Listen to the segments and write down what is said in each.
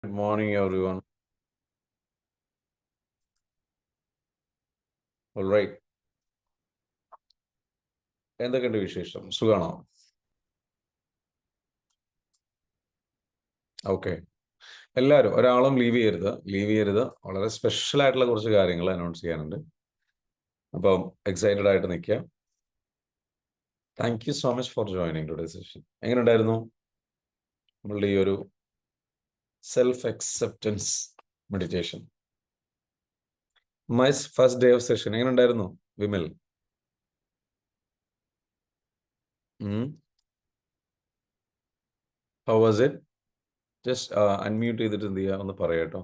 Good morning, everyone. All right. എന്തൊക്കെയുണ്ട് വിശേഷം? സുഖാണോ? ഓക്കെ. എല്ലാവരും ഒരാളും ലീവ് ചെയ്യരുത്. വളരെ സ്പെഷ്യൽ ആയിട്ടുള്ള കുറച്ച് കാര്യങ്ങൾ അനൗൺസ് ചെയ്യാനുണ്ട്. അപ്പം എക്സൈറ്റഡ് ആയിട്ട് നിൽക്കുക. Thank you so much for joining today session. എങ്ങനെ ഉണ്ടായിരുന്നു നമ്മളുടെ ഈ ഒരു self acceptance meditation? My first day of session എങ്ങനെ ഉണ്ടായിരുന്നു Vimal? How was it? Just unmute ചെയ്തിട്ട് എന്ത് ചെയ്യുക ഒന്ന് പറയാട്ടോ.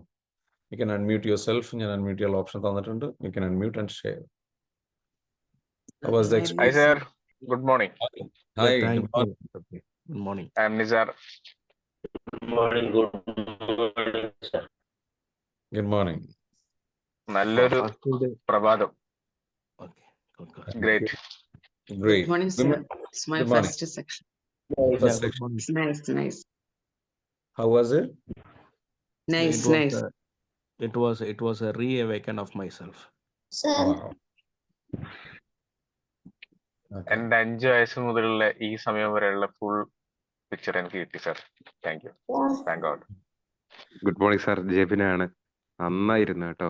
You can unmute yourself. ഞാൻ അൺമ്യൂട്ട് ചെയ്യാനുള്ള ഓപ്ഷൻ തന്നിട്ടുണ്ട്. You can unmute and share. How was the Hi, Hi experience? sir, good morning. Hi, thank good you. morning. Good morning. I am Nizar. Good morning, sir. Good morning. നല്ലൊരു First day. പ്രഭാതം. Okay. Good. Great. Great. Good morning, sir. Women, It's my good morning. first section. First Yeah, good section. morning. It's nice. How was it? Nice. It was a reawaken of myself. Wow. Okay. എൻ്റെ 5 വയസ്സ് മുതലുള്ള ഈ സമയം വരെയുള്ള full picture എനിക്ക് കിട്ടി sir. Thank you. Thank God. Good morning sir, ജെബിനാണ്. നന്നായിരുന്നു കേട്ടോ,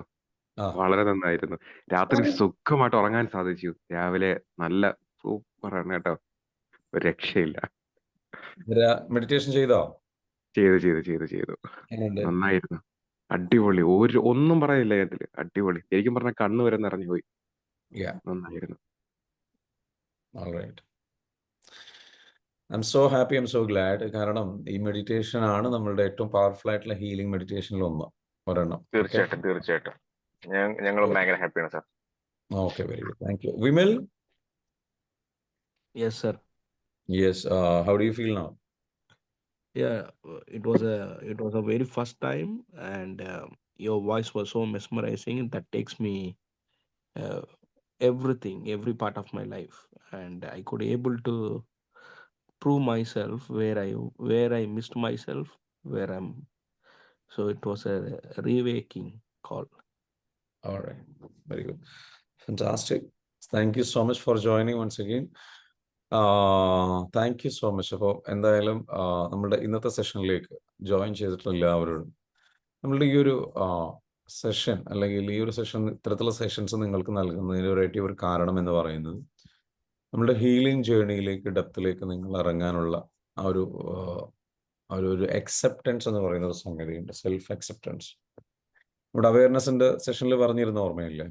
ആ, വളരെ നന്നായിരുന്നു. രാത്രി സുഖമായിട്ട് ഉറങ്ങാൻ സാധിച്ചു. രാവിലെ നല്ല സൂപ്പറാണ് കേട്ടോ, ഒരു രക്ഷയില്ല. മെഡിറ്റേഷൻ ചെയ്തോ? ചെയ്തു എങ്ങനെയുണ്ട്? നന്നായിരുന്നു, അടിപൊളി. ഒന്നും പറയാനില്ല ഇതില്, അടിപൊളി. ശരിക്കും പറഞ്ഞ കണ്ണ് വരെ നിറഞ്ഞു പോയി. Yeah. നന്നായിരുന്നു. All right. I'm so happy, I'm so glad. കാരണം ഈ മെഡിറ്റേഷൻ ആണ് നമ്മളുടെ ഏറ്റവും പവർഫുൾ ആയിട്ടുള്ള ഹീലിംഗ് മെഡിറ്റേഷനിൽ ഒരെണ്ണം. തീർച്ചയായിട്ടും ഞങ്ങളും ഭയങ്കര ഹാപ്പിയാണ് sir. Okay, very good. Thank you. Vimal? Yes, sir. Yes. How do you feel now? Yeah, it was a very first time, and your voice was so mesmerizing that takes me everything, every part of my life, and I could able to prove myself where I missed myself, where I'm. So it was a rewaking call. All right. Very good. Fantastic. Thank you so much for joining once again. Thank you so much. അപ്പോൾ എന്തായാലും നമ്മുടെ ഇന്നത്തെ സെഷനിലേക്ക് join ചെയ്തിട്ടുള്ള എല്ലാവരോടും നമ്മളുടെ ഈ ഒരു സെഷൻ അല്ലെങ്കിൽ ഈ ഒരു സെഷൻ ഇത്തരത്തിലുള്ള സെഷൻസ് നിങ്ങൾക്ക് നൽകുന്നതിന് ഒരു കാരണം എന്ന് പറയുന്നത് നമ്മുടെ ഹീലിംഗ് ജേർണിയിലേക്ക് ഡെപ്തിലേക്ക് നിങ്ങൾ ഇറങ്ങാനുള്ള ആ ഒരു അക്സെപ്റ്റൻസ് എന്ന് പറയുന്ന ഒരു സംഗതിയുണ്ട്, സെൽഫ് അക്സെപ്റ്റൻസ്. നമ്മുടെ അവയർനെസ്സിൻ്റെ സെഷനിൽ പറഞ്ഞിരുന്ന ഓർമ്മയില്ലേ?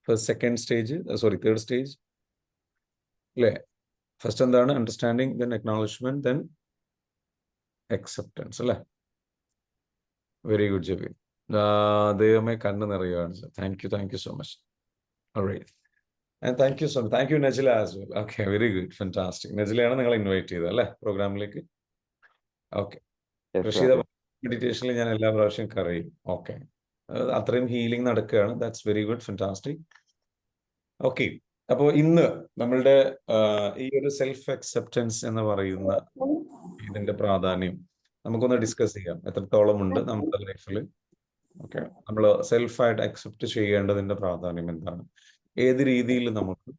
തേർഡ് സ്റ്റേജ് അല്ലേ? ഫസ്റ്റ് എന്താണ്? Understanding, then acknowledgement, then acceptance അല്ലേ? Very good Jebi. ദൈവമേ കണ്ണ് നിറയുകയാണ് sir. Thank you so much. Alright. And thank you Najila as well. Okay, very good, fantastic. നജിലയാണ് നിങ്ങൾ ഇൻവൈറ്റ് ചെയ്തത് അല്ലേ പ്രോഗ്രാമിലേക്ക്? ഓക്കെ. റഷീദ മെഡിറ്റേഷനിൽ ഞാൻ എല്ലാ പ്രാവശ്യം കറിയും. ഓക്കെ, അത്രയും ഹീലിംഗ് നടക്കുകയാണ്. That's very good, fantastic. Okay, അപ്പോൾ ഇന്ന് നമ്മളുടെ ഈ ഒരു സെൽഫ് അക്സെപ്റ്റൻസ് എന്ന് പറയുന്ന ഇതിന്റെ പ്രാധാന്യം നമുക്കൊന്ന് ഡിസ്കസ് ചെയ്യാം. എത്രത്തോളം ഉണ്ട് നമ്മുടെ ലൈഫിൽ? ഓക്കെ, നമ്മൾ സെൽഫായിട്ട് അക്സെപ്റ്റ് ചെയ്യേണ്ടതിന്റെ പ്രാധാന്യം എന്താണ്? ഏത് രീതിയിൽ നമുക്ക്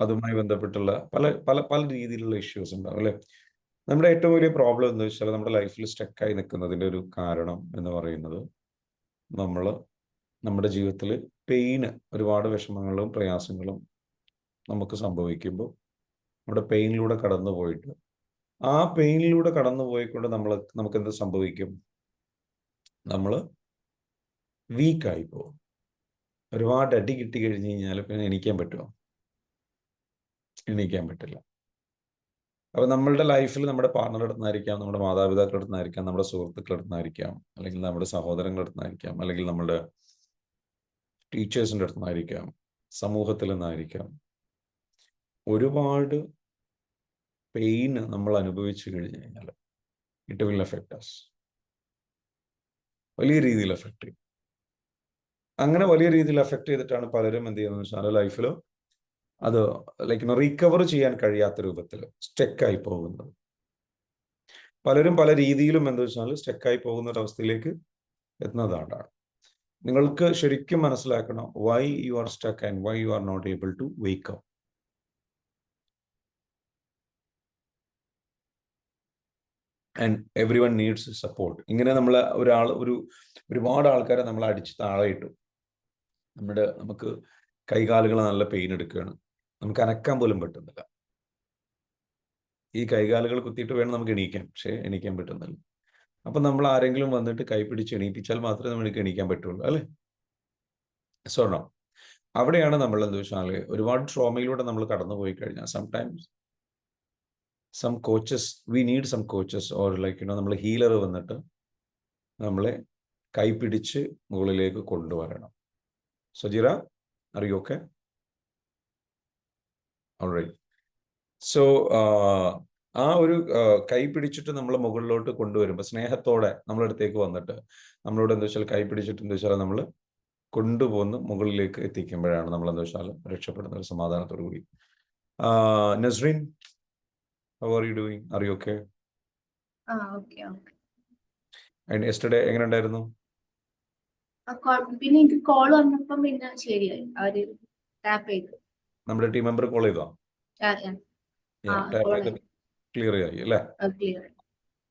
അതുമായി ബന്ധപ്പെട്ടുള്ള പല പല പല രീതിയിലുള്ള ഇഷ്യൂസ് ഉണ്ടാവും അല്ലെ? നമ്മുടെ ഏറ്റവും വലിയ പ്രോബ്ലം എന്ന് വെച്ചാൽ നമ്മുടെ ലൈഫിൽ സ്റ്റക്കായി നിൽക്കുന്നതിന്റെ ഒരു കാരണം എന്ന് പറയുന്നത് നമ്മുടെ ജീവിതത്തിൽ പെയിന്, ഒരുപാട് വിഷമങ്ങളും പ്രയാസങ്ങളും നമുക്ക് സംഭവിക്കുമ്പോൾ നമ്മുടെ പെയിനിലൂടെ കടന്നു പോയിട്ട് ആ പെയിനിലൂടെ കടന്നു പോയിക്കൊണ്ട് നമുക്ക് എന്ത് സംഭവിക്കും? നമ്മൾ വീക്കായി പോകും. ഒരുപാട് അടി കിട്ടി കഴിഞ്ഞ് കഴിഞ്ഞാൽ പിന്നെ എണീക്കാൻ പറ്റുമോ? എണീക്കാൻ പറ്റില്ല. അപ്പോൾ നമ്മളുടെ ലൈഫിൽ നമ്മുടെ പാർട്ണറുടെ അടുത്തുനിന്നായിരിക്കാം, നമ്മുടെ മാതാപിതാക്കളുടെ അടുത്തുനിന്നായിരിക്കാം, നമ്മുടെ സുഹൃത്തുക്കളുടെ അടുത്തുനിന്നായിരിക്കാം, അല്ലെങ്കിൽ നമ്മുടെ സഹോദരങ്ങളുടെ അടുത്തുനിന്നായിരിക്കാം, അല്ലെങ്കിൽ നമ്മുടെ ടീച്ചേഴ്സിൻ്റെ അടുത്തുനിന്നായിരിക്കാം, സമൂഹത്തിൽ നിന്നായിരിക്കാം. ഒരുപാട് പെയിൻ നമ്മൾ അനുഭവിച്ചു കഴിഞ്ഞു കഴിഞ്ഞാൽ ഇറ്റ് വിൽ എഫക്ട് അസ്. വലിയ രീതിയിൽ എഫക്ട് ചെയ്യും. അങ്ങനെ വലിയ രീതിയിൽ എഫക്ട് ചെയ്തിട്ടാണ് പലരും എന്ത് ചെയ്യുന്നത് വെച്ചാൽ ലൈഫിൽ അത് റിക്കവർ ചെയ്യാൻ കഴിയാത്ത രൂപത്തിൽ സ്റ്റക്കായി പോകുന്നത്. പലരും പല രീതിയിലും എന്താ വെച്ചാൽ സ്റ്റക്കായി പോകുന്ന ഒരു അവസ്ഥയിലേക്ക് എത്തുന്നതാണ്. നിങ്ങൾക്ക് ശരിക്കും മനസ്സിലാക്കണം why you are stuck and why you are not able to wake up. And everyone needs support. ഇങ്ങനെ നമ്മൾ ഒരുപാട് ആൾക്കാരെ നമ്മൾ അടിച്ച് താഴെ ഇട്ടു. നമുക്ക് കൈകാലുകൾ നല്ല പെയിൻ എടുക്കുകയാണ്, നമുക്ക് അനക്കാൻ പോലും പറ്റുന്നില്ല. ഈ കൈകാലുകൾ കുത്തിയിട്ട് വേണം നമുക്ക് എണീക്കാൻ, പക്ഷേ എണീക്കാൻ പറ്റുന്നില്ല. അപ്പം നമ്മൾ ആരെങ്കിലും വന്നിട്ട് കൈ പിടിച്ച് എണീപ്പിച്ചാൽ മാത്രമേ നമുക്ക് എണീക്കാൻ പറ്റുള്ളൂ, അല്ലേ? സോണോ അവിടെയാണ് നമ്മൾ എന്താ വെച്ചാൽ ഒരുപാട് ട്രോമയിലൂടെ നമ്മൾ കടന്നു പോയി കഴിഞ്ഞാൽ sometimes some coaches, we need some coaches or like നമ്മൾ ഹീലർ വന്നിട്ട് നമ്മളെ കൈ പിടിച്ച് മുകളിലേക്ക് കൊണ്ടുവരണം. Sajira, are you okay? Alright. So ആ ഒരു കൈ പിടിച്ചിട്ട് നമ്മൾ മുകളിലോട്ട് കൊണ്ടുവരുമ്പോൾ സ്നേഹത്തോടെ നമ്മളടുത്തേക്ക് വന്നിട്ട് നമ്മളോട് എന്താ വെച്ചാൽ കൈ പിടിച്ചിട്ട് എന്താ വെച്ചാൽ നമ്മൾ കൊണ്ടുപോകുന്ന മുകളിലേക്ക് എത്തിക്കുമ്പോഴാണ് നമ്മൾ എന്താ വെച്ചാൽ രക്ഷപ്പെടുന്ന ഒരു സമാധാനത്തോടു കൂടി. Nasreen, how are you doing? Are you okay? Okay. And yesterday എങ്ങനെ ഉണ്ടായിരുന്നു? പിന്നെ എനിക്ക് കോൾ വന്നപ്പം പിന്നെ ശരിയായി, അവര് ടാപ്പ് ചെയ്തു. നമ്മുടെ ടീം മെമ്പർ കോൾ ചെയ്തോ? ടാപ്പ് ചെയ്ത് ക്ലിയർ ആയി അല്ലേ?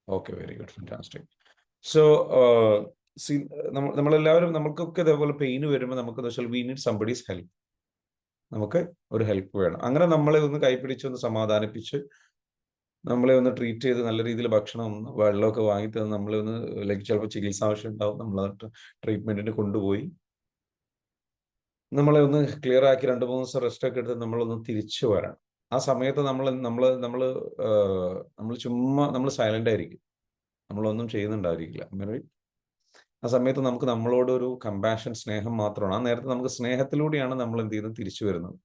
Okay, very good, fantastic. So നമ്മളെല്ലാവരും നമുക്കൊക്കെ ഇതേപോലെ പെയിൻ വരുമ്പോൾ നമുക്ക് എന്താ വെച്ചാൽ വി നീഡ് സംബഡീസ് ഹെൽപ്പ്. നമുക്ക് ഒരു ഹെൽപ്പ് വേണം. അങ്ങനെ നമ്മളെ ഒന്ന് കൈപിടിച്ച് ഒന്ന് സമാധാനിപ്പിച്ച് നമ്മളെ ഒന്ന് ട്രീറ്റ് ചെയ്ത് നല്ല രീതിയിൽ ഭക്ഷണം വെള്ളമൊക്കെ വാങ്ങി തന്ന് നമ്മളെ ഒന്ന് ലൈക്ക് ചിലപ്പോൾ ചികിത്സ ആവശ്യം ഉണ്ടാവും, നമ്മൾ ട്രീറ്റ്മെന്റിന് കൊണ്ടുപോയി നമ്മളെ ഒന്ന് ക്ലിയർ ആക്കി 2-3 ദിവസം റെസ്റ്റ് ഒക്കെ എടുത്ത് നമ്മളൊന്ന് തിരിച്ചു വരണം. ആ സമയത്ത് നമ്മൾ ചുമ്മാ നമ്മൾ സൈലന്റ് ആയിരിക്കും, നമ്മളൊന്നും ചെയ്യുന്നുണ്ടായിരിക്കില്ല. ആ സമയത്ത് നമുക്ക് നമ്മളോട് ഒരു കമ്പാഷൻ, സ്നേഹം മാത്രമാണ്. ആ നേരത്തെ നമുക്ക് സ്നേഹത്തിലൂടെയാണ് നമ്മൾ എന്ത് ചെയ്യുന്നത് തിരിച്ചു വരുന്നത്.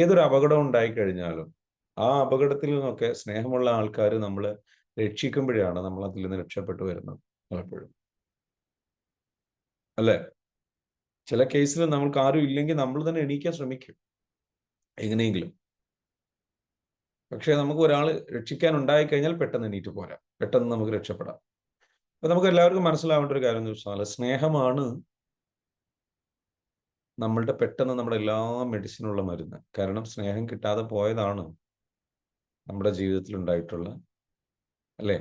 ഏതൊരു അപകടം ഉണ്ടായിക്കഴിഞ്ഞാലും ആ അപകടത്തിൽ നിന്നൊക്കെ സ്നേഹമുള്ള ആൾക്കാർ നമ്മൾ രക്ഷിക്കുമ്പോഴാണ് നമ്മൾ അതിൽ നിന്ന് രക്ഷപ്പെട്ടു വരുന്നത് പലപ്പോഴും, അല്ലേ? ചില കേസിൽ നമുക്ക് ആരും ഇല്ലെങ്കിൽ നമ്മൾ തന്നെ എണീക്കാൻ ശ്രമിക്കും എങ്ങനെയെങ്കിലും. പക്ഷെ നമുക്ക് ഒരാൾ രക്ഷിക്കാൻ ഉണ്ടായിക്കഴിഞ്ഞാൽ പെട്ടെന്ന് എണീറ്റ് പോരാ, പെട്ടെന്ന് നമുക്ക് രക്ഷപ്പെടാം. അപ്പൊ നമുക്ക് എല്ലാവർക്കും മനസ്സിലാവേണ്ട ഒരു കാര്യം എന്ന് വെച്ചാൽ സ്നേഹമാണ് നമ്മളുടെ പെട്ടെന്ന് നമ്മുടെ എല്ലാ മെഡിസിനുള്ള മരുന്ന്. കാരണം സ്നേഹം കിട്ടാതെ പോയതാണ് നമ്മുടെ ജീവിതത്തിൽ ഉണ്ടായിട്ടുള്ള, അല്ലേ?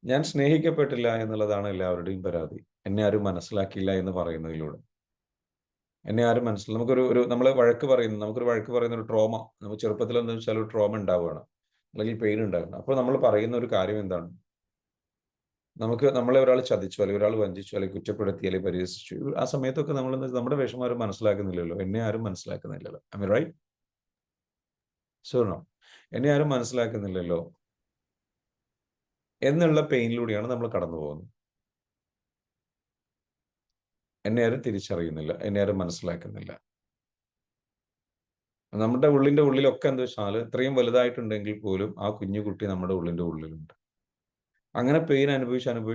ഞാൻ സ്നേഹിക്കപ്പെട്ടില്ല എന്നുള്ളതാണ് എല്ലാവരുടെയും പരാതി. എന്നെ ആരും മനസ്സിലാക്കിയില്ല എന്ന് പറയുന്നതിലൂടെ എന്നെ ആരും നമുക്കൊരു നമ്മളെ നമുക്കൊരു വഴക്ക് പറയുന്ന ഒരു ട്രോമ, നമുക്ക് ചെറുപ്പത്തിൽ എന്താ വെച്ചാൽ ഒരു ട്രോമ ഉണ്ടാവുകയാണ്, അല്ലെങ്കിൽ പെയിൻ ഉണ്ടാവുകയാണ്. അപ്പോൾ നമ്മൾ പറയുന്ന ഒരു കാര്യം എന്താണ്? നമ്മളെ ഒരാൾ ചതിച്ചു, അല്ലെങ്കിൽ ഒരാൾ വഞ്ചിച്ചു, അല്ലെങ്കിൽ കുറ്റപ്പെടുത്തി, അല്ലെങ്കിൽ പരിഹസിച്ചു, ആ സമയത്തൊക്കെ നമ്മുടെ വിഷമം ആരും മനസ്സിലാക്കുന്നില്ലല്ലോ, എന്നെ ആരും മനസ്സിലാക്കുന്നില്ലല്ലോ. I mean right? സോ എന്നെ ആരും മനസ്സിലാക്കുന്നില്ലല്ലോ എന്നുള്ള പെയിനിലൂടെയാണ് നമ്മൾ കടന്നു പോകുന്നത്. എന്നെ ആരും തിരിച്ചറിയുന്നില്ല, എന്നെ ആരും മനസ്സിലാക്കുന്നില്ല. നമ്മുടെ ഉള്ളിലൊക്കെ എന്താ വെച്ചാൽ ഇത്രയും വലുതായിട്ടുണ്ടെങ്കിൽ പോലും ആ കുഞ്ഞു കുട്ടി നമ്മുടെ ഉള്ളിലുണ്ട്. അങ്ങനെ പെയിൻ അനുഭവിച്ചാണ്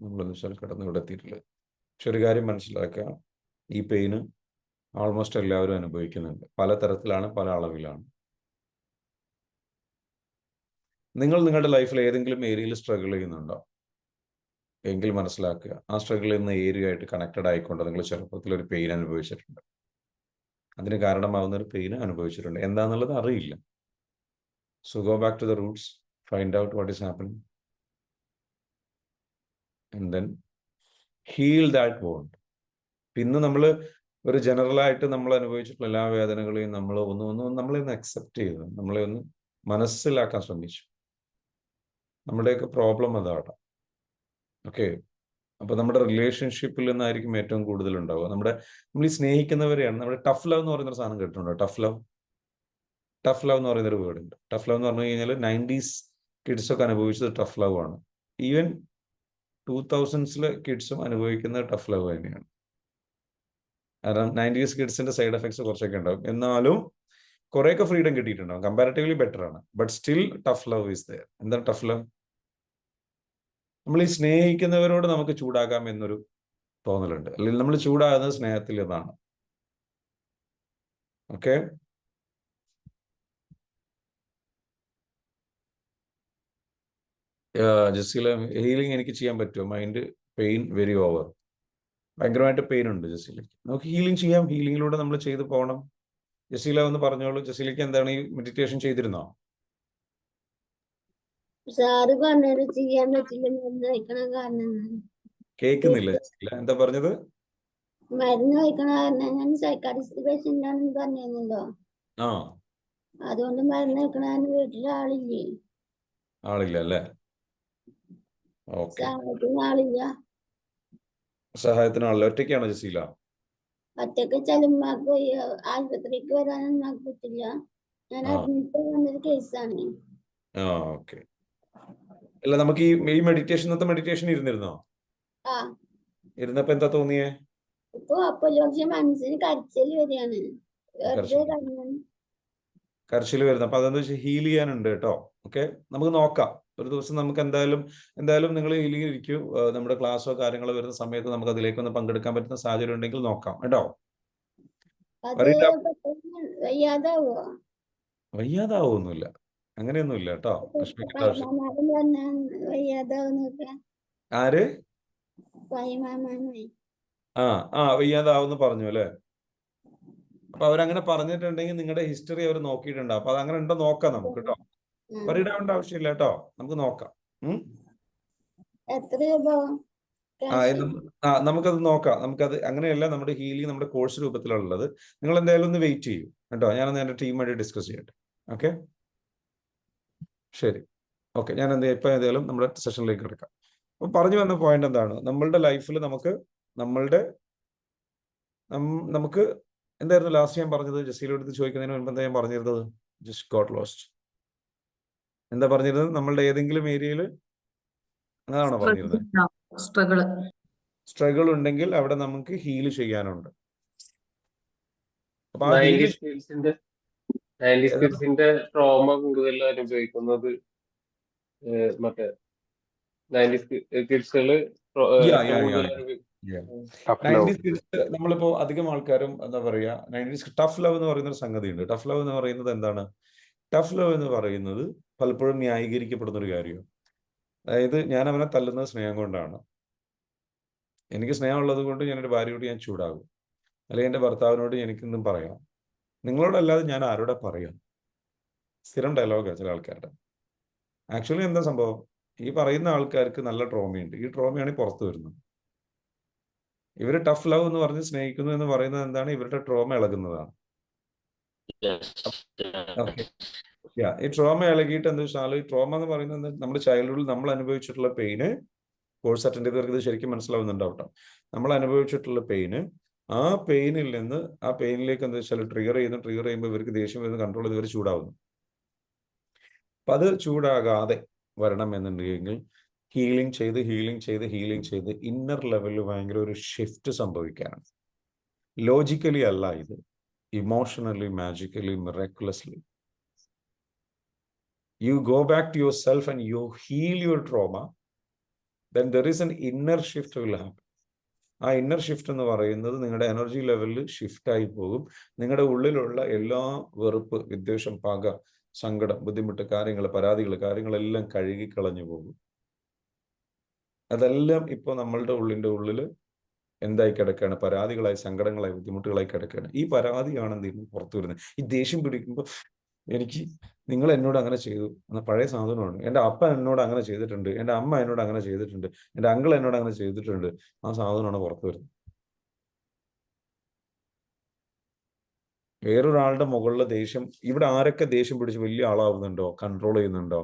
നമ്മളെന്ന് വെച്ചാൽ കടന്നു ഇവിടെ എത്തിയിട്ടുള്ളത്. പക്ഷെ ഒരു കാര്യം മനസ്സിലാക്കുക, ഈ പെയിന് ഓൾമോസ്റ്റ് എല്ലാവരും അനുഭവിക്കുന്നുണ്ട്. പല തരത്തിലാണ്, പല അളവിലാണ്. നിങ്ങൾ നിങ്ങളുടെ ലൈഫിൽ ഏതെങ്കിലും ഏരിയയിൽ സ്ട്രഗിൾ ചെയ്യുന്നുണ്ടോ എങ്കിൽ മനസ്സിലാക്കുക, ആ സ്ട്രഗിൾ ചെയ്യുന്ന ഏരിയയായിട്ട് കണക്റ്റഡ് ആയിക്കൊണ്ട് നിങ്ങൾ ചെറുപ്പത്തിൽ ഒരു പെയിൻ അനുഭവിച്ചിട്ടുണ്ട്, അതിന് കാരണമാവുന്ന ഒരു പെയിൻ അനുഭവിച്ചിട്ടുണ്ട്. എന്താണെന്നുള്ളത് അറിയില്ല. So go back to the roots, find out what is happening and then heal that wound. പിന്നെ നമ്മൾ ഒരു ജനറലായിട്ട് നമ്മൾ അനുഭവിച്ചിട്ടുള്ള എല്ലാ വേദനകളെയും നമ്മൾ നമ്മളെ ഒന്ന് അക്സെപ്റ്റ് ചെയ്ത് നമ്മളെ ഒന്ന് മനസ്സിലാക്കാൻ ശ്രമിച്ചു. നമ്മുടെയൊക്കെ പ്രോബ്ലം അതാണ്. ഓക്കെ, അപ്പൊ നമ്മുടെ റിലേഷൻഷിപ്പിൽ നിന്നായിരിക്കും ഏറ്റവും കൂടുതൽ ഉണ്ടാവുക. നമ്മൾ ഈ സ്നേഹിക്കുന്നവരെയാണ്. നമ്മുടെ ടഫ് ലവ് എന്ന് പറയുന്ന ഒരു സാധനം കേട്ടിട്ടുണ്ടോ? ടഫ് ലവ് എന്ന് പറയുന്നൊരു വേർഡ് ഉണ്ട്. ടഫ് ലവ് എന്ന് പറഞ്ഞു കഴിഞ്ഞാൽ 90s കിഡ്സൊക്കെ അനുഭവിച്ചത് ടഫ് ലവ് ആണ്. ഈവൻ 2000s കിഡ്സും അനുഭവിക്കുന്നത് ടഫ് ലവ് തന്നെയാണ്. കാരണം 90s കിഡ്സിന്റെ സൈഡ് എഫക്ട്സ് കുറച്ചൊക്കെ ഉണ്ടാവും, എന്നാലും കുറേയൊക്കെ ഫ്രീഡം കിട്ടിയിട്ടുണ്ടാവും, കമ്പാരിറ്റീവ്ലി ബെറ്റർ ആണ്. But still tough love is there. എന്താണ് ടഫ് ലവ്? നമ്മൾ ഈ സ്നേഹിക്കുന്നവരോട് നമുക്ക് ചൂടാകാം എന്നൊരു തോന്നലുണ്ട്, അല്ലെങ്കിൽ നമ്മൾ ചൂടാകുന്നത് സ്നേഹത്തിൽ നിന്നാണ്. ഓക്കെ, ജസീല, ഹീലിംഗ് എനിക്ക് ചെയ്യാൻ പറ്റുമോ? മൈൻഡ് പെയിൻ വെരി ഓവർ, ഭയങ്കരമായിട്ട് പെയിൻ ഉണ്ട് ജസീലയ്ക്ക്. നമുക്ക് ഹീലിംഗ് ചെയ്യാം, ഹീലിംഗിലൂടെ നമ്മൾ ചെയ്ത് പോകണം. ജസീല ഒന്ന് പറഞ്ഞോളൂ, ജസീലയ്ക്ക് എന്താണ് ഈ മെഡിറ്റേഷൻ ചെയ്തിരുന്നോ? സാറ് പറഞ്ഞത് ചെയ്യാൻ പറ്റില്ല, മരുന്ന് കഴിക്കണ കാരണം. കേൾക്കുന്നില്ല ജസീല, എന്താ പറഞ്ഞത്? മരുന്ന് കഴിക്കണ കാരണം ഞാൻ സൈക്കാട്രിസ്റ്റ് പേഷ്യന്റ് ആണെന്ന് പറഞ്ഞിരുന്നല്ലോ. ആ, അതുകൊണ്ട് മരുന്ന് കഴിക്കണ കാരണം വീട്ടിൽ ആളില്ലേ, ആളില്ല അല്ലേ? ഓക്കെ, സഹായത്തിന് ആളില്ല. സഹായത്തിന് ആളില്ല. ഒറ്റയ്ക്കാണോ ജസീല? ഒറ്റക്ക് ചെല്ലുമ്മാക്ക് ആശുപത്രിക്ക് വരാനൊന്നും ആൾക്ക് പറ്റില്ല. ഞാൻ ആ അഡ്മിറ്റ് വന്നൊരു കേസാണ്. ആ ഓക്കെ. അല്ല, നമുക്ക് ഈ മെഡിറ്റേഷൻ, ഇന്നത്തെ മെഡിറ്റേഷൻ ഇരുന്നിരുന്നോ? ആ ഇരുന്നപ്പോ എന്താ തോന്നിയേ? ഇപ്പൊ അപ്പൊ പക്ഷെ മനസ്സിന് കരച്ചില് വരികയാണ്, വെറുതെ കരഞ്ഞു. കരച്ചിൽ വരുന്നത്. അപ്പൊ അതെന്താ വെച്ചാൽ ഹീൽ ചെയ്യാനുണ്ട് കേട്ടോ. ഓക്കെ, നമുക്ക് നോക്കാം. ഒരു ദിവസം നമുക്ക് എന്തായാലും നിങ്ങൾ ഹീലിംഗ് ഇരിക്കൂ. നമ്മുടെ ക്ലാസ്സോ കാര്യങ്ങളോ വരുന്ന സമയത്ത് നമുക്ക് അതിലേക്കൊന്ന് പങ്കെടുക്കാൻ പറ്റുന്ന സാഹചര്യം ഉണ്ടെങ്കിൽ നോക്കാം കേട്ടോ. അത് പെട്ടെന്ന് വയ്യാതാവോ? വയ്യാതാവൊന്നുമില്ല, അങ്ങനെയൊന്നുമില്ല കേട്ടോ. വിഷമിക്കേണ്ട ആവശ്യം. പൈമാമാരും പറഞ്ഞ വയ്യാതാവുന്നൊക്കെ. ആര്? പൈമാമാനെ വയ്യാതാവെന്ന് പറഞ്ഞു അല്ലേ? അപ്പൊ അവരങ്ങനെ പറഞ്ഞിട്ടുണ്ടെങ്കിൽ നിങ്ങളുടെ ഹിസ്റ്ററി അവർ നോക്കിയിട്ടുണ്ടാവും. അപ്പൊ അതങ്ങനെ ഉണ്ടോ നോക്കാം നമുക്ക് കേട്ടോ. വരിടാവേണ്ട ആവശ്യമില്ല കേട്ടോ, നമുക്ക് നോക്കാം. എത്ര രൂപ? നമുക്കത് നോക്കാം. നമുക്കത് അങ്ങനെയല്ല, നമ്മുടെ ഹീലിംഗ് നമ്മുടെ കോഴ്സ് രൂപത്തിലുള്ളത്. നിങ്ങൾ എന്തായാലും ഒന്ന് വെയിറ്റ് ചെയ്യൂ കേട്ടോ. ഞാനൊന്ന് എൻ്റെ ടീമായിട്ട് ഡിസ്കസ് ചെയ്യട്ടെ. ഓക്കെ, ശരി. ഓക്കെ, ഞാൻ ഇപ്പൊ ഏതായാലും നമ്മുടെ സെഷനിലേക്ക് കിടക്കാം. അപ്പൊ പറഞ്ഞു വന്ന പോയിന്റ് എന്താണ്? നമ്മളുടെ ലൈഫിൽ നമുക്ക് എന്തായിരുന്നു ലാസ്റ്റ് ഞാൻ പറഞ്ഞത്? ജസീലോട് ചോദിക്കുന്നതിന് മുൻപ് എന്താ ഞാൻ പറഞ്ഞിരുന്നത്? Just got lost. എന്താ പറഞ്ഞിരുന്നത്? നമ്മളുടെ ഏതെങ്കിലും ഏരിയയിൽ അങ്ങനെയാണോ പറഞ്ഞിരുന്നത്? സ്ട്രഗിൾ ഉണ്ടെങ്കിൽ അവിടെ നമുക്ക് ഹീൽ ചെയ്യാനുണ്ട്. അപ്പൊ ആ ഹീൽ കിഡ്സിന്റെ ട്രോമ കൂടുതൽ അനുഭവിക്കുന്നത് മറ്റേ 90s കിഡ്സുകള് നമ്മളിപ്പോ അധികം ആൾക്കാരും എന്താ പറയാ, 90s ടഫ് ലവ് എന്ന് പറയുന്ന ഒരു സംഗതി ഉണ്ട്. ടഫ് ലവ് എന്ന് പറയുന്നത് എന്താണ്? ടഫ് ലവ് എന്ന് പറയുന്നത് പലപ്പോഴും ന്യായീകരിക്കപ്പെടുന്ന ഒരു കാര്യമാണ്. അതായത് ഞാൻ അവനെ തല്ലുന്നത് സ്നേഹം കൊണ്ടാണ്, എനിക്ക് സ്നേഹമുള്ളത് കൊണ്ട് ഞാനൊരു ഭാര്യയോട് ഞാൻ ചൂടാകും, അല്ലെങ്കിൽ എൻ്റെ ഭർത്താവിനോട് എനിക്കൊന്നും പറയാം, നിങ്ങളോടല്ലാതെ ഞാൻ ആരോടെ പറയാം. സ്ഥിരം ഡയലോഗാണ് ചില ആൾക്കാരുടെ. ആക്ച്വലി എന്താ സംഭവം? ഈ പറയുന്ന ആൾക്കാർക്ക് നല്ല ട്രോമയുണ്ട്. ഈ ട്രോമയാണ് പുറത്തു വരുന്നത്. ഇവര് ടഫ് ലവ് എന്ന് പറഞ്ഞ് സ്നേഹിക്കുന്നു എന്ന് പറയുന്നത് എന്താണ്? ഇവരുടെ ട്രോമ ഇളകുന്നതാണ്. ഓക്കെ, ഈ ട്രോമ ഇളകിയിട്ട് എന്താ വെച്ചാൽ, ഈ ട്രോമ എന്ന് പറയുന്നത് നമ്മുടെ ചൈൽഡ്ഹുഡിൽ നമ്മൾ അനുഭവിച്ചിട്ടുള്ള പെയിന്, കോഴ്സ് അറ്റൻഡ് ചെയ്തവർക്ക് ഇത് ശരിക്കും മനസ്സിലാവുന്നുണ്ടാവും കേട്ടോ. നമ്മൾ അനുഭവിച്ചിട്ടുള്ള പെയിന്, ആ പെയിനിൽ നിന്ന് ആ പെയിനിലേക്ക് എന്താ വെച്ചാൽ ട്രിഗർ ചെയ്യുമ്പോൾ ഇവർക്ക് ദേഷ്യം വരുന്ന കൺട്രോൾ ചെയ്ത് ഇവർ ചൂടാവുന്നു. അപ്പൊ അത് ചൂടാകാതെ വരണം എന്നുണ്ടെങ്കിൽ ഹീലിംഗ് ചെയ്ത് ഇന്നർ ലെവലിൽ ഭയങ്കര ഒരു ഷിഫ്റ്റ് സംഭവിക്കാനാണ്. ലോജിക്കലി അല്ല ഇത്, emotionally, magically, miraculously. You go back to yourself and you heal your trauma, then there is an inner shift will happen. ആ ഇന്നർ ഷിഫ്റ്റ് എന്ന് പറയുന്നത് നിങ്ങളുടെ എനർജി ലെവലിൽ ഷിഫ്റ്റ് ആയി പോകും. നിങ്ങളുടെ ഉള്ളിലുള്ള എല്ലാ വെറുപ്പ്, വിദ്വേഷം, പക, സങ്കടം, ബുദ്ധിമുട്ട്, പരാതികൾ, കാര്യങ്ങളെല്ലാം കഴുകിക്കളഞ്ഞു പോകും. അതെല്ലാം ഇപ്പോൾ നമ്മളുടെ ഉള്ളിൽ എന്തായി കിടക്കുകയാണ്? പരാതികളായി, സങ്കടങ്ങളായി, ബുദ്ധിമുട്ടുകളായി കിടക്കുകയാണ്. ഈ പരാതിയാണ് എന്തെങ്കിലും പുറത്തു വരുന്നത്. ഈ ദേഷ്യം പിടിക്കുമ്പോൾ നിങ്ങൾ എന്നോട് അങ്ങനെ ചെയ്തു എന്ന പഴയ സാധനമാണ്. എൻ്റെ അപ്പ എന്നോട് അങ്ങനെ ചെയ്തിട്ടുണ്ട്, എൻ്റെ അമ്മ എന്നോട് അങ്ങനെ ചെയ്തിട്ടുണ്ട്, എൻ്റെ അങ്കിൾ എന്നോട് അങ്ങനെ ചെയ്തിട്ടുണ്ട്. ആ സാധനമാണ് പുറത്തു വരുന്നത്. വേറൊരാളുടെ മുകളിലെ ദേഷ്യം, ഇവിടെ ആരൊക്കെ ദേഷ്യം പിടിച്ച് വലിയ ആളാവുന്നുണ്ടോ, കൺട്രോൾ ചെയ്യുന്നുണ്ടോ,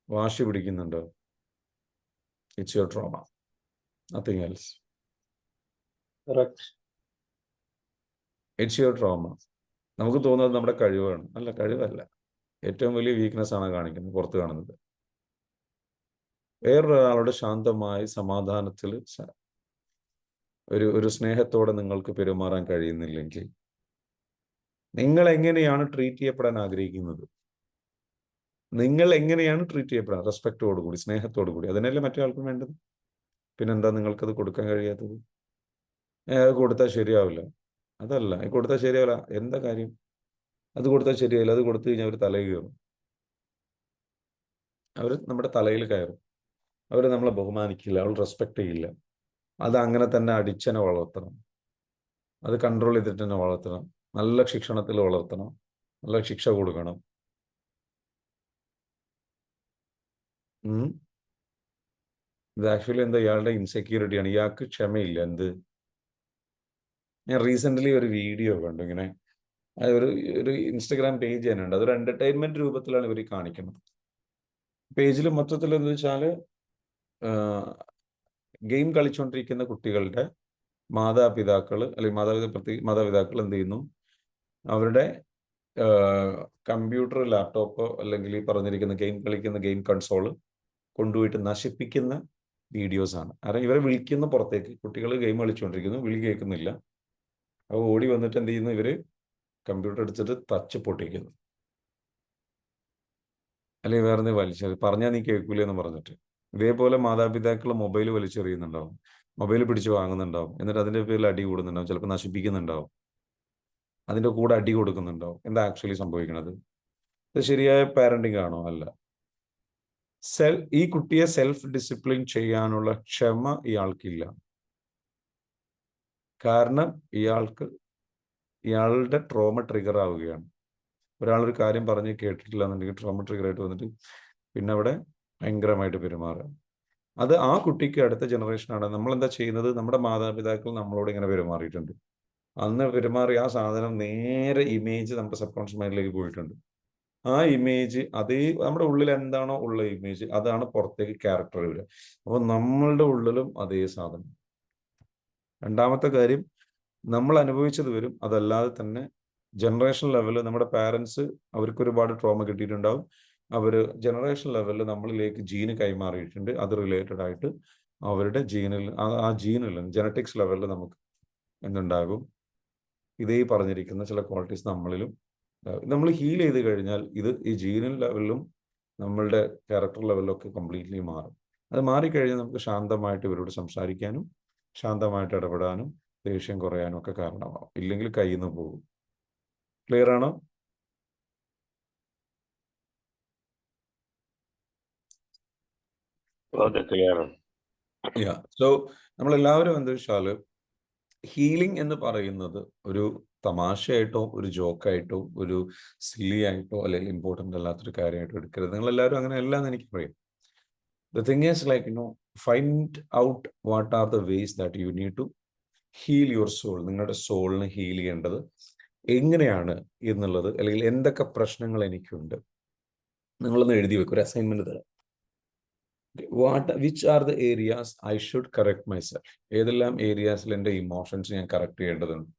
വാശി പിടിക്കുന്നുണ്ടോ? It's your trauma, nothing else. It's your trauma. നമുക്ക് തോന്നുന്നത് നമ്മുടെ കഴിവാണ്. അല്ല, കഴിവല്ല, ഏറ്റവും വലിയ വീക്ക്നെസ് ആണ് കാണിക്കുന്നത്, പുറത്ത് കാണുന്നത്. വേറൊരാളുടെ ശാന്തമായി സമാധാനത്തിൽ ഒരു സ്നേഹത്തോടെ നിങ്ങൾക്ക് പെരുമാറാൻ കഴിയുന്നില്ലെങ്കിൽ നിങ്ങൾ എങ്ങനെയാണ് ട്രീറ്റ് ചെയ്യപ്പെടാൻ ആഗ്രഹിക്കുന്നത്? നിങ്ങൾ എങ്ങനെയാണ് ട്രീറ്റ് ചെയ്യപ്പെടാൻ? റെസ്പെക്റ്റോടുകൂടി, സ്നേഹത്തോടു കൂടി. അതിനല്ലേ മറ്റേ ആൾക്കും വേണ്ടത്. പിന്നെന്താ നിങ്ങൾക്കത് കൊടുക്കാൻ കഴിയാത്തത്? അത് കൊടുത്താൽ ശരിയാവില്ല. അതല്ല, കൊടുത്താൽ ശരിയാവില്ല. എന്താ കാര്യം? അത് കൊടുത്താൽ ശരിയായില്ല, അത് കൊടുത്തു കഴിഞ്ഞാൽ അവർ തലയിൽ കയറും. അവർ നമ്മുടെ തലയിൽ കയറും, അവർ നമ്മളെ ബഹുമാനിക്കില്ല, അവൾ റെസ്പെക്ട് ചെയ്യില്ല. അത് അങ്ങനെ തന്നെ അടിച്ചനെ വളർത്തണം, അത് കൺട്രോൾ ചെയ്തിട്ട് തന്നെ വളർത്തണം, നല്ല ശിക്ഷണത്തിൽ വളർത്തണം, നല്ല ശിക്ഷ കൊടുക്കണം. ഇത് ആക്ച്വലി എന്താ, ഇയാളുടെ ഇൻസെക്യൂരിറ്റിയാണ്, ഇയാൾക്ക് ക്ഷമയില്ല. എന്ത്, ഞാൻ റീസെൻ്റ്ലി ഒരു വീഡിയോ കണ്ടു ഇങ്ങനെ, ഒരു ഒരു ഇൻസ്റ്റഗ്രാം പേജ് തന്നെ ഉണ്ട്, അതൊരു എന്റർടൈൻമെന്റ് രൂപത്തിലാണ് ഇവർ കാണിക്കുന്നത്. പേജിൽ മൊത്തത്തിൽ എന്ന് വെച്ചാൽ ഗെയിം കളിച്ചുകൊണ്ടിരിക്കുന്ന കുട്ടികളുടെ മാതാപിതാക്കൾ അല്ലെങ്കിൽ മാതാപിതാക്കൾ എന്ത് ചെയ്യുന്നു, അവരുടെ കമ്പ്യൂട്ടർ, ലാപ്ടോപ്പ് അല്ലെങ്കിൽ ഈ പറഞ്ഞിരിക്കുന്ന കളിക്കുന്ന ഗെയിം കൺസോള് കൊണ്ടുപോയിട്ട് നശിപ്പിക്കുന്ന വീഡിയോസാണ്. കാരണം ഇവരെ വിളിക്കുന്ന പുറത്തേക്ക്, കുട്ടികൾ ഗെയിം കളിച്ചുകൊണ്ടിരിക്കുന്നു, വിളി കേൾക്കുന്നില്ല, അപ്പോൾ ഓടി വന്നിട്ട് എന്ത് ചെയ്യുന്നു, ഇവർ കമ്പ്യൂട്ടർ എടുത്തിട്ട് തച്ച് പൊട്ടിക്കുന്നു, അല്ലെങ്കിൽ വേറെ എന്തെങ്കിലും വലിച്ചെറിയും, പറഞ്ഞാൽ നീ കേൾക്കൂല എന്ന് പറഞ്ഞിട്ട്. ഇതേപോലെ മാതാപിതാക്കൾ മൊബൈൽ വലിച്ചെറിയുന്നുണ്ടാവും, മൊബൈൽ പിടിച്ച് വാങ്ങുന്നുണ്ടാവും, എന്നിട്ട് അതിൻ്റെ പേരിൽ അടി കൂടുന്നുണ്ടാവും, ചിലപ്പോൾ നശിപ്പിക്കുന്നുണ്ടാവും, അതിൻ്റെ കൂടെ അടി കൊടുക്കുന്നുണ്ടാവും. എന്താ ആക്ച്വലി സംഭവിക്കുന്നത്? ഇത് ശരിയായ പാരന്റിങ് ആണോ? അല്ല. ഈ കുട്ടിയെ സെൽഫ് ഡിസിപ്ലിൻ ചെയ്യാനുള്ള ക്ഷമ ഇയാൾക്കില്ല. കാരണം ഇയാളുടെ ട്രോമ ട്രിഗർ ആവുകയാണ്. ഒരാളൊരു കാര്യം പറഞ്ഞ് കേട്ടിട്ടില്ല എന്നുണ്ടെങ്കിൽ ട്രോമ ട്രിഗർ ആയിട്ട് വന്നിട്ട് പിന്നെ അവിടെ ഭയങ്കരമായിട്ട് പെരുമാറുക. അത് ആ കുട്ടിക്ക് അടുത്ത ജനറേഷനാണ്. നമ്മളെന്താ ചെയ്യുന്നത്, നമ്മുടെ മാതാപിതാക്കൾ നമ്മളോട് ഇങ്ങനെ പെരുമാറിയിട്ടുണ്ട്, അന്ന് പെരുമാറിയ ആ സാധനം നേരെ ഇമേജ് നമ്മുടെ സബ് കോൺഷ്യസ് മൈൻഡിലേക്ക് പോയിട്ടുണ്ട്. ആ ഇമേജ്, അതേ നമ്മുടെ ഉള്ളിൽ എന്താണോ ഉള്ള ഇമേജ്, അതാണ് പുറത്തേക്ക് ക്യാരക്ടർ വരിക. അപ്പോൾ നമ്മളുടെ ഉള്ളിലും അതേ സാധനം. രണ്ടാമത്തെ കാര്യം, നമ്മൾ അനുഭവിച്ചത് വരും, അതല്ലാതെ തന്നെ ജനറേഷൻ ലെവലിൽ നമ്മുടെ പാരൻസ്, അവർക്ക് ഒരുപാട് ട്രോമ കിട്ടിയിട്ടുണ്ടാവും, അവർ ജനറേഷൻ ലെവലിൽ നമ്മളിലേക്ക് ജീന് കൈമാറിയിട്ടുണ്ട്. അത് റിലേറ്റഡ് ആയിട്ട് അവരുടെ ആ ജീനിൽ ജനറ്റിക്സ് ലെവലിൽ നമുക്ക് എന്തുണ്ടാകും, ഇതേ പറഞ്ഞിരിക്കുന്ന ചില ക്വാളിറ്റീസ് നമ്മളിലും. നമ്മൾ ഹീൽ ചെയ്ത് കഴിഞ്ഞാൽ ഈ ജീനൽ ലെവലിലും നമ്മളുടെ ക്യാരക്ടർ ലെവലിലൊക്കെ കംപ്ലീറ്റ്ലി മാറും. അത് മാറിക്കഴിഞ്ഞാൽ നമുക്ക് ശാന്തമായിട്ട് ഇവരോട് സംസാരിക്കാനും ശാന്തമായിട്ട് ഇടപെടാനും ദേഷ്യം കുറയാനും ഒക്കെ കാരണമാവും. ഇല്ലെങ്കിൽ കയ്യിൽ നിന്ന് പോകും. ക്ലിയർ ആണോ? സോ നമ്മളെല്ലാവരും എന്താ വെച്ചാൽ, ഹീലിംഗ് എന്ന് പറയുന്നത് ഒരു തമാശയായിട്ടോ ഒരു ജോക്കായിട്ടോ ഒരു സില്ലി ആയിട്ടോ അല്ലെങ്കിൽ ഇമ്പോർട്ടൻ്റ് അല്ലാത്തൊരു കാര്യമായിട്ടോ എടുക്കരുത്. നിങ്ങളെല്ലാവരും അങ്ങനെ അല്ല എന്ന് എനിക്ക് പറയാം. The thing is like find out what are the ways that you need to heal your soul. നിങ്ങളുടെ സോളിന് ഹീൽ ചെയ്യേണ്ടത് എങ്ങനെയാണ് എന്നുള്ളത്, അല്ലെങ്കിൽ എന്തൊക്കെ പ്രശ്നങ്ങൾ എനിക്കുണ്ട്, നിങ്ങളൊന്ന് എഴുതി വെക്കും, ഒരു അസൈൻമെന്റ് തരാം. Which are the areas I should correct myself. ഏതെല്ലാം ഏരിയാസിൽ എൻ്റെ ഇമോഷൻസ് ഞാൻ കറക്റ്റ് ചെയ്യേണ്ടതുണ്ട്.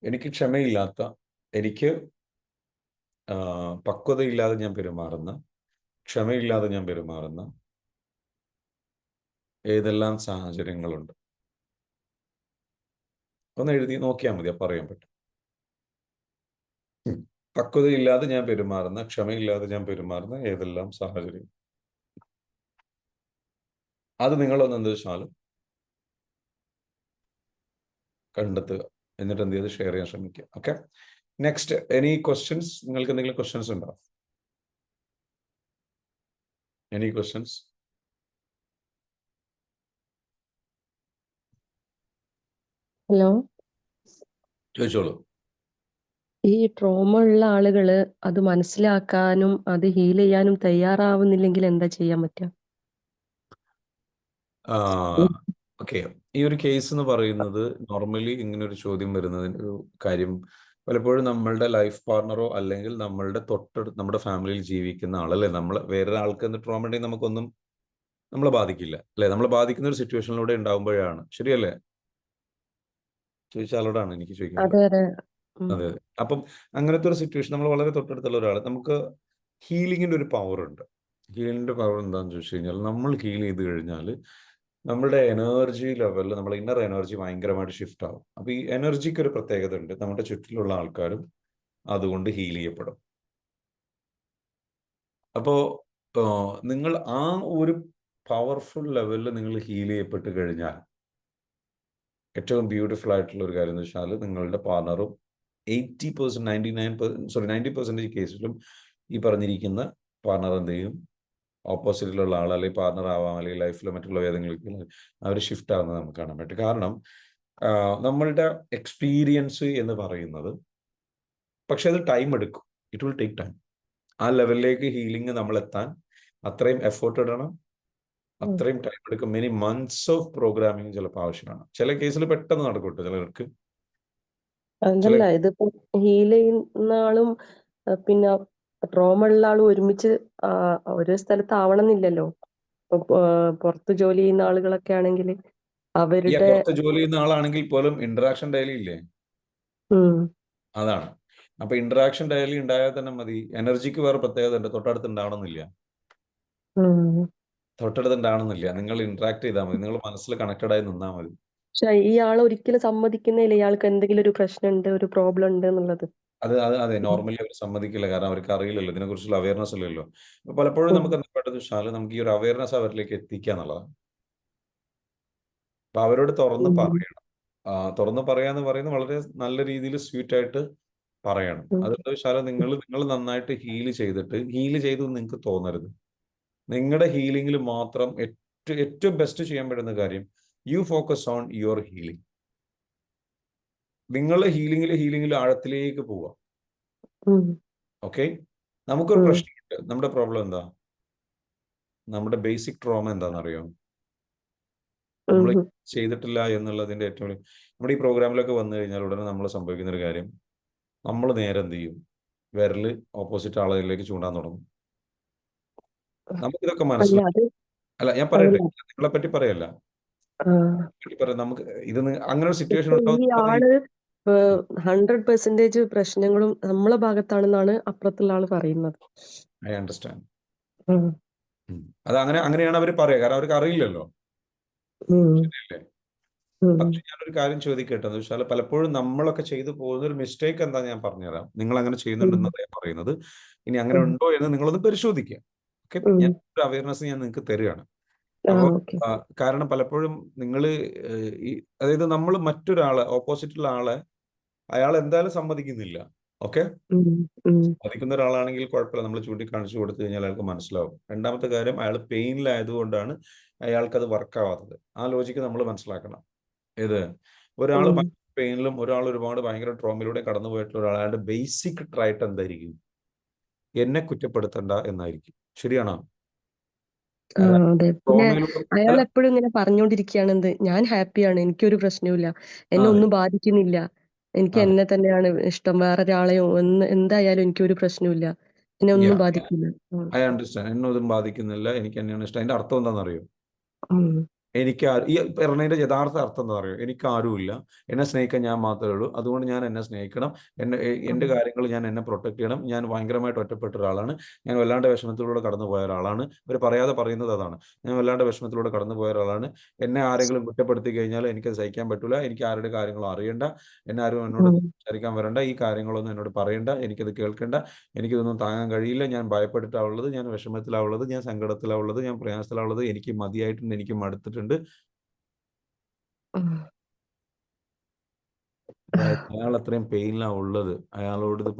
എനിക്ക് ക്ഷമയില്ലാത്ത, എനിക്ക് പക്വതയില്ലാതെ ഞാൻ പെരുമാറുന്ന, ക്ഷമയില്ലാതെ ഞാൻ പെരുമാറുന്ന ഏതെല്ലാം സാഹചര്യങ്ങളുണ്ട്, ഒന്ന് എഴുതി നോക്കിയാൽ മതി, അപ്പം അറിയാൻ പറ്റും. പക്വതയില്ലാതെ ഞാൻ പെരുമാറുന്ന, ക്ഷമയില്ലാതെ ഞാൻ പെരുമാറുന്ന ഏതെല്ലാം സാഹചര്യം, അത് നിങ്ങളൊന്ന് എന്ത് വെച്ചാലും കണ്ടെത്തുക. എന്നിട്ട് എന്ത് ചെയ്ത് ഷെയർ ചെയ്യാൻ ശ്രമിക്കുക. Okay, next, any questions? നിങ്ങൾക്ക് എന്തെങ്കിലും ക്വസ്റ്റ്യൻസ് ഉണ്ടോ? Any questions? ഹലോ, ചോദിച്ചോളൂ. ഈ ട്രോമ ഉള്ള ആളുകള് അത് മനസ്സിലാക്കാനും അത് ഹീൽ ചെയ്യാനും തയ്യാറാവുന്നില്ലെങ്കിൽ എന്താ ചെയ്യാൻ പറ്റുക? ഓക്കെ, ഈ ഒരു കേസ് എന്ന് പറയുന്നത് നോർമലി ഇങ്ങനെ ഒരു ചോദ്യം വരുന്നതിന് ഒരു കാര്യം, പലപ്പോഴും നമ്മളുടെ ലൈഫ് പാർട്ണറോ അല്ലെങ്കിൽ നമ്മളുടെ തൊട്ടടുത്ത് നമ്മുടെ ഫാമിലിയിൽ ജീവിക്കുന്ന ആളല്ലേ, നമ്മൾ വേറൊരാൾക്ക് എന്ത് ട്രോമ ഉണ്ടെങ്കിൽ നമുക്കൊന്നും നമ്മളെ ബാധിക്കില്ല അല്ലെ, നമ്മളെ ബാധിക്കുന്ന ഒരു സിറ്റുവേഷനിലൂടെ ഉണ്ടാകുമ്പോഴാണ്. ശരിയല്ലേ? ചോദിച്ചാലോടാണ് എനിക്ക് ചോദിക്കുന്നത്. അതെ അതെ. അതെ. അപ്പം അങ്ങനത്തെ ഒരു സിറ്റുവേഷൻ, നമ്മൾ വളരെ തൊട്ടടുത്തുള്ള ഒരാൾ, നമുക്ക് ഹീലിങ്ങിൻ്റെ ഒരു പവർ ഉണ്ട്. ഹീലിങ്ങിൻ്റെ പവർ എന്താണെന്ന് ചോദിച്ചു കഴിഞ്ഞാൽ, നമ്മൾ ഹീൽ ചെയ്ത് കഴിഞ്ഞാൽ നമ്മളുടെ എനർജി ലെവലിൽ നമ്മുടെ ഇന്നർ എനർജി ഭയങ്കരമായിട്ട് ഷിഫ്റ്റ് ആവും. അപ്പോൾ ഈ എനർജിക്ക് ഒരു പ്രത്യേകത ഉണ്ട്, നമ്മുടെ ചുറ്റിലുള്ള ആൾക്കാരും അതുകൊണ്ട് ഹീൽ ചെയ്യപ്പെടും. അപ്പോൾ നിങ്ങൾ ആ ഒരു പവർഫുൾ ലെവലിൽ നിങ്ങൾ ഹീൽ ചെയ്യപ്പെട്ട് കഴിഞ്ഞാൽ ഏറ്റവും ബ്യൂട്ടിഫുൾ ആയിട്ടുള്ള ഒരു കാര്യം എന്ന് വെച്ചാൽ, നിങ്ങളുടെ പാർട്ണറും 90% കേസിലും ഈ പറഞ്ഞിരിക്കുന്ന പാർട്ണർ എന്ത് ചെയ്യും, ഓപ്പോസിറ്റിലുള്ള ആൾ അല്ലെങ്കിൽ പാർട്ണർ ആവാം, അല്ലെങ്കിൽ ലൈഫിൽ മറ്റുള്ള ഏതെങ്കിലും അവർ ഷിഫ്റ്റ് ആവുന്നത് നമുക്ക് കാണാൻ പറ്റും. കാരണം നമ്മളുടെ എക്സ്പീരിയൻസ് എന്ന് പറയുന്നത്, പക്ഷെ അത് ടൈം എടുക്കും. It will take time. ആ ലെവലിലേക്ക് ഹീലിംഗ് നമ്മൾ എത്താൻ അത്രയും എഫേർട്ട് ഇടണം, അത്രയും ടൈം എടുക്കും. മെനി മന്ത്സ് ഓഫ് പ്രോഗ്രാമിങ് ചിലപ്പോൾ ആവശ്യമാണ്. ചില കേസിൽ പെട്ടെന്ന് നടക്കും ചിലർക്ക്. അതല്ല, ഇതിപ്പോ ഹീൽ ചെയ്യുന്ന ആളും പിന്നെ ട്രോമ ഉള്ള ആളും ഒരുമിച്ച് ഒരു സ്ഥലത്ത് ആവണമെന്നില്ലല്ലോ. ഇപ്പൊ പുറത്ത് ജോലി ചെയ്യുന്ന ആളുകളൊക്കെ ആണെങ്കിൽ അവരുടെ പുറത്ത് ജോലി ചെയ്യുന്ന ആളാണെങ്കിൽ പോലും ഇന്ററാക്ഷൻ ഡെയിലി ഇല്ലേ, അതാണ്. അപ്പൊ ഇന്ററാക്ഷൻ ഡെയിലി ഉണ്ടായാൽ തന്നെ മതി. എനർജിക്ക് വേറെ പ്രത്യേകത ഉണ്ട്, തൊട്ടടുത്ത് ഉണ്ടാവണമെന്നില്ല. തൊട്ടടുത്ത് ഉണ്ടാവണമെന്നില്ല. നിങ്ങൾ ഇന്ററാക്ട് ചെയ്താൽ മതി, നിങ്ങൾ മനസ്സിൽ കണക്റ്റഡ് ആയി നിന്നാൽ മതി. പക്ഷെ ഇയാൾ ഒരിക്കലും സമ്മതിക്കുന്നില്ല ഇയാൾക്ക് എന്തെങ്കിലും ഒരു പ്രശ്നമുണ്ട്, ഒരു പ്രോബ്ലം ഉണ്ട് എന്നുള്ളത്. അതെ നോർമലി അവർ സമ്മതിക്കില്ല. കാരണം അവർക്ക് അറിയില്ലല്ലോ, ഇതിനെക്കുറിച്ചുള്ള അവയർനെസ് ഇല്ലല്ലോ. അപ്പൊ പലപ്പോഴും നമുക്ക് എന്താ വേണ്ടത് വെച്ചാൽ നമുക്ക് ഈ ഒരു അവയർനെസ് അവരിലേക്ക് എത്തിക്കുക എന്നുള്ളതാണ്. അപ്പൊ അവരോട് തുറന്ന് പറയണം. തുറന്ന് പറയാന്ന് പറയുന്നത് വളരെ നല്ല രീതിയിൽ സ്വീറ്റ് ആയിട്ട് പറയണം. അതെന്താ വെച്ചാൽ നിങ്ങൾ നന്നായിട്ട് ഹീൽ ചെയ്തിട്ട്, ഹീൽ ചെയ്തു നിങ്ങൾക്ക് തോന്നരുത്. നിങ്ങളുടെ ഹീലിംഗിൽ മാത്രം ഏറ്റവും ബെസ്റ്റ് ചെയ്യാൻ പറ്റുന്ന കാര്യം, you focus on your healing. നിങ്ങൾ ഹീലിംഗിൽ ആഴത്തിലേക്ക് പോവുക. ഓക്കെ, നമുക്കൊരു പ്രശ്നമുണ്ട്. നമ്മുടെ പ്രോബ്ലം എന്താ? നമ്മുടെ ബേസിക് ട്രോമ എന്താണെന്നറിയോ? നമ്മൾ ചെയ്തിട്ടില്ല എന്നുള്ളതിന്റെ ഏറ്റവും നമ്മുടെ ഈ പ്രോഗ്രാമിലൊക്കെ വന്നു കഴിഞ്ഞാൽ ഉടനെ നമ്മൾ സംഭവിക്കുന്ന ഒരു കാര്യം, നമ്മൾ നേരെ എന്ത് ചെയ്യും, വിരല് ഓപ്പോസിറ്റ് ആളുകളിലേക്ക് ചൂണ്ടാൻ തുടങ്ങും. നമുക്കിതൊക്കെ മനസ്സിലാവും. അല്ല, ഞാൻ പറയട്ടെ, നിങ്ങളെ പറ്റി പറയല്ല, നമുക്ക് ഇത് അങ്ങനെ ഒരു സിറ്റുവേഷൻ ഉണ്ടോ? ഈ ആള് 100% പ്രശ്നങ്ങളും നമ്മളെ ഭാഗത്താണെന്നാണ് അപ്പുറത്തുള്ള ആള് പറയുന്നത്. I understand. അത് അങ്ങനെയാണ് അവർ പറയുക, കാരണം അവർക്ക് അറിയില്ലല്ലോ. ശരിയല്ലേ? പക്ഷെ ഞാനൊരു കാര്യം ചോദിക്കട്ടെ എന്ന് വെച്ചാൽ, പലപ്പോഴും നമ്മളൊക്കെ ചെയ്തു പോകുന്ന ഒരു മിസ്റ്റേക്ക് എന്താ ഞാൻ പറഞ്ഞുതരാം. നിങ്ങൾ അങ്ങനെ ചെയ്യുന്നുണ്ടെന്നാണ് ഞാൻ പറയുന്നത്. ഇനി അങ്ങനെ ഉണ്ടോ എന്ന് നിങ്ങളൊന്ന് പരിശോധിക്കുക. ഓക്കെ, ഞാൻ ഒരു അവയർനെസ് ഞാൻ നിങ്ങൾക്ക് തരികയാണ്. അപ്പോൾ കാരണം പലപ്പോഴും നിങ്ങൾ അതായത് നമ്മൾ മറ്റൊരാളെ, ഓപ്പോസിറ്റുള്ള ആളെ, അയാൾ എന്തായാലും സമ്മതിക്കുന്നില്ല. ഓക്കെ, സമ്മതിക്കുന്ന ഒരാളാണെങ്കിൽ കുഴപ്പമില്ല, നമ്മൾ ചൂണ്ടിക്കാണിച്ചു കൊടുത്തു കഴിഞ്ഞാൽ അയാൾക്ക് മനസ്സിലാവും. രണ്ടാമത്തെ കാര്യം, അയാൾ പെയിനിലായതുകൊണ്ടാണ് അയാൾക്ക് അത് വർക്കാവാത്തത്. ആ ലോജിക്ക് നമ്മൾ മനസ്സിലാക്കണം. ഏത് ഒരാൾ പെയിനിലും ഒരാൾ ഒരുപാട് ഭയങ്കര ട്രോമയിലൂടെ കടന്നു പോയിട്ടുള്ള ഒരാൾ, അയാളുടെ ബേസിക് ട്രൈറ്റ് എന്തായിരിക്കും? എന്നെ കുറ്റപ്പെടുത്തണ്ട എന്നായിരിക്കും. ശരിയാണോ? അതെ. പിന്നെ അയാൾ എപ്പോഴും ഇങ്ങനെ പറഞ്ഞുകൊണ്ടിരിക്കുകയാണ്, ഞാൻ ഹാപ്പിയാണ്, എനിക്കൊരു പ്രശ്നവുമില്ല, എന്നെ ഒന്നും ബാധിക്കുന്നില്ല, എനിക്ക് എന്നെ തന്നെയാണ് ഇഷ്ടം, വേറെ ഒരാളെയോ എന്തായാലും എനിക്കൊരു പ്രശ്നവുമില്ല, എന്നെ ഒന്നും ബാധിക്കില്ല. I understand. എന്നെ ഒന്നും ബാധിക്കുന്നില്ല, എനിക്ക് തന്നെയാണ് ഇഷ്ടം. അതിന്റെ അർത്ഥം എന്താണെന്നറിയോ? എനിക്ക് ഈ പറഞ്ഞതിന്റെ യഥാർത്ഥ അർത്ഥം എന്താ പറയുക? എനിക്ക് ആരുമില്ല, എന്നെ സ്നേഹിക്കാൻ ഞാൻ മാത്രമേ ഉള്ളൂ, അതുകൊണ്ട് ഞാൻ എന്നെ സ്നേഹിക്കണം, എൻ്റെ കാര്യങ്ങൾ ഞാൻ എന്നെ പ്രൊട്ടക്ട് ചെയ്യണം. ഞാൻ ഭയങ്കരമായിട്ട് ഒറ്റപ്പെട്ട ഒരാളാണ്, ഞാൻ വല്ലാണ്ട് വിഷമത്തിലൂടെ കടന്നു പോയ ഒരാളാണ്. അവർ പറയാതെ പറയുന്നത് അതാണ്, ഞാൻ വല്ലാണ്ട് വിഷമത്തിലൂടെ കടന്നു പോയ ഒരാളാണ്. എന്നെ ആരെങ്കിലും കുറ്റപ്പെടുത്തി കഴിഞ്ഞാൽ എനിക്കത് സഹിക്കാൻ പറ്റില്ല, എനിക്ക് ആരുടെ കാര്യങ്ങളും അറിയണ്ട, ആരും എന്നോട് സംസാരിക്കാൻ വരണ്ട, ഈ കാര്യങ്ങളൊന്നും എന്നോട് പറയണ്ട, എനിക്കത് കേൾക്കണ്ട, എനിക്കിതൊന്നും താങ്ങാൻ കഴിയില്ല, ഞാൻ ഭയപ്പെട്ടിട്ടാണ് ഉള്ളത്, ഞാൻ വിഷമത്തിലാണ് ഉള്ളത്, ഞാൻ സങ്കടത്തിലാണ് ഉള്ളത്, ഞാൻ പ്രയാസത്തിലാണ് ഉള്ളത്, എനിക്ക് മതിയായിട്ടുണ്ട്, എനിക്ക് മടുത്തിട്ടുണ്ട്. അയാൾ അത്രയും പെയിനിലാണ് ഉള്ളത്. അയാളോട് ഇത്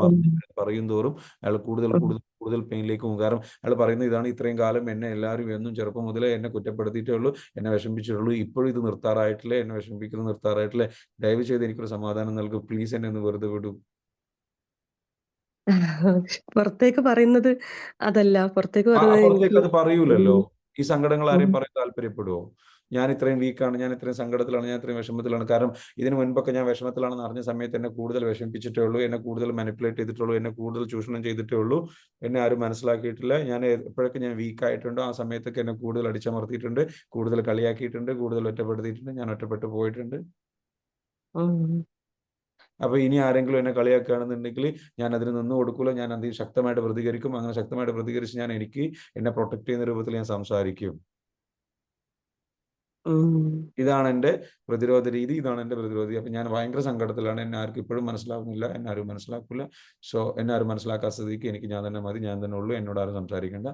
പറയും തോറും അയാൾ കൂടുതൽ പെയിനിലേക്ക് പോകും. കാരണം അയാൾ പറയുന്നത് ഇതാണ്, ഇത്രയും കാലം എന്നെ എല്ലാവരും എന്നും ചെറുപ്പം മുതലേ എന്നെ കുറ്റപ്പെടുത്തിയിട്ടേ ഉള്ളൂ, എന്നെ വിഷമിച്ചിട്ടുള്ളൂ, ഇപ്പോഴും ഇത് നിർത്താറായിട്ടില്ലേ, എന്നെ വിഷമിക്കുന്നത് നിർത്താറായിട്ടില്ലേ, ദയവ് ചെയ്ത് എനിക്കൊരു സമാധാനം നൽകും, പ്ലീസ് എന്നെ ഒന്ന് വെറുതെ വിടൂ. പുറത്തേക്ക് പറയുന്നത് അതല്ല, പുറത്തേക്ക് പുറത്തേക്ക് അത് പറയൂലല്ലോ. ഈ സങ്കടങ്ങൾ ആരെയും പറയാൻ താല്പര്യപ്പെടുവോ? ഞാൻ ഇത്രയും വീക്കാണ്, ഞാൻ ഇത്രയും സങ്കടത്തിലാണ്, ഞാൻ ഇത്രയും വിഷമത്തിലാണ്. കാരണം ഇതിനു മുൻപൊക്കെ ഞാൻ വിഷമത്തിലാണെന്ന് അറിഞ്ഞ സമയത്ത് എന്നെ കൂടുതൽ വിഷമിപ്പിച്ചിട്ടേ ഉള്ളൂ, എന്നെ കൂടുതൽ മാനിപ്പുലേറ്റ് ചെയ്തിട്ടുള്ളൂ, എന്നെ കൂടുതൽ ചൂഷണം ചെയ്തിട്ടേ ഉള്ളൂ, എന്നെ ആരും മനസ്സിലാക്കിയിട്ടില്ല. ഞാൻ എപ്പോഴൊക്കെ ഞാൻ വീക്കായിട്ടുണ്ടോ ആ സമയത്തൊക്കെ എന്നെ കൂടുതൽ അടിച്ചമർത്തിയിട്ടുണ്ട്, കൂടുതൽ കളിയാക്കിയിട്ടുണ്ട്, കൂടുതൽ ഒറ്റപ്പെടുത്തിയിട്ടുണ്ട്, ഞാൻ ഒറ്റപ്പെട്ടു പോയിട്ടുണ്ട്. അപ്പൊ ഇനി ആരെങ്കിലും എന്നെ കളിയാക്കുകയാണെന്നുണ്ടെങ്കിൽ ഞാൻ അതിന് നിന്ന് കൊടുക്കൂല, ഞാൻ അതിൽ ശക്തമായിട്ട് പ്രതികരിക്കും. അങ്ങനെ ശക്തമായിട്ട് പ്രതികരിച്ച് ഞാൻ എന്നെ പ്രൊട്ടക്ട് ചെയ്യുന്ന രൂപത്തിൽ ഞാൻ സംസാരിക്കും. ഇതാണ് എൻ്റെ പ്രതിരോധ രീതി, ഇതാണ് എൻ്റെ പ്രതിരോധ രീതി. അപ്പൊ ഞാൻ ഭയങ്കര സങ്കടത്തിലാണ്, എന്നെ ആർക്കും ഇപ്പോഴും മനസ്സിലാകുന്നില്ല, എന്നെ ആരും മനസ്സിലാക്കില്ല. സോ എന്നെ ആരും മനസ്സിലാക്കാത്ത സ്ഥിതിക്ക് എനിക്ക് ഞാൻ തന്നെ മതി, ഞാൻ തന്നെ ഉള്ളൂ, എന്നോട് ആരും സംസാരിക്കേണ്ട,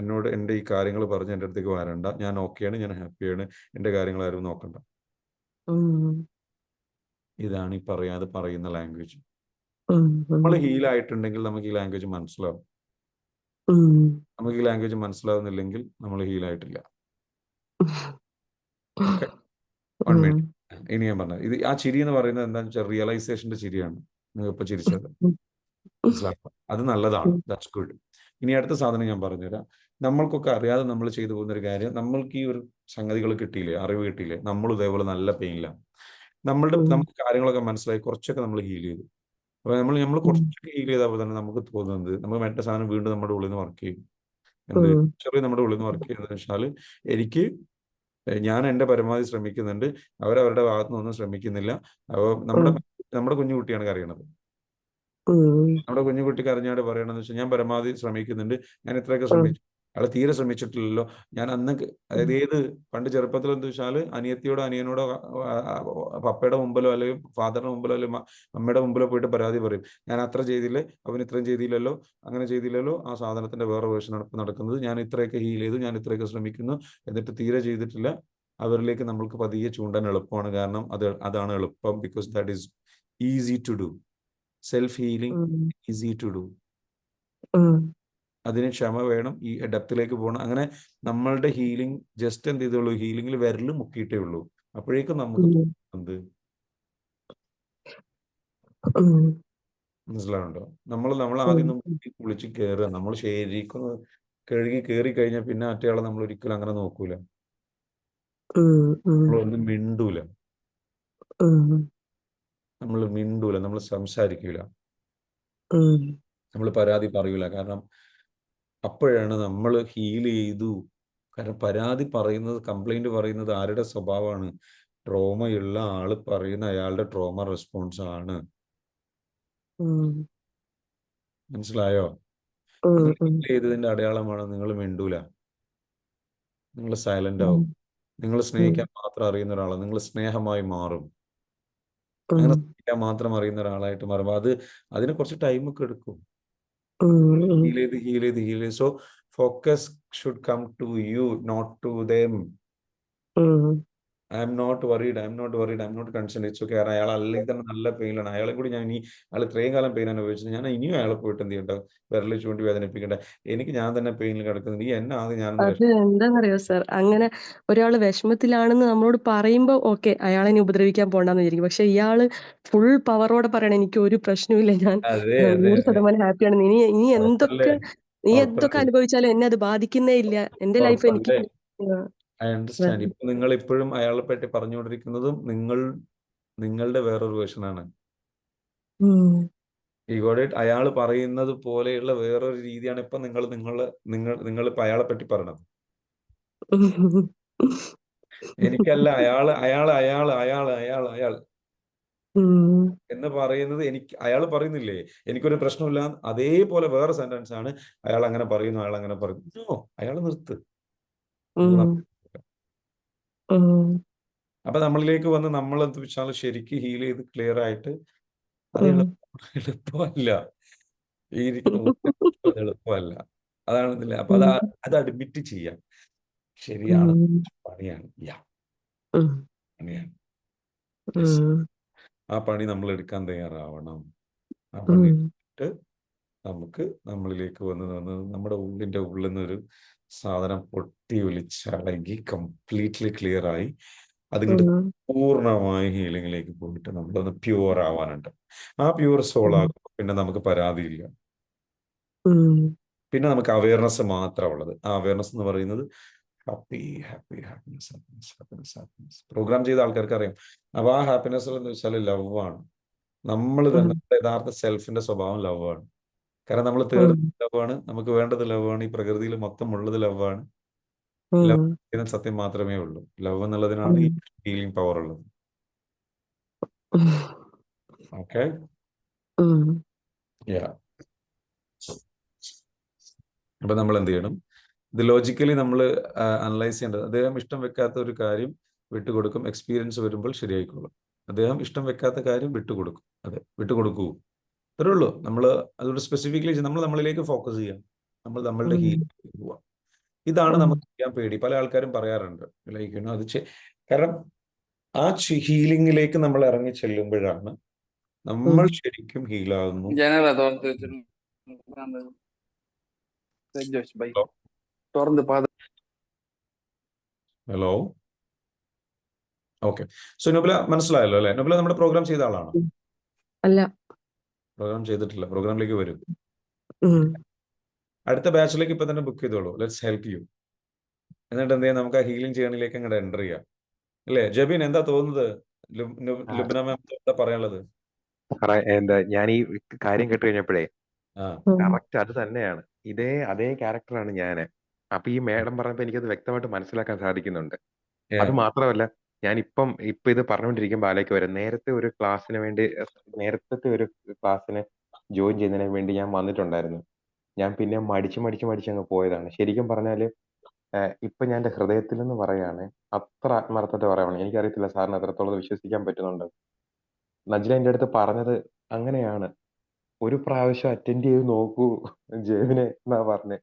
എന്നോട് എൻ്റെ ഈ കാര്യങ്ങൾ പറഞ്ഞ് എൻ്റെ അടുത്തേക്ക് വരണ്ട, ഞാൻ ഓക്കെയാണ്, ഞാൻ ഹാപ്പിയാണ്, എൻ്റെ കാര്യങ്ങൾ ആരും നോക്കണ്ട. ഇതാണ് ഈ പറയുന്ന ലാംഗ്വേജ്. നമ്മൾ ഹീലായിട്ടുണ്ടെങ്കിൽ നമുക്ക് ഈ ലാംഗ്വേജ് മനസ്സിലാവും. ഉം. നമുക്ക് ഈ ലാംഗ്വേജ് മനസ്സിലാവുന്നില്ലെങ്കിൽ നമ്മൾ ഹീലായിട്ടില്ല. ഓക്കെ, 1 ഉം. മിനിറ്റ്. ഇനി ഞാൻ പറഞ്ഞത് ഇത് ആ ചിരി എന്ന് പറയുന്നത് എന്താണെന്ന് വെച്ചാൽ റിയലൈസേഷന്റെ ചിരിയാണ്. നിങ്ങൾ ഇപ്പൊ ചിരിച്ചത് ഉം. മനസ്സിലാക്കാം. അത് നല്ലതാണ്, ദാറ്റ്സ് ഗുഡ്. ഇനി അടുത്ത സാധനം ഞാൻ പറഞ്ഞുതരാം. നമ്മൾക്കൊക്കെ അറിയാതെ നമ്മൾ ചെയ്തു പോകുന്ന ഒരു കാര്യം, നമ്മൾക്ക് ഈ ഒരു സംഗതികൾ കിട്ടിയില്ലേ, അറിവ് കിട്ടിയില്ലേ, നമ്മൾ ഇതേപോലെ നല്ല പെയിനിലാണ്. നമുക്ക് കാര്യങ്ങളൊക്കെ മനസ്സിലായി, കുറച്ചൊക്കെ നമ്മൾ ഹീൽ ചെയ്തു. അപ്പൊ നമ്മൾ കുറച്ചൊക്കെ ഹീൽ ചെയ്തപ്പോൾ തന്നെ നമുക്ക് തോന്നുന്നത് നമുക്ക് മറ്റേ സാധനം വീണ്ടും നമ്മുടെ ഉള്ളിൽ നിന്ന് വർക്ക് ചെയ്യും. എന്ത് ചെറിയ നമ്മുടെ ഉള്ളിൽ നിന്ന് വർക്ക് ചെയ്യുന്നത് വെച്ചാൽ എനിക്ക് ഞാൻ എൻ്റെ പരമാവധി ശ്രമിക്കുന്നുണ്ട്, അവരവരുടെ ഭാഗത്തു നിന്നൊന്നും ശ്രമിക്കുന്നില്ല. അപ്പോൾ നമ്മുടെ കുഞ്ഞുകുട്ടിയാണ് കരയണത്. നമ്മുടെ കുഞ്ഞുകുട്ടി കരഞ്ഞാട് പറയണമെന്ന് വെച്ചാൽ ഞാൻ പരമാവധി ശ്രമിക്കുന്നുണ്ട്, ഞാൻ ഇത്രയൊക്കെ ശ്രമിച്ചു, അയാൾ തീരെ ശ്രമിച്ചിട്ടില്ലല്ലോ. ഞാൻ അന്ന് അതായത് പണ്ട് ചെറുപ്പത്തിൽ എന്താ വെച്ചാൽ അനിയത്തിയോടോ അനിയനോടോ പപ്പയുടെ മുമ്പിലോ അല്ലെങ്കിൽ ഫാദറിന്റെ മുമ്പിലോ അല്ലെങ്കിൽ അമ്മയുടെ മുമ്പിലോ പോയിട്ട് പരാതി പറയും, ഞാൻ അത്ര ചെയ്തില്ലേ, അവൻ ഇത്രയും ചെയ്തില്ലല്ലോ, അങ്ങനെ ചെയ്തില്ലല്ലോ, ആ സാധനത്തിന്റെ വേറെ വേർഷനാണ് ഇപ്പം നടക്കുന്നത്, ഞാൻ ഇത്രയൊക്കെ ഹീൽ ചെയ്തു, ഞാൻ ഇത്രയൊക്കെ ശ്രമിക്കുന്നു, എന്നിട്ട് തീരെ ചെയ്തിട്ടില്ല. അവരിലേക്ക് നമ്മൾക്ക് പതിയെ ചൂണ്ടാൻ എളുപ്പമാണ്, കാരണം അതാണ് എളുപ്പം. Because that is easy to do. Self healing easy to do. അതിന് ക്ഷമ വേണം, ഈ ഡെപ്തിലേക്ക് പോകണം. അങ്ങനെ നമ്മളുടെ ഹീലിംഗ് ജസ്റ്റ് എന്ത് ചെയ്തോളൂ, ഹീലിംഗിൽ വിരൽ മുക്കിയിട്ടേ ഉള്ളൂ. അപ്പോഴേക്കും നമുക്ക് തോന്നുന്നത് മനസ്സിലാവുണ്ടോ? നമ്മൾ ആദ്യം കുളിച്ച് കയറുക, നമ്മൾ ശരിക്കും കഴുകി കയറി കഴിഞ്ഞാൽ പിന്നെ മറ്റേയാളെ നമ്മൾ ഒരിക്കലും അങ്ങനെ നോക്കൂല, നമ്മളൊന്നും മിണ്ടൂല, നമ്മൾ സംസാരിക്കൂല, നമ്മൾ പരാതി പറയൂല. കാരണം അപ്പോഴാണ് നമ്മൾ ഹീൽ ചെയ്തു. കാരണം പരാതി പറയുന്നത്, കംപ്ലൈന്റ് പറയുന്നത് ആരുടെ സ്വഭാവമാണ്? ട്രോമയുള്ള ആള് പറയുന്ന അയാളുടെ ട്രോമ റെസ്പോൺസ് ആണ്. മനസ്സിലായോ? ഹീൽ ചെയ്തതിന്റെ അടയാളമാണ് നിങ്ങൾ മിണ്ടൂല, നിങ്ങൾ സൈലന്റ് ആവും. നിങ്ങൾ സ്നേഹിക്കാൻ മാത്രം അറിയുന്ന ഒരാളാണ്, നിങ്ങൾ സ്നേഹമായി മാറും. അങ്ങനെ സ്നേഹിക്കാൻ മാത്രം അറിയുന്ന ഒരാളായിട്ട് മാറും. അതിന് കുറച്ച് ടൈമൊക്കെ എടുക്കും. ഹീൽ ചെയ്ത്. So focus should come to you, not to them. I am not worried, I am not concern, it's okay. കാരണം അയാൾ അല്ലെങ്കിൽ തന്നെ നല്ല പെയിനിലാണ്. അയാളെ കൂടി ഞാൻ അയാൾ ഇത്രയും കാലം പെയിൻ അനുഭവിച്ചത്, ഞാൻ ഇനിയും അയാളെ പോയിട്ട് എന്ത് ചെയ്യണ്ട, വിരൽ ചൂണ്ടി വേദനിപ്പിക്കണ്ട. എനിക്ക് ഞാൻ തന്നെ പെയിനിൽ കിടക്കുന്നത്, ഈ എന്നെ ആദ്യം ഞാനൊന്ന് അത് എന്താണെന്നറിയോ സർ, അങ്ങനെ ഒരാള് വിഷമത്തിലാണെന്ന് നമ്മളോട് പറയുമ്പോ ഓക്കെ, അയാളെ ഇനി ഉപദ്രവിക്കാൻ പോണ്ടെന്ന് വിചാരിക്കും. പക്ഷെ ഇയാള് ഫുൾ പവറോടെ പറയണം, എനിക്ക് ഒരു പ്രശ്നമില്ല, ഞാൻ അതെ 100% ഹാപ്പിയാണ്, ഇനി ഉറപ്പല്ലേ? എന്തൊക്കെ അനുഭവിച്ചാലും എന്നെ അത് ബാധിക്കുന്നേ ഇല്ല, എന്റെ ലൈഫ് എനിക്ക് ഐ അണ്ടർസ്റ്റാൻഡ്. ഇപ്പൊ നിങ്ങൾ ഇപ്പോഴും അയാളെ പറ്റി പറഞ്ഞുകൊണ്ടിരിക്കുന്നതും നിങ്ങളുടെ വേറൊരു വേർഷനാണ്. ഈ ഗോഡ്, അയാൾ പറയുന്നത് പോലെയുള്ള വേറൊരു രീതിയാണ് ഇപ്പൊ നിങ്ങൾ ഇപ്പൊ അയാളെ പറ്റി പറയണത്. എനിക്കല്ല, അയാൾ എന്ന് പറയുന്നത് അയാൾ പറയുന്നില്ലേ എനിക്കൊരു പ്രശ്നമില്ല, അതേപോലെ വേറെ സെന്റൻസ് ആണ് അയാൾ അങ്ങനെ പറയുന്നു, അയാൾ അങ്ങനെ പറയുന്നു. അയാൾ നിർത്ത്. അപ്പൊ നമ്മളിലേക്ക് വന്ന് നമ്മൾ എന്ത് വെച്ചാൽ ശരിക്കും ഹീൽ ചെയ്ത് ക്ലിയർ ആയിട്ട്, അത് എളുപ്പമല്ല. ഈ ഇരിക്കുന്ന എളുപ്പമല്ല. അതാണ്. അപ്പൊ അത് അഡ്മിറ്റ് ചെയ്യാം, ശരിയാണ്, പണിയാണ്. പണിയാണ്. ആ പണി നമ്മൾ എടുക്കാൻ തയ്യാറാവണം. ആ പണി എടുത്തിട്ട് നമുക്ക് നമ്മളിലേക്ക് വന്ന് നമ്മുടെ ഉള്ളിന്റെ ഉള്ളിൽ നിന്നൊരു സാധനം പൊട്ടി ഒലിച്ചടങ്ങി കംപ്ലീറ്റ്ലി ക്ലിയർ ആയി അതിങ്ങോട്ട് പൂർണ്ണമായി ഹീലിംഗിലേക്ക് പോയിട്ട് നമ്മളൊന്ന് പ്യൂർ ആവാനുണ്ട്. ആ പ്യൂർ സോൾ ആകുമ്പോൾ പിന്നെ നമുക്ക് പരാതിയില്ല, പിന്നെ നമുക്ക് അവയർനെസ് മാത്രമാണ് ഉള്ളത്. ആ അവയർനെസ് എന്ന് പറയുന്നത് ഹാപ്പിനെസ്. പ്രോഗ്രാം ചെയ്ത ആൾക്കാർക്ക് അറിയാം. അപ്പൊ ആ ഹാപ്പിനെസ് എന്ന് വെച്ചാൽ ലവ് ആണ്. നമ്മൾ തന്നെ യഥാർത്ഥ സെൽഫിന്റെ സ്വഭാവം ലവ് ആണ്. കാരണം നമ്മൾ തേടുന്നത് ലവ് ആണ്, നമുക്ക് വേണ്ടത് ലവ് ആണ്, ഈ പ്രകൃതിയിൽ മൊത്തം ഉള്ളത് ലവ് ആണ്. ലവ് സത്യം മാത്രമേ ഉള്ളൂ. ലവ് എന്നുള്ളതിനാണ് ഈ ഹീലിംഗ് പവർ ഉള്ളത്. ഓക്കെ, അപ്പൊ നമ്മൾ എന്ത് ചെയ്യണം? ഇത് ലോജിക്കലി നമ്മൾ അനലൈസ് ചെയ്യേണ്ടത്. അദ്ദേഹം ഇഷ്ടം വെക്കാത്ത ഒരു കാര്യം വിട്ടുകൊടുക്കും, എക്സ്പീരിയൻസ് വരുമ്പോൾ ശരിയായിക്കോളും. അദ്ദേഹം ഇഷ്ടം വെക്കാത്ത കാര്യം വിട്ടുകൊടുക്കും, അതെ, വിട്ടുകൊടുക്കൂ. അത്രേ ഉള്ളൂ. നമ്മൾ അതുകൊണ്ട് സ്പെസിഫിക്കലി നമ്മളിലേക്ക് ഫോക്കസ് ചെയ്യാം, നമ്മൾ നമ്മളുടെ ഹീലിംഗ് പോവാം. ഇതാണ് നമുക്ക് ചെയ്യാൻ പേടി. പല ആൾക്കാരും പറയാറുണ്ട് അത് കാരണം ആ ഹീലിംഗിലേക്ക് നമ്മൾ ഇറങ്ങി ചെല്ലുമ്പോഴാണ് നമ്മൾ ശരിക്കും ഹീലാകുന്നു. ജോഷ് ഭായ് തുറന്ന് ഹലോ. ഓക്കെ. സോ നുബില മനസ്സിലായല്ലോ അല്ലെ? നുബില നമ്മുടെ പ്രോഗ്രാം ചെയ്ത ആളാണോ? അല്ല. പ്രോഗ്രാം ചെയ്തിട്ടില്ല. പ്രോഗ്രാമിലേക്ക് വരും. ഉം. അടുത്ത ബാച്ചിലേക്ക് ഇപ്പൊ തന്നെ ബുക്ക് ചെയ്തോളൂ. Let's help you. എന്നിട്ട് എന്ത് ചെയ്യാം, നമുക്ക് ആ ഹീലിംഗ് ജേർണിയിലേക്ക് അങ്ങോട്ട് എൻ്റർ ചെയ്യാം അല്ലേ? ജബീൻ എന്താ തോന്നുന്നത്? ലുബ്ന മാം എന്താ പറയാനുള്ളത്? എന്താ ഞാൻ ഈ കാര്യം കേട്ട് കഴിഞ്ഞപ്പോഴേ ആ കറക്റ്റ് അത് തന്നെയാണ്. അതേ ക്യാരക്ടറാണ് ഞാന്. അപ്പൊ ഈ മേഡം പറഞ്ഞപ്പോ എനിക്കത് വ്യക്തമായിട്ട് മനസ്സിലാക്കാൻ സാധിക്കുന്നുണ്ട്. അത് മാത്രമല്ല, ഞാൻ ഇപ്പൊ ഇത് പറഞ്ഞുകൊണ്ടിരിക്കുമ്പോൾ ആലേക്ക് വരാം. നേരത്തെ ഒരു ക്ലാസ്സിന് ജോയിൻ ചെയ്യുന്നതിന് വേണ്ടി ഞാൻ വന്നിട്ടുണ്ടായിരുന്നു. ഞാൻ പിന്നെ മടിച്ച് അങ്ങ് പോയതാണ്. ശരിക്കും പറഞ്ഞാല് ഇപ്പൊ ഞാൻ എന്റെ ഹൃദയത്തിൽ നിന്ന് പറയാണ്, അത്ര ആത്മാർത്ഥത പറയാണ്. എനിക്കറിയത്തില്ല സാറിന് എത്രത്തോളം അത് വിശ്വസിക്കാൻ പറ്റുന്നുണ്ട്. നജ്ല എന്റെ അടുത്ത് പറഞ്ഞത് അങ്ങനെയാണ്. ഒരു പ്രാവശ്യം അറ്റൻഡ് ചെയ്ത് നോക്കൂ ജെവിനെ എന്നാ പറഞ്ഞേ.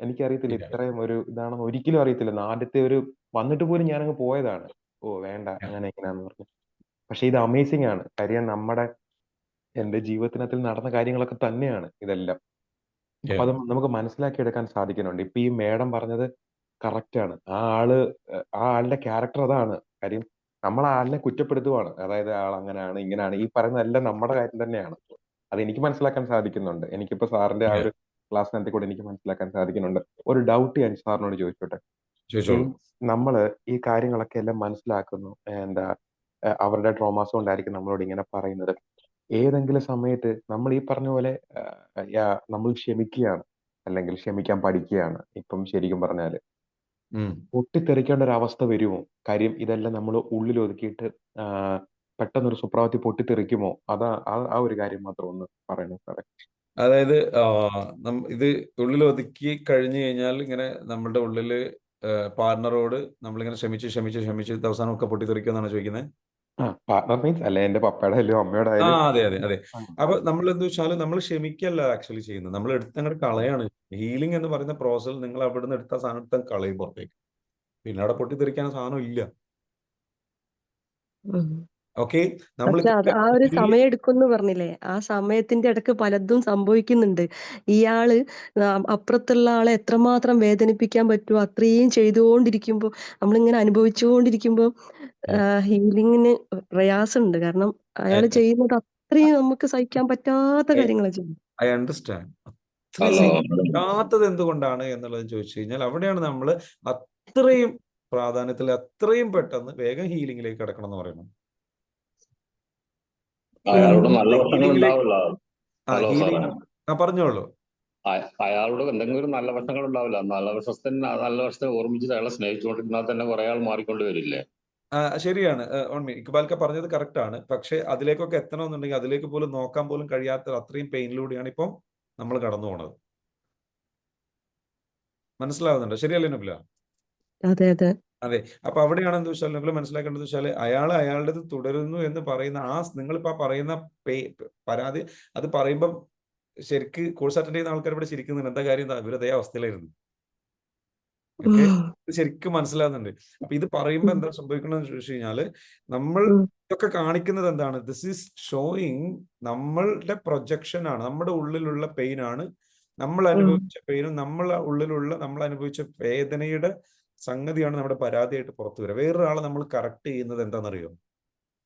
എനിക്കറിയത്തില്ല ഇത്രയും ഒരു ഇതാണെന്ന് ഒരിക്കലും അറിയത്തില്ല. ആദ്യത്തെ വന്നിട്ട് പോലും ഞാനങ്ങ് പോയതാണ്. ഓ വേണ്ട അങ്ങനെ എങ്ങനെയാന്ന് പറഞ്ഞു. പക്ഷെ ഇത് അമേസിംഗ് ആണ്. കാര്യം എന്റെ ജീവിതത്തിനകത്തിൽ നടന്ന കാര്യങ്ങളൊക്കെ തന്നെയാണ് ഇതെല്ലാം. അപ്പൊ അത് നമുക്ക് മനസ്സിലാക്കിയെടുക്കാൻ സാധിക്കുന്നുണ്ട്. ഇപ്പൊ ഈ മേഡം പറഞ്ഞത് കറക്റ്റ് ആണ്. ആ ആളുടെ ക്യാരക്ടർ അതാണ്. കാര്യം നമ്മൾ ആ ആളിനെ കുറ്റപ്പെടുത്തുവാണ്. അതായത് ആൾ അങ്ങനെയാണ് ഇങ്ങനെയാണ്. ഈ പറയുന്നതെല്ലാം നമ്മുടെ കാര്യം തന്നെയാണ്. അത് എനിക്ക് മനസ്സിലാക്കാൻ സാധിക്കുന്നുണ്ട്. എനിക്കിപ്പോ സാറിന്റെ ആ ഒരു ക്ലാസ്സിനകത്ത് കൂടെ എനിക്ക് മനസ്സിലാക്കാൻ സാധിക്കുന്നുണ്ട്. ഒരു ഡൗട്ട് ഞാൻ സാറിനോട് ചോദിച്ചോട്ടെ? നമ്മള് ഈ കാര്യങ്ങളൊക്കെ എല്ലാം മനസ്സിലാക്കുന്നു. അവരുടെ ട്രോമാസ് കൊണ്ടായിരിക്കും നമ്മളോട് ഇങ്ങനെ പറയുന്നത്. ഏതെങ്കിലും സമയത്ത് നമ്മൾ ഈ പറഞ്ഞ പോലെ നമ്മൾ ക്ഷമിക്കുകയാണ്, അല്ലെങ്കിൽ ക്ഷമിക്കാൻ പഠിക്കുകയാണ്. ഇപ്പം ശരിക്കും പറഞ്ഞാല് പൊട്ടിത്തെറിക്കേണ്ട ഒരു അവസ്ഥ വരുമോ? കാര്യം ഇതെല്ലാം നമ്മൾ ഉള്ളിൽ ഒതുക്കിയിട്ട് പെട്ടെന്നൊരു സുപ്രഭാതത്തിൽ പൊട്ടിത്തെറിക്കുമോ? ആ ഒരു കാര്യം മാത്രം ഒന്ന് പറയണം സാറേ. അതായത് ഇത് ഉള്ളിൽ ഒതുക്കി കഴിഞ്ഞു കഴിഞ്ഞാൽ ഇങ്ങനെ നമ്മളുടെ ഉള്ളില് പാർട്ണറോട് നമ്മളിങ്ങനെ ക്ഷമിച്ച് അവസാനം ഒക്കെ പൊട്ടിത്തെറിക്കുമെന്നാണ് ചോദിക്കുന്നത്? പാർട്ണർ മീൻസ് അല്ല, എന്റെ പപ്പയുടെ ആയാലും അമ്മയുടെ ആ ആയാലും. അതെ. അപ്പൊ നമ്മൾ എന്താ വെച്ചാൽ നമ്മൾ ക്ഷമിക്കല്ല ആക്ച്വലി ചെയ്യുന്നത്, നമ്മൾ എടുത്തങ്ങോട്ട് കളയാണ്. ഹീലിംഗ് എന്ന് പറയുന്ന പ്രോസസ്സിൽ നിങ്ങൾ അവിടെ നിന്ന് എടുത്ത സാധനം എടുത്ത കളയും പുറത്തേക്ക്. പിന്നെ അവിടെ പൊട്ടിത്തെറിക്കാൻ സാധനം ഇല്ല. ഓക്കെ. നമ്മൾ പക്ഷെ അത് ആ ഒരു സമയം എടുക്കുമെന്ന് പറഞ്ഞില്ലേ, ആ സമയത്തിന്റെ ഇടയ്ക്ക് പലതും സംഭവിക്കുന്നുണ്ട്. ഇയാള് അപ്പുറത്തുള്ള ആളെ എത്രമാത്രം വേദനിപ്പിക്കാൻ പറ്റുമോ അത്രയും ചെയ്തുകൊണ്ടിരിക്കുമ്പോ, നമ്മളിങ്ങനെ അനുഭവിച്ചുകൊണ്ടിരിക്കുമ്പോ ഹീലിങ്ങിന് പ്രയാസമുണ്ട്. കാരണം അയാൾ ചെയ്യുന്നത് അത്രയും നമുക്ക് സഹിക്കാൻ പറ്റാത്ത കാര്യങ്ങളാണ് ചെയ്യുന്നത്. I understand. പറ്റാത്തത് എന്തുകൊണ്ടാണ് എന്നുള്ളത് ചോദിച്ചു കഴിഞ്ഞാൽ അവിടെയാണ് നമ്മൾ അത്രയും പ്രാധാന്യത്തിൽ അത്രയും പെട്ടെന്ന് വേഗം ഹീലിംഗിലേക്ക് കിടക്കണം എന്ന് പറയുന്നത്. അയാളോട് നല്ല വശങ്ങൾ ഉണ്ടാവില്ല. ഹലോ സാറേ, പറഞ്ഞോളൂ. അയാളോട് എന്തെങ്കിലും നല്ല വശങ്ങൾ ഉണ്ടാവില്ല. നല്ല വശത്തെ ഓർമ്മിച്ചിട്ട് അയാളെ സ്നേഹിച്ചുകൊണ്ടിരുന്നാൽ തന്നെ കുറെ ആൾ മാറിക്കൊണ്ട് വരില്ലേ? ശരിയാണ്. ഇക്ബാൽക്ക പറഞ്ഞത് കറക്റ്റ് ആണ്. പക്ഷെ അതിലേക്കൊക്കെ എത്തണമെന്നുണ്ടെങ്കിൽ അതിലേക്ക് പോലും നോക്കാൻ പോലും കഴിയാത്ത അത്രയും പെയിനിലൂടെയാണ് ഇപ്പം നമ്മൾ കടന്നു പോണത്. മനസ്സിലാവുന്നുണ്ടോ? ശരിയല്ലേ നബില? അതെ. അപ്പൊ അവിടെയാണ് എന്താ വെച്ചാൽ നിങ്ങൾ മനസ്സിലാക്കേണ്ടത് വെച്ചാൽ അയാളുടേത് തുടരുന്നു എന്ന് പറയുന്ന നിങ്ങളിപ്പോ പറയുന്ന പരാതി അത് പറയുമ്പം ശരിക്ക് കോഴ്സ് അറ്റൻഡ് ചെയ്യുന്ന ആൾക്കാർ ഇവിടെ ശരിക്കും എന്താ കാര്യം, ഇവരതേ അവസ്ഥയിലായിരുന്നു. ഓക്കെ, ശരിക്കും മനസ്സിലാവുന്നുണ്ട്. അപ്പൊ ഇത് പറയുമ്പോ എന്താ സംഭവിക്കണമെന്ന് ചോദിച്ചു കഴിഞ്ഞാല് നമ്മൾ ഇതൊക്കെ കാണിക്കുന്നത് എന്താണ്? ദിസ് ഈസ് ഷോയിങ് നമ്മളുടെ പ്രൊജക്ഷൻ ആണ്, നമ്മുടെ ഉള്ളിലുള്ള പെയിൻ ആണ്, നമ്മൾ അനുഭവിച്ച പെയിനും നമ്മൾ അനുഭവിച്ച വേദനയുടെ സംഗതിയാണ് നമ്മുടെ പരാതിയായിട്ട് പുറത്തു വരിക. വേറൊരാളെ നമ്മൾ കറക്റ്റ് ചെയ്യുന്നത് എന്താണെന്നറിയോ?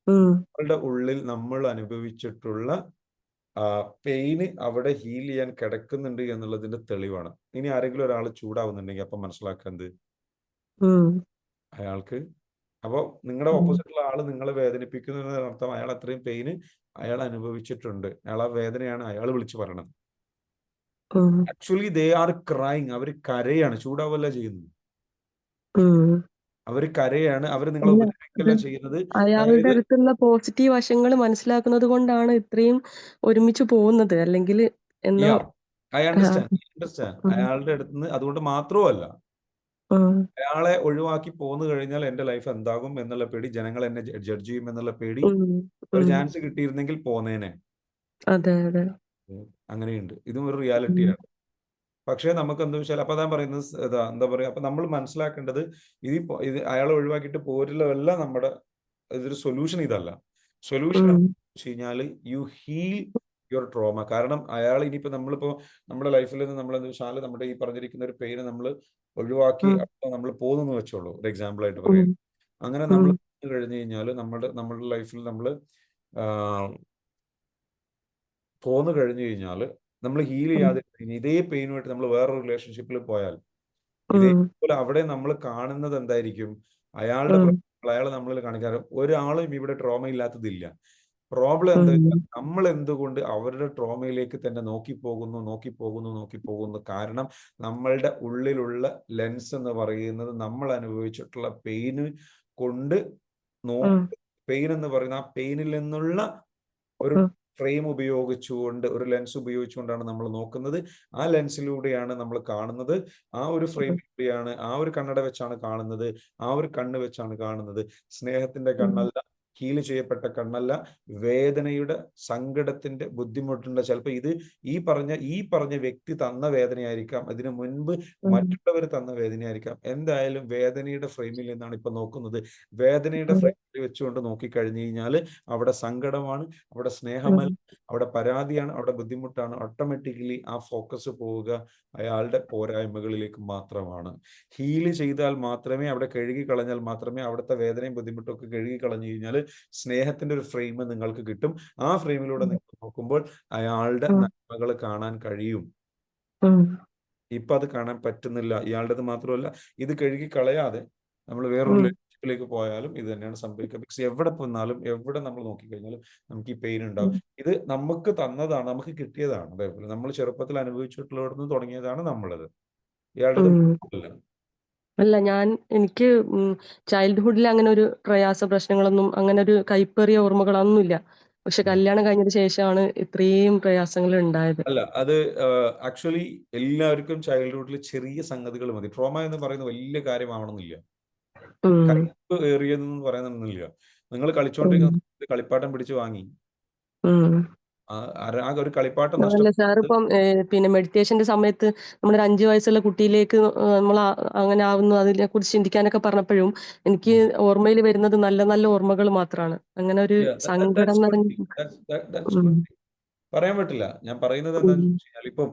നമ്മളുടെ ഉള്ളിൽ നമ്മൾ അനുഭവിച്ചിട്ടുള്ള പെയിന് അവിടെ ഹീൽ ചെയ്യാൻ കിടക്കുന്നുണ്ട് എന്നുള്ളതിന്റെ തെളിവാണ്. ഇനി ആരെങ്കിലും ഒരാൾ ചൂടാവുന്നുണ്ടെങ്കിൽ അപ്പം മനസ്സിലാക്കുന്നത് അയാൾക്ക്, അപ്പൊ നിങ്ങളുടെ ഓപ്പോസിറ്റുള്ള ആള് നിങ്ങളെ വേദനിപ്പിക്കുന്നതിനർത്ഥം അയാൾ അത്രയും പെയിന് അയാൾ അനുഭവിച്ചിട്ടുണ്ട്. അയാൾ ആ വേദനയാണ് അയാൾ വിളിച്ചു പറയണത്. Actually they are crying. അവര് കരയാണ്, ചൂടാവല്ല ചെയ്യുന്നത്. അവര് കരയാണ്, അവര് നിങ്ങളെ ഉപദ്രവിക്കല്ല ചെയ്യുന്നത്. അയാളുടെ അടുത്തുള്ള പോസിറ്റീവ് വശങ്ങൾ മനസ്സിലാക്കുന്നത് കൊണ്ടാണ് ഇത്രയും ഒരുമിച്ച് പോകുന്നത്. അല്ലെങ്കിൽ ഐ അണ്ടർസ്റ്റാൻഡ്. അയാളുടെ അടുത്ത് നിന്ന് അതുകൊണ്ട് മാത്രമല്ല, അയാളെ ഒഴിവാക്കി പോന്നു കഴിഞ്ഞാൽ എന്റെ ലൈഫ് എന്താകും എന്നുള്ള പേടി, ജനങ്ങൾ എന്നെ ജഡ്ജ് ചെയ്യും എന്നുള്ള പേടി, ഒരു ചാൻസ് കിട്ടിയിരുന്നെങ്കിൽ പോന്നേനെ. അങ്ങനെയുണ്ട്. ഇതും ഒരു റിയാലിറ്റിയാണ്. പക്ഷേ നമുക്ക് എന്താ വെച്ചാൽ അപ്പൊ അതാ പറയുന്നത്, എന്താ പറയാ, അപ്പൊ നമ്മൾ മനസ്സിലാക്കേണ്ടത് ഇത് അയാളെ ഒഴിവാക്കിയിട്ട് പോരില്ല നമ്മുടെ ഇതൊരു സൊല്യൂഷൻ. ഇതല്ല സൊല്യൂഷൻ. വെച്ച് കഴിഞ്ഞാല് യു ഹീൽ യുവർ ട്രോമ. കാരണം അയാൾ ഇനിയിപ്പോൾ നമ്മളിപ്പോൾ നമ്മുടെ ലൈഫിൽ നിന്ന് നമ്മൾ എന്താ വെച്ചാൽ നമ്മുടെ ഈ പറഞ്ഞിരിക്കുന്ന ഒരു പെയിന് നമ്മൾ ഒഴിവാക്കി നമ്മൾ പോകുന്നു വെച്ചോളൂ, ഒരു എക്സാമ്പിൾ ആയിട്ട് പറയാം. അങ്ങനെ നമ്മൾ കഴിഞ്ഞു കഴിഞ്ഞാൽ നമ്മുടെ ലൈഫിൽ നമ്മൾ പോന്നു കഴിഞ്ഞു കഴിഞ്ഞാൽ നമ്മൾ ഹീൽ ചെയ്യാതെ ഇതേ പെയിനുമായിട്ട് നമ്മൾ വേറൊരു റിലേഷൻഷിപ്പിൽ പോയാൽ ഇതേപോലെ അവിടെ നമ്മൾ കാണുന്നത് എന്തായിരിക്കും? അയാളുടെ പ്രശ്നങ്ങൾ അയാൾ നമ്മളിൽ കാണിക്കാറ്. ഒരാളും ഇവിടെ ട്രോമ ഇല്ലാത്തതില്ല. പ്രോബ്ലം എന്താ വെച്ചാൽ നമ്മൾ എന്തുകൊണ്ട് അവരുടെ ട്രോമയിലേക്ക് തന്നെ നോക്കിപ്പോകുന്നു. കാരണം നമ്മളുടെ ഉള്ളിലുള്ള ലെൻസ് എന്ന് പറയുന്നത് നമ്മൾ അനുഭവിച്ചിട്ടുള്ള പെയിന് കൊണ്ട് പെയിൻ എന്ന് പറയുന്ന ആ പെയിനിൽ നിന്നുള്ള ഒരു ഫ്രെയിം ഉപയോഗിച്ചുകൊണ്ട്, ഒരു ലെൻസ് ഉപയോഗിച്ചുകൊണ്ടാണ് നമ്മൾ നോക്കുന്നത്. ആ ലെൻസിലൂടെയാണ് നമ്മൾ കാണുന്നത്. ആ ഒരു ഫ്രെയിമിലൂടെയാണ്, ആ ഒരു കണ്ണട വെച്ചാണ് കാണുന്നത്, ആ ഒരു കണ്ണ് വെച്ചാണ് കാണുന്നത്. സ്നേഹത്തിന്റെ കണ്ണല്ല, ഹീൽ ചെയ്യപ്പെട്ട കണ്ണല്ല, വേദനയുടെ, സങ്കടത്തിന്റെ, ബുദ്ധിമുട്ടുണ്ട്. ചിലപ്പോൾ ഇത് ഈ പറഞ്ഞ വ്യക്തി തന്ന വേദനയായിരിക്കാം, അതിനു മുൻപ് മറ്റുള്ളവർ തന്ന വേദനയായിരിക്കാം. എന്തായാലും വേദനയുടെ ഫ്രെയിമിൽ നിന്നാണ് ഇപ്പൊ നോക്കുന്നത്. വേദനയുടെ ഫ്രെയിമിൽ വെച്ചുകൊണ്ട് നോക്കിക്കഴിഞ്ഞു കഴിഞ്ഞാൽ അവിടെ സങ്കടമാണ്, അവിടെ സ്നേഹമല്ല, അവിടെ പരാതിയാണ്, അവിടെ ബുദ്ധിമുട്ടാണ്. ഓട്ടോമാറ്റിക്കലി ആ ഫോക്കസ് പോവുക അയാളുടെ പോരായ്മകളിലേക്ക് മാത്രമാണ്. ഹീല് ചെയ്താൽ മാത്രമേ, അവിടെ കഴുകി കളഞ്ഞാൽ മാത്രമേ അവിടുത്തെ വേദനയും ബുദ്ധിമുട്ടും ഒക്കെ കഴുകി കളഞ്ഞു കഴിഞ്ഞാൽ സ്നേഹത്തിന്റെ ഒരു ഫ്രെയിം നിങ്ങൾക്ക് കിട്ടും. ആ ഫ്രെയിമിലൂടെ നിങ്ങൾ നോക്കുമ്പോൾ അയാളുടെ നന്മകൾ കാണാൻ കഴിയും. ഇപ്പൊ അത് കാണാൻ പറ്റുന്നില്ല. ഇയാളുടേത് മാത്രമല്ല, ഇത് കഴുകി കളയാതെ നമ്മൾ വേറൊരു റിലേഷൻഷിപ്പിലേക്ക് പോയാലും ഇത് തന്നെയാണ് സംഭവിക്കുക. ബിക്കോസ് എവിടെ പോന്നാലും, എവിടെ നമ്മൾ നോക്കിക്കഴിഞ്ഞാലും നമുക്ക് ഈ പെയിൻ ഉണ്ടാവും. ഇത് നമുക്ക് തന്നതാണ്, നമുക്ക് കിട്ടിയതാണ്. അതേപോലെ നമ്മൾ ചെറുപ്പത്തിൽ അനുഭവിച്ചിട്ടുള്ളവിടുന്ന് തുടങ്ങിയതാണ് നമ്മളത്. ഇയാളുടേത് അല്ല. അല്ല, എനിക്ക് ചൈൽഡ്ഹുഡിൽ അങ്ങനെ ഒരു പ്രശ്നങ്ങളൊന്നും, അങ്ങനെ ഒരു കൈപ്പേറിയ ഓർമ്മകളൊന്നുമില്ല. പക്ഷെ കല്യാണം കഴിഞ്ഞതിന് ശേഷമാണ് ഇത്രയും പ്രയാസങ്ങൾ ഉണ്ടായത്. അല്ല, അത് ആക്ച്വലി എല്ലാവർക്കും ചൈൽഡ്ഹുഡിൽ ചെറിയ സംഗതികൾ മതി. ട്രോമ എന്ന് പറയുന്നത് വലിയ കാര്യമാവണമെന്നില്ല. കയ്പ് ഏറിയതെന്ന് പറയുന്നില്ല. നിങ്ങൾ കളിച്ചോണ്ടിരിക്കുന്ന കളിപ്പാട്ടം പിടിച്ചു വാങ്ങി, ഒരു കളിപ്പാട്ടം അല്ല സാർ, ഇപ്പം പിന്നെ മെഡിറ്റേഷന്റെ സമയത്ത് നമ്മളൊരു 5 വയസ്സുള്ള കുട്ടിയിലേക്ക് നമ്മൾ അങ്ങനെ ആവുന്നു, അതിനെ കുറിച്ച് ചിന്തിക്കാനൊക്കെ പറഞ്ഞപ്പോഴും എനിക്ക് ഓർമ്മയിൽ വരുന്നത് നല്ല നല്ല ഓർമ്മകൾ മാത്രമാണ്. അങ്ങനെ ഒരു സങ്കടം പറയാൻ പറ്റില്ല. ഞാൻ പറയുന്നത് എന്താണെന്ന് വെച്ച് കഴിഞ്ഞാൽ, ഇപ്പം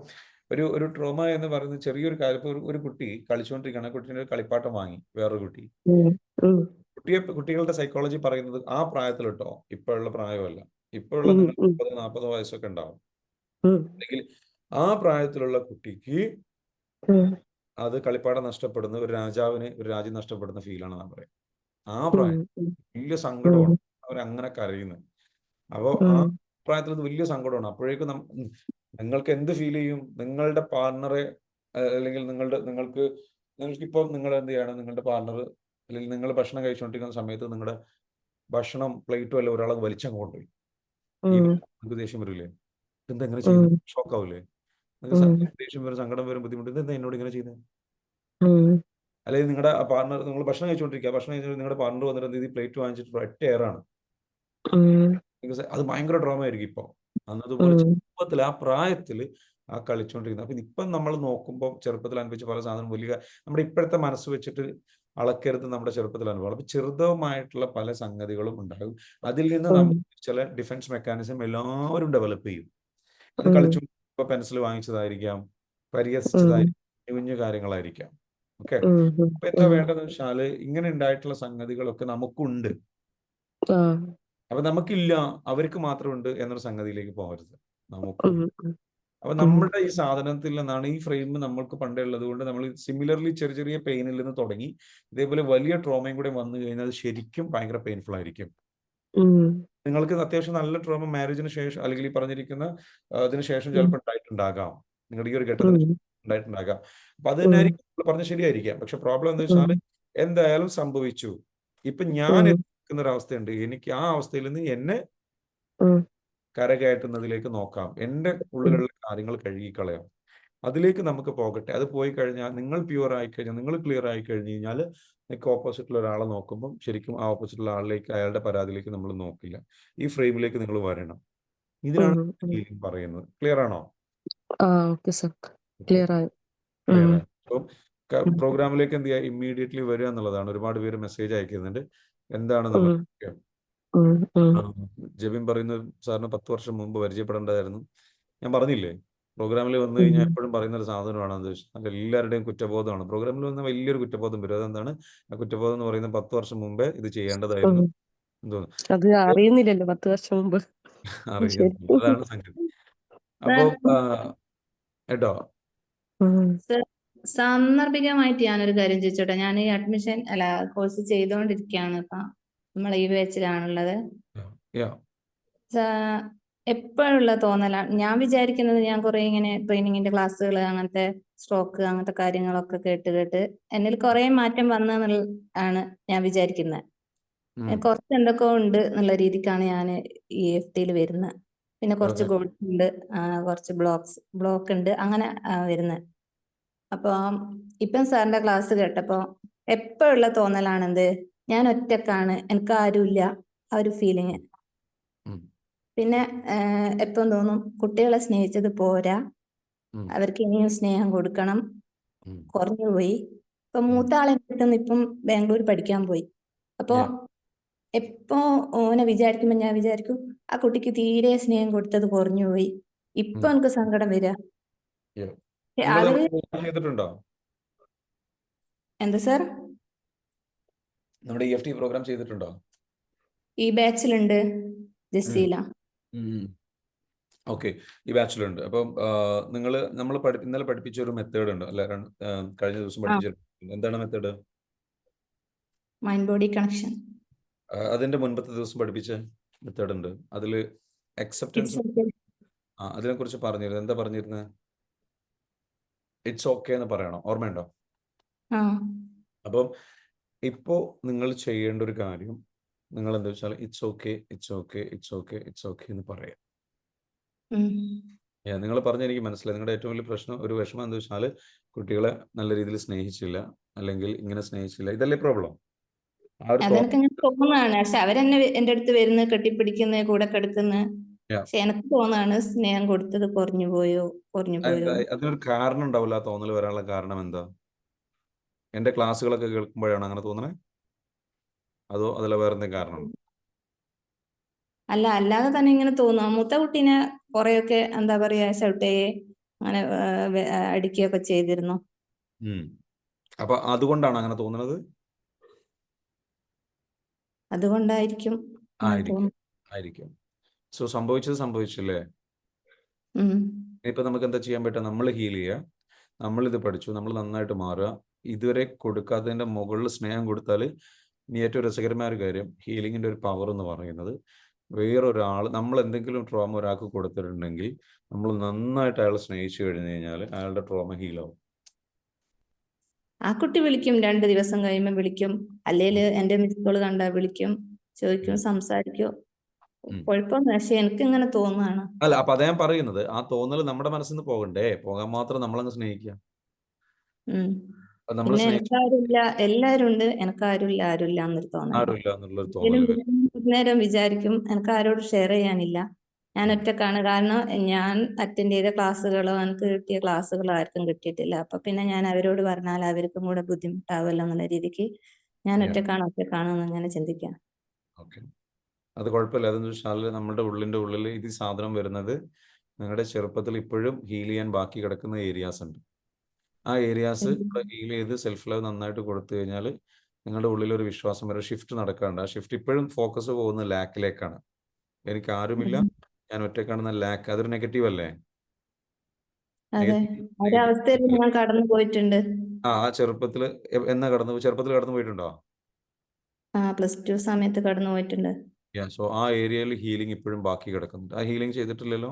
ഒരു ട്രോമ എന്ന് പറയുന്നത് ചെറിയൊരു കാര്യം. ഇപ്പൊ ഒരു കുട്ടി കളിച്ചുകൊണ്ടിരിക്കുകയാണ്, കുട്ടീൻ്റെ ഒരു കളിപ്പാട്ടം വാങ്ങി വേറൊരു കുട്ടി. കുട്ടികളുടെ സൈക്കോളജി പറയുന്നത് ആ പ്രായത്തിൽ കേട്ടോ, ഇപ്പോഴുള്ള പ്രായമല്ല, ഇപ്പോഴുള്ള നിങ്ങൾ 30-40 വയസ്സൊക്കെ ഉണ്ടാവും. അല്ലെങ്കിൽ ആ പ്രായത്തിലുള്ള കുട്ടിക്ക് അത് കളിപ്പാടം നഷ്ടപ്പെടുന്ന ഒരു രാജ്യം നഷ്ടപ്പെടുന്ന ഫീലാണ് ഞാൻ പറയാം. ആ പ്രായം വലിയ സങ്കടമാണ്, അവരങ്ങനെ കരയുന്നത്. അപ്പോൾ ആ പ്രായത്തിൽ ഇത് വലിയ സങ്കടമാണ്. അപ്പോഴേക്കും നിങ്ങൾക്ക് എന്ത് ഫീൽ ചെയ്യും? നിങ്ങളുടെ പാർട്ണറെ, അല്ലെങ്കിൽ നിങ്ങൾക്ക് ഇപ്പം നിങ്ങൾ എന്ത് ചെയ്യണം? നിങ്ങളുടെ പാർട്ണർ, അല്ലെങ്കിൽ നിങ്ങൾ ഭക്ഷണം കഴിച്ചുകൊണ്ടിരിക്കുന്ന സമയത്ത് നിങ്ങളുടെ ഭക്ഷണം പ്ലേറ്റും അല്ല ഒരാളെ വലിച്ചങ്ങ് കൊണ്ടുപോയി. നിങ്ങൾക്ക് ദേഷ്യം വരില്ലേ? എന്താ ഇങ്ങനെ ചെയ്യുന്നത്? ഷോക്ക് ആവില്ലേ? നിങ്ങൾക്ക് ദേഷ്യം വരും, സങ്കടം വരും, ബുദ്ധിമുട്ട്. എന്താ എന്നോട് ഇങ്ങനെ ചെയ്യുന്നത്? അല്ലെങ്കിൽ നിങ്ങളുടെ പാർട്ണർ, നിങ്ങൾ ഭക്ഷണം കഴിച്ചുകൊണ്ടിരിക്കുക, നിങ്ങളുടെ പാർട്ണർ വന്നിട്ട് ഈ പ്ലേറ്റ് വാങ്ങിച്ചിട്ട് ഒറ്റ എയറാണ്. അത് ഭയങ്കര ഡ്രാമ ആയിരിക്കും. ഇപ്പൊ അന്നതുപോലെ ചെറുപ്പത്തിൽ, ആ പ്രായത്തിൽ ആ കളിച്ചുകൊണ്ടിരിക്കുന്നത്. അപ്പൊ ഇപ്പം നമ്മൾ നോക്കുമ്പോൾ ചെറുപ്പത്തിൽ അനുഭവിച്ച പല സാധനം വലിയ, നമ്മുടെ ഇപ്പോഴത്തെ മനസ്സ് വെച്ചിട്ട് അളക്കരുത് നമ്മുടെ ചെറുപ്പത്തിൽ അനുഭവം. അപ്പൊ ചെറുതമായിട്ടുള്ള പല സംഗതികളും ഉണ്ടാകും. അതിൽ നിന്ന് നമ്മൾ ചില ഡിഫൻസ് മെക്കാനിസം എല്ലാവരും ഡെവലപ്പ് ചെയ്യും. അത് കളിച്ചു പെൻസിൽ വാങ്ങിച്ചതായിരിക്കാം, പരിഹസിച്ചതായിരിക്കാം, കുഞ്ഞു കാര്യങ്ങളായിരിക്കാം. ഓക്കെ, അപ്പൊ എന്താ വേണ്ടതെന്ന് വെച്ചാല് ഇങ്ങനെ ഉണ്ടായിട്ടുള്ള സംഗതികളൊക്കെ നമുക്കുണ്ട്. അപ്പൊ നമുക്കില്ല, അവർക്ക് മാത്രമുണ്ട് എന്നൊരു സംഗതിയിലേക്ക് പോകരുത്. നമുക്ക് അപ്പൊ നമ്മുടെ ഈ സാധനത്തിൽ നിന്നാണ് ഈ ഫ്രെയിം നമ്മൾക്ക് പണ്ടേ ഉള്ളത് കൊണ്ട് നമ്മൾ സിമിലർലി ചെറിയ ചെറിയ പെയിനിൽ നിന്ന് തുടങ്ങി ഇതേപോലെ വലിയ ട്രോമയും കൂടെ വന്നു കഴിഞ്ഞാൽ അത് ശരിക്കും ഭയങ്കര പെയിൻഫുൾ ആയിരിക്കും. നിങ്ങൾക്ക് അത്യാവശ്യം നല്ല ട്രോമ മാരേജിന് ശേഷം, അല്ലെങ്കിൽ ഈ പറഞ്ഞിരിക്കുന്ന അതിന് ശേഷം ചിലപ്പോൾ ഉണ്ടായിട്ടുണ്ടാകാം, നിങ്ങളുടെ ഈ ഒരു ഘട്ടത്തിൽ ഉണ്ടായിട്ടുണ്ടാകാം. അപ്പൊ അത് തന്നെയായിരിക്കും പറഞ്ഞ ശരിയായിരിക്കാം. പക്ഷെ പ്രോബ്ലം എന്താ വെച്ചാൽ എന്തായാലും സംഭവിച്ചു. ഇപ്പൊ ഞാൻ എത്തുന്ന ഒരു അവസ്ഥയുണ്ട്, എനിക്ക് ആ അവസ്ഥയിൽ നിന്ന് എന്നെ കരകയറ്റുന്നതിലേക്ക് നോക്കാം. എൻ്റെ ഉള്ളിലുള്ള കാര്യങ്ങൾ കഴുകിക്കളയാം, അതിലേക്ക് നമുക്ക് പോകട്ടെ. അത് പോയി കഴിഞ്ഞാൽ നിങ്ങൾ പ്യുവർ ആയി കഴിഞ്ഞാൽ, നിങ്ങൾ ക്ലിയർ ആയി കഴിഞ്ഞു കഴിഞ്ഞാൽ നിങ്ങൾക്ക് ഓപ്പോസിറ്റുള്ള ഒരാളെ നോക്കുമ്പോൾ ശരിക്കും ആ ഓപ്പോസിറ്റുള്ള ആളിലേക്ക്, അയാളുടെ പരാതിയിലേക്ക് നമ്മൾ നോക്കില്ല. ഈ ഫ്രെയിമിലേക്ക് നിങ്ങൾ വരണം. ഇതിനാണ് ഹീലിംഗ് പറയുന്നത്. ക്ലിയർ ആണോ? ക്ലിയർ ആയി. അപ്പം പ്രോഗ്രാമിലേക്ക് എന്ത് ചെയ്യുക, ഇമ്മീഡിയറ്റ്ലി വരിക എന്നുള്ളതാണ്. ഒരുപാട് പേര് മെസ്സേജ് അയക്കുന്നുണ്ട്. എന്താണ് നമ്മൾ ഉം, ഉം, ജെബിൻ പറയുന്നത് സാറിന് 10 വർഷം മുമ്പ് പരിചയപ്പെടേണ്ടതായിരുന്നു. ഞാൻ പറഞ്ഞില്ലേ, പ്രോഗ്രാമിൽ വന്നു കഴിഞ്ഞാൽ എപ്പോഴും പറയുന്ന ഒരു സാധനമാണ് അത്. അത് എല്ലാവരുടെയും കുറ്റബോധമാണ്. പ്രോഗ്രാമിൽ വന്ന വലിയൊരു കുറ്റബോധം വരും. അതെന്താണ് ആ കുറ്റബോധം എന്ന് പറയുന്നത്? 10 വർഷം മുമ്പേ ഇത് ചെയ്യേണ്ടതായിരുന്നു. ഉം. എന്തോന്നു അത് അറിയുന്നില്ലല്ലോ 10 വർഷം മുമ്പ്. ശരി. അറിയുന്നു. അതാണ് സംഗതി. അപ്പോ കേട്ടോ, സാന്ദർഭികമായിട്ട് ഞാനൊരു കാര്യം ചോദിച്ചോട്ടെ. ഞാൻ ഈ അഡ്മിഷൻ അല്ല കോഴ്സ് ചെയ്തുകൊണ്ടിരിക്കുകയാണ്. ഇപ്പൊ നമ്മൾ ഈ ബാച്ചിലാണുള്ളത്. യാ എപ്പോഴുള്ള തോന്നലാണ് ഞാൻ വിചാരിക്കുന്നത്, ഞാൻ കുറെ ഇങ്ങനെ ട്രെയിനിങ്ങിന്റെ ക്ലാസ്സുകൾ, അങ്ങനത്തെ സ്ട്രോക്ക് അങ്ങനത്തെ കാര്യങ്ങളൊക്കെ കേട്ട് എന്നിൽ കുറെ മാറ്റം വന്നെന്നുള്ള ആണ് ഞാൻ വിചാരിക്കുന്നത്. കുറച്ച് എന്തൊക്കെ ഉണ്ട് എന്നുള്ള രീതിക്കാണ് ഞാൻ ഈ FTയിൽ വരുന്നത്. പിന്നെ കുറച്ച് ഗോൾസ് ഉണ്ട്, കുറച്ച് ബ്ലോക്ക് ഉണ്ട്, അങ്ങനെ വരുന്നത്. അപ്പൊ ഇപ്പം സാറിന്റെ ക്ലാസ് കേട്ടപ്പോ എപ്പോഴുള്ള തോന്നലാണെന്ത്, ഞാൻ ഒറ്റക്കാണ്, എനിക്ക് ആരുമില്ല, ആ ഒരു ഫീലിങ്. പിന്നെ എപ്പം തോന്നും കുട്ടികളെ സ്നേഹിച്ചത് പോരാ, അവർക്ക് ഇനിയും സ്നേഹം കൊടുക്കണം, കുറഞ്ഞുപോയി. ഇപ്പൊ മൂത്ത ആളെ കിട്ടുന്ന ഇപ്പം ബാംഗ്ലൂർ പഠിക്കാൻ പോയി. അപ്പൊ എപ്പോ ഓനെ വിചാരിക്കുമ്പോ ഞാൻ വിചാരിക്കും ആ കുട്ടിക്ക് തീരെ സ്നേഹം കൊടുത്തത് കുറഞ്ഞുപോയി. ഇപ്പൊ എനിക്ക് സങ്കടം വരിക. അവര് ചെയ്തിട്ടുണ്ടോ? എന്താ സാർ? നമ്മുടെ EFT പ്രോഗ്രാം ചെയ്തിട്ടുണ്ടോ? ഈ ബാച്ചിലുണ്ട് ജസീല. ഓക്കെ, ഈ ബാച്ചിലുണ്ട്. അപ്പം നമ്മൾ ഇന്നലെ പഠിപ്പിച്ച ഒരു മെത്തേഡ് ഉണ്ട് അല്ലെ? കഴിഞ്ഞ ദിവസം പഠിപ്പിച്ചിട്ടുണ്ട്. എന്താണ് മെത്തേഡ്? Mind body connection. അതിന്റെ മുൻപത്തെ ദിവസം പഠിപ്പിച്ച മെത്തേഡ് ഉണ്ട്. അതില് അക്സെപ്റ്റൻസ്, അതിനെ കുറിച്ച് പറഞ്ഞിരുന്നു. എന്താ പറഞ്ഞിരുന്നത്? ഇറ്റ്സ് ഓക്കെ എന്ന് പറയണം. ഓർമ്മയുണ്ടോ? അപ്പം ഇപ്പോ നിങ്ങൾ ചെയ്യേണ്ട ഒരു കാര്യം, നിങ്ങൾ എന്താ വെച്ചാൽ it's okay, it's okay, it's okay, it's okay എന്ന് പറയാം. നിങ്ങൾ പറഞ്ഞ എനിക്ക് മനസ്സിലായി. നിങ്ങളുടെ ഏറ്റവും വലിയ പ്രശ്നം, ഒരു വിഷമം എന്താ വെച്ചാൽ കുട്ടികളെ നല്ല രീതിയിൽ സ്നേഹിച്ചില്ല, അല്ലെങ്കിൽ ഇങ്ങനെ സ്നേഹിച്ചില്ല. ഇതല്ലേ പ്രോബ്ലം? അതെനിക്ക് ഇങ്ങനെ തോന്നുന്നതാണ്. പക്ഷെ അവരെന്നെ എന്റെ അടുത്ത് വരുന്ന, കെട്ടിപ്പിടിക്കുന്ന, കൂടെ കിടക്കുന്ന. പക്ഷെ എനിക്ക് തോന്നാണ് സ്നേഹം കൊടുത്തത് കുറഞ്ഞു പോയോ. അതിനൊരു കാരണം ഉണ്ടാവില്ല. ആ തോന്നൽ വരാനുള്ള കാരണം എന്താ? എന്റെ ക്ലാസ്സുകളൊക്കെ കേൾക്കുമ്പോഴാണ് അങ്ങനെ തോന്നണേ, അതോ അതിലെ വേറെ എന്തെങ്കിലും കാരണം? അല്ല, അല്ലാതെ തന്നെ ഇങ്ങനെ തോന്നും. മൂത്ത കുട്ടീനെ കുറെയൊക്കെ എന്താ പറയാ ചവിട്ടുകയെ അങ്ങനെ അടിക്കുകയൊക്കെ ചെയ്തിരുന്നു. അപ്പൊ അതുകൊണ്ടാണ് അങ്ങനെ തോന്നുന്നത്? അതുകൊണ്ടായിരിക്കും. ആയിരിക്കും. സോ സംഭവിച്ചത് സംഭവിച്ചില്ലേ? ഇപ്പൊ നമുക്ക് എന്താ ചെയ്യാൻ പറ്റുക? നമ്മൾ ഹീൽ ചെയ്യുക. നമ്മളിത് പഠിച്ചു, നമ്മൾ നന്നായിട്ട് മാറുക. ഇതുവരെ കൊടുക്കാത്തതിന്റെ മുകളിൽ സ്നേഹം കൊടുത്താൽ, ഇനി ഏറ്റവും രസകരമായ ഒരു കാര്യം, ഹീലിങ്ങിന്റെ ഒരു പവർ എന്ന് പറയുന്നത്, വേറൊരാൾ, നമ്മൾ എന്തെങ്കിലും ട്രോമ ഒരാൾക്ക് കൊടുത്തിട്ടുണ്ടെങ്കിൽ നമ്മൾ നന്നായിട്ട് അയാളെ സ്നേഹിച്ചു കഴിഞ്ഞു കഴിഞ്ഞാൽ അയാളുടെ ട്രോമ ഹീലാവും. ആ കുട്ടി വിളിക്കും, 2 ദിവസം കഴിയുമ്പോൾ വിളിക്കും, അല്ലെങ്കിൽ എന്റെ മിസ് കോൾ കണ്ടാ വിളിക്കും, ചോദിക്കും, സംസാരിക്കും. കുഴപ്പമൊന്നും. പക്ഷെ എനിക്ക് ഇങ്ങനെ തോന്നുകയാണ്. അല്ല, അപ്പൊ അതേ ഞാൻ പറയുന്നത്, ആ തോന്നൽ നമ്മുടെ മനസ്സിൽ നിന്ന് പോകണ്ടേ? പോകാൻ മാത്രം നമ്മളങ്ങ് സ്നേഹിക്കുക. പിന്നെ എനിക്കാരുമില്ല, എല്ലാരും ഉണ്ട്, എനിക്കാരുമില്ല, ആരുമില്ല എന്നൊരു തോന്നൽ. നേരം വിചാരിക്കും എനിക്ക് ആരോട് ഷെയർ ചെയ്യാനില്ല, ഞാൻ ഒറ്റക്കാണ്. കാരണം ഞാൻ അറ്റൻഡ് ചെയ്ത ക്ലാസ്സുകളോ എനിക്ക് കിട്ടിയ ക്ലാസ്സുകളോ ആർക്കും കിട്ടിയിട്ടില്ല. അപ്പൊ പിന്നെ ഞാൻ അവരോട് പറഞ്ഞാൽ അവർക്കും കൂടെ ബുദ്ധിമുട്ടാവല്ലോ എന്നുള്ള രീതിക്ക് ഞാൻ ഒറ്റക്കാണ് എന്ന് അങ്ങനെ ചിന്തിക്കാം. അത് കുഴപ്പമില്ല. അതെന്ന് വെച്ചാൽ നമ്മുടെ ഉള്ളിൽ ഇത് സാധനം വരുന്നത്, നിങ്ങളുടെ ചെറുപ്പത്തിൽ ഇപ്പോഴും ഹീൽ ചെയ്യാൻ ബാക്കി കിടക്കുന്ന ഏരിയാസ് ഉണ്ട്. ആ ഏരിയാസ് ഹീൽ ചെയ്ത് സെൽഫ് ലവ് നന്നായിട്ട് കൊടുത്തു കഴിഞ്ഞാൽ നിങ്ങളുടെ ഉള്ളിൽ ഒരു വിശ്വാസം വരെ ഷിഫ്റ്റ് നടക്കാറുണ്ട്. ആ ഷിഫ്റ്റ് ഇപ്പോഴും ഫോക്കസ് പോകുന്ന ലാക്കിലേക്കാണ്. എനിക്ക് ആരുമില്ല, ഞാൻ ഒറ്റക്കാണെന്ന ലാക്ക്. അതൊരു നെഗറ്റീവ് അല്ലേ? ഞാൻ കടന്നു പോയിട്ടുണ്ട്. ആ ചെറുപ്പത്തിൽ ചെറുപ്പത്തിൽ കടന്നു പോയിട്ടുണ്ടോ? +2 സമയത്ത് കടന്നു പോയിട്ടുണ്ട്. സോ ആ ഏരിയയിൽ ഹീലിംഗ് ഇപ്പോഴും ബാക്കി കിടക്കുന്നുണ്ട്. ആ ഹീലിംഗ് ചെയ്തിട്ടില്ലല്ലോ?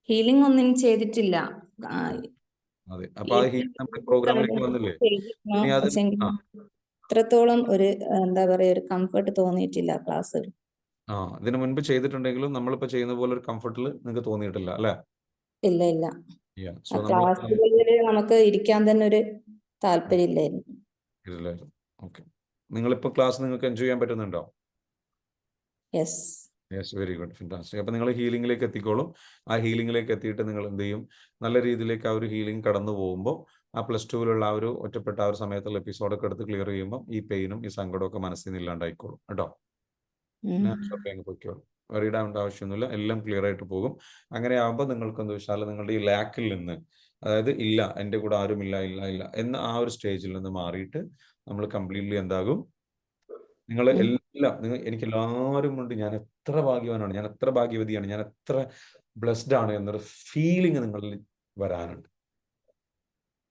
ഹീലിംഗ് ഒന്നും ചെയ്തിട്ടില്ല. അതെ, അപ്പൊ ആ ഹീലിംഗ് നമ്മുടെ പ്രോഗ്രാമിലേക്ക് വന്നില്ലേ? ഇത്രത്തോളം ഒരു എന്താ പറയാ ഒരു കംഫർട്ട് തോന്നിയിട്ടില്ല ക്ലാസ്സിൽ. ഇതിനു മുൻപ് ചെയ്തിട്ടുണ്ടെങ്കിലും നമ്മളിപ്പോ ചെയ്യുന്ന പോലെ ഒരു കംഫർട്ടിൽ നിങ്ങൾക്ക് തോന്നിയിട്ടില്ല അല്ലെ? ഇല്ല. ക്ലാസ്സുകളിൽ നമുക്ക് ഇരിക്കാൻ തന്നെ ഒരു താല്പര്യം ഇല്ലായിരുന്നു. ഓക്കെ, നിങ്ങളിപ്പോ ക്ലാസ് നിങ്ങൾക്ക് എൻജോയ് ചെയ്യാൻ പറ്റുന്നുണ്ടോ? Yes, very good, fantastic. അപ്പൊ നിങ്ങൾ ഹീലിംഗിലേക്ക് എത്തിക്കോളും. ആ ഹീലിംഗിലേക്ക് എത്തിയിട്ട് നിങ്ങൾ എന്ത് ചെയ്യും? നല്ല രീതിയിലേക്ക് ആ ഒരു ഹീലിംഗ് കടന്നു പോകുമ്പോൾ ആ +2 ആ ഒരു ഒറ്റപ്പെട്ട ആ ഒരു സമയത്തുള്ള എപ്പിസോഡൊക്കെ എടുത്ത് ക്ലിയർ ചെയ്യുമ്പോൾ ഈ പെയിനും ഈ സങ്കടമൊക്കെ മനസ്സിൽ നിന്ന് ഇല്ലാണ്ടായിക്കോളും കേട്ടോ. നാച്ചുറലി അങ്ങ് പൊയ്ക്കോളും. വറിയിടാവേണ്ട ആവശ്യമൊന്നുമില്ല, എല്ലാം ക്ലിയർ ആയിട്ട് പോകും. അങ്ങനെ ആകുമ്പോൾ നിങ്ങൾക്ക് എന്താ വെച്ചാൽ നിങ്ങളുടെ ഈ ലാക്കിൽ നിന്ന്, അതായത് ഇല്ല എൻ്റെ കൂടെ ആരുമില്ല ഇല്ല ഇല്ല എന്ന ആ ഒരു സ്റ്റേജിൽ നിന്ന് മാറിയിട്ട് നമ്മൾ കംപ്ലീറ്റ്ലി എന്താകും, നിങ്ങൾ എല്ലാം എനിക്ക് എല്ലാവരും കൊണ്ട് ഞാൻ എത്ര ഭാഗ്യവാനാണ്, ഞാൻ എത്ര ഭാഗ്യവതിയാണ്, ഞാൻ എത്ര ബ്ലെസ്ഡ് ആണ് എന്നൊരു ഫീലിംഗ് നിങ്ങളിൽ വരാനുണ്ട്.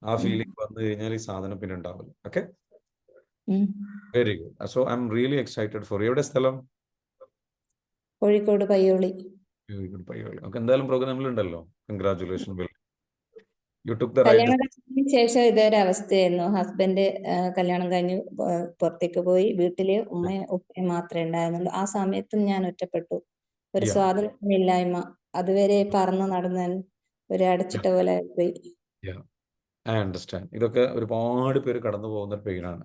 ആ ഫീലിംഗ് വന്നു കഴിഞ്ഞാൽ ഈ സാധനം പിന്നെ ഉണ്ടാവില്ല. Okay, very good. So I am really excited for. എവിടെ സ്ഥലം? Kozhikode Payyoli. Very good, Payyoli. Okay, എന്തായാലും പ്രോഗ്രാമിൽ ഉണ്ടല്ലോ. Congratulation. You took the right. കല്യാണം കഴിഞ്ഞതിന് ശേഷം ഇതൊരു അവസ്ഥയായിരുന്നു. ഹസ്ബൻഡ് കല്യാണം കഴിഞ്ഞ് പുറത്തേക്ക് പോയി. വീട്ടില് ഉമ്മയും ഉപ്പയും മാത്രമേ ഉണ്ടായിരുന്നുള്ളൂ. ആ സമയത്തും ഞാൻ ഒറ്റപ്പെട്ടു. ഒരു സ്വാതന്ത്ര്യമില്ലായ്മ, അതുവരെ പറന്നു നടന്ന് ഒരു അടച്ചിട്ട പോലെ പോയി. I understand. ഇതൊക്കെ ഒരുപാട് പേര് കടന്നു പോകുന്ന ഒരു പെയിനാണ്.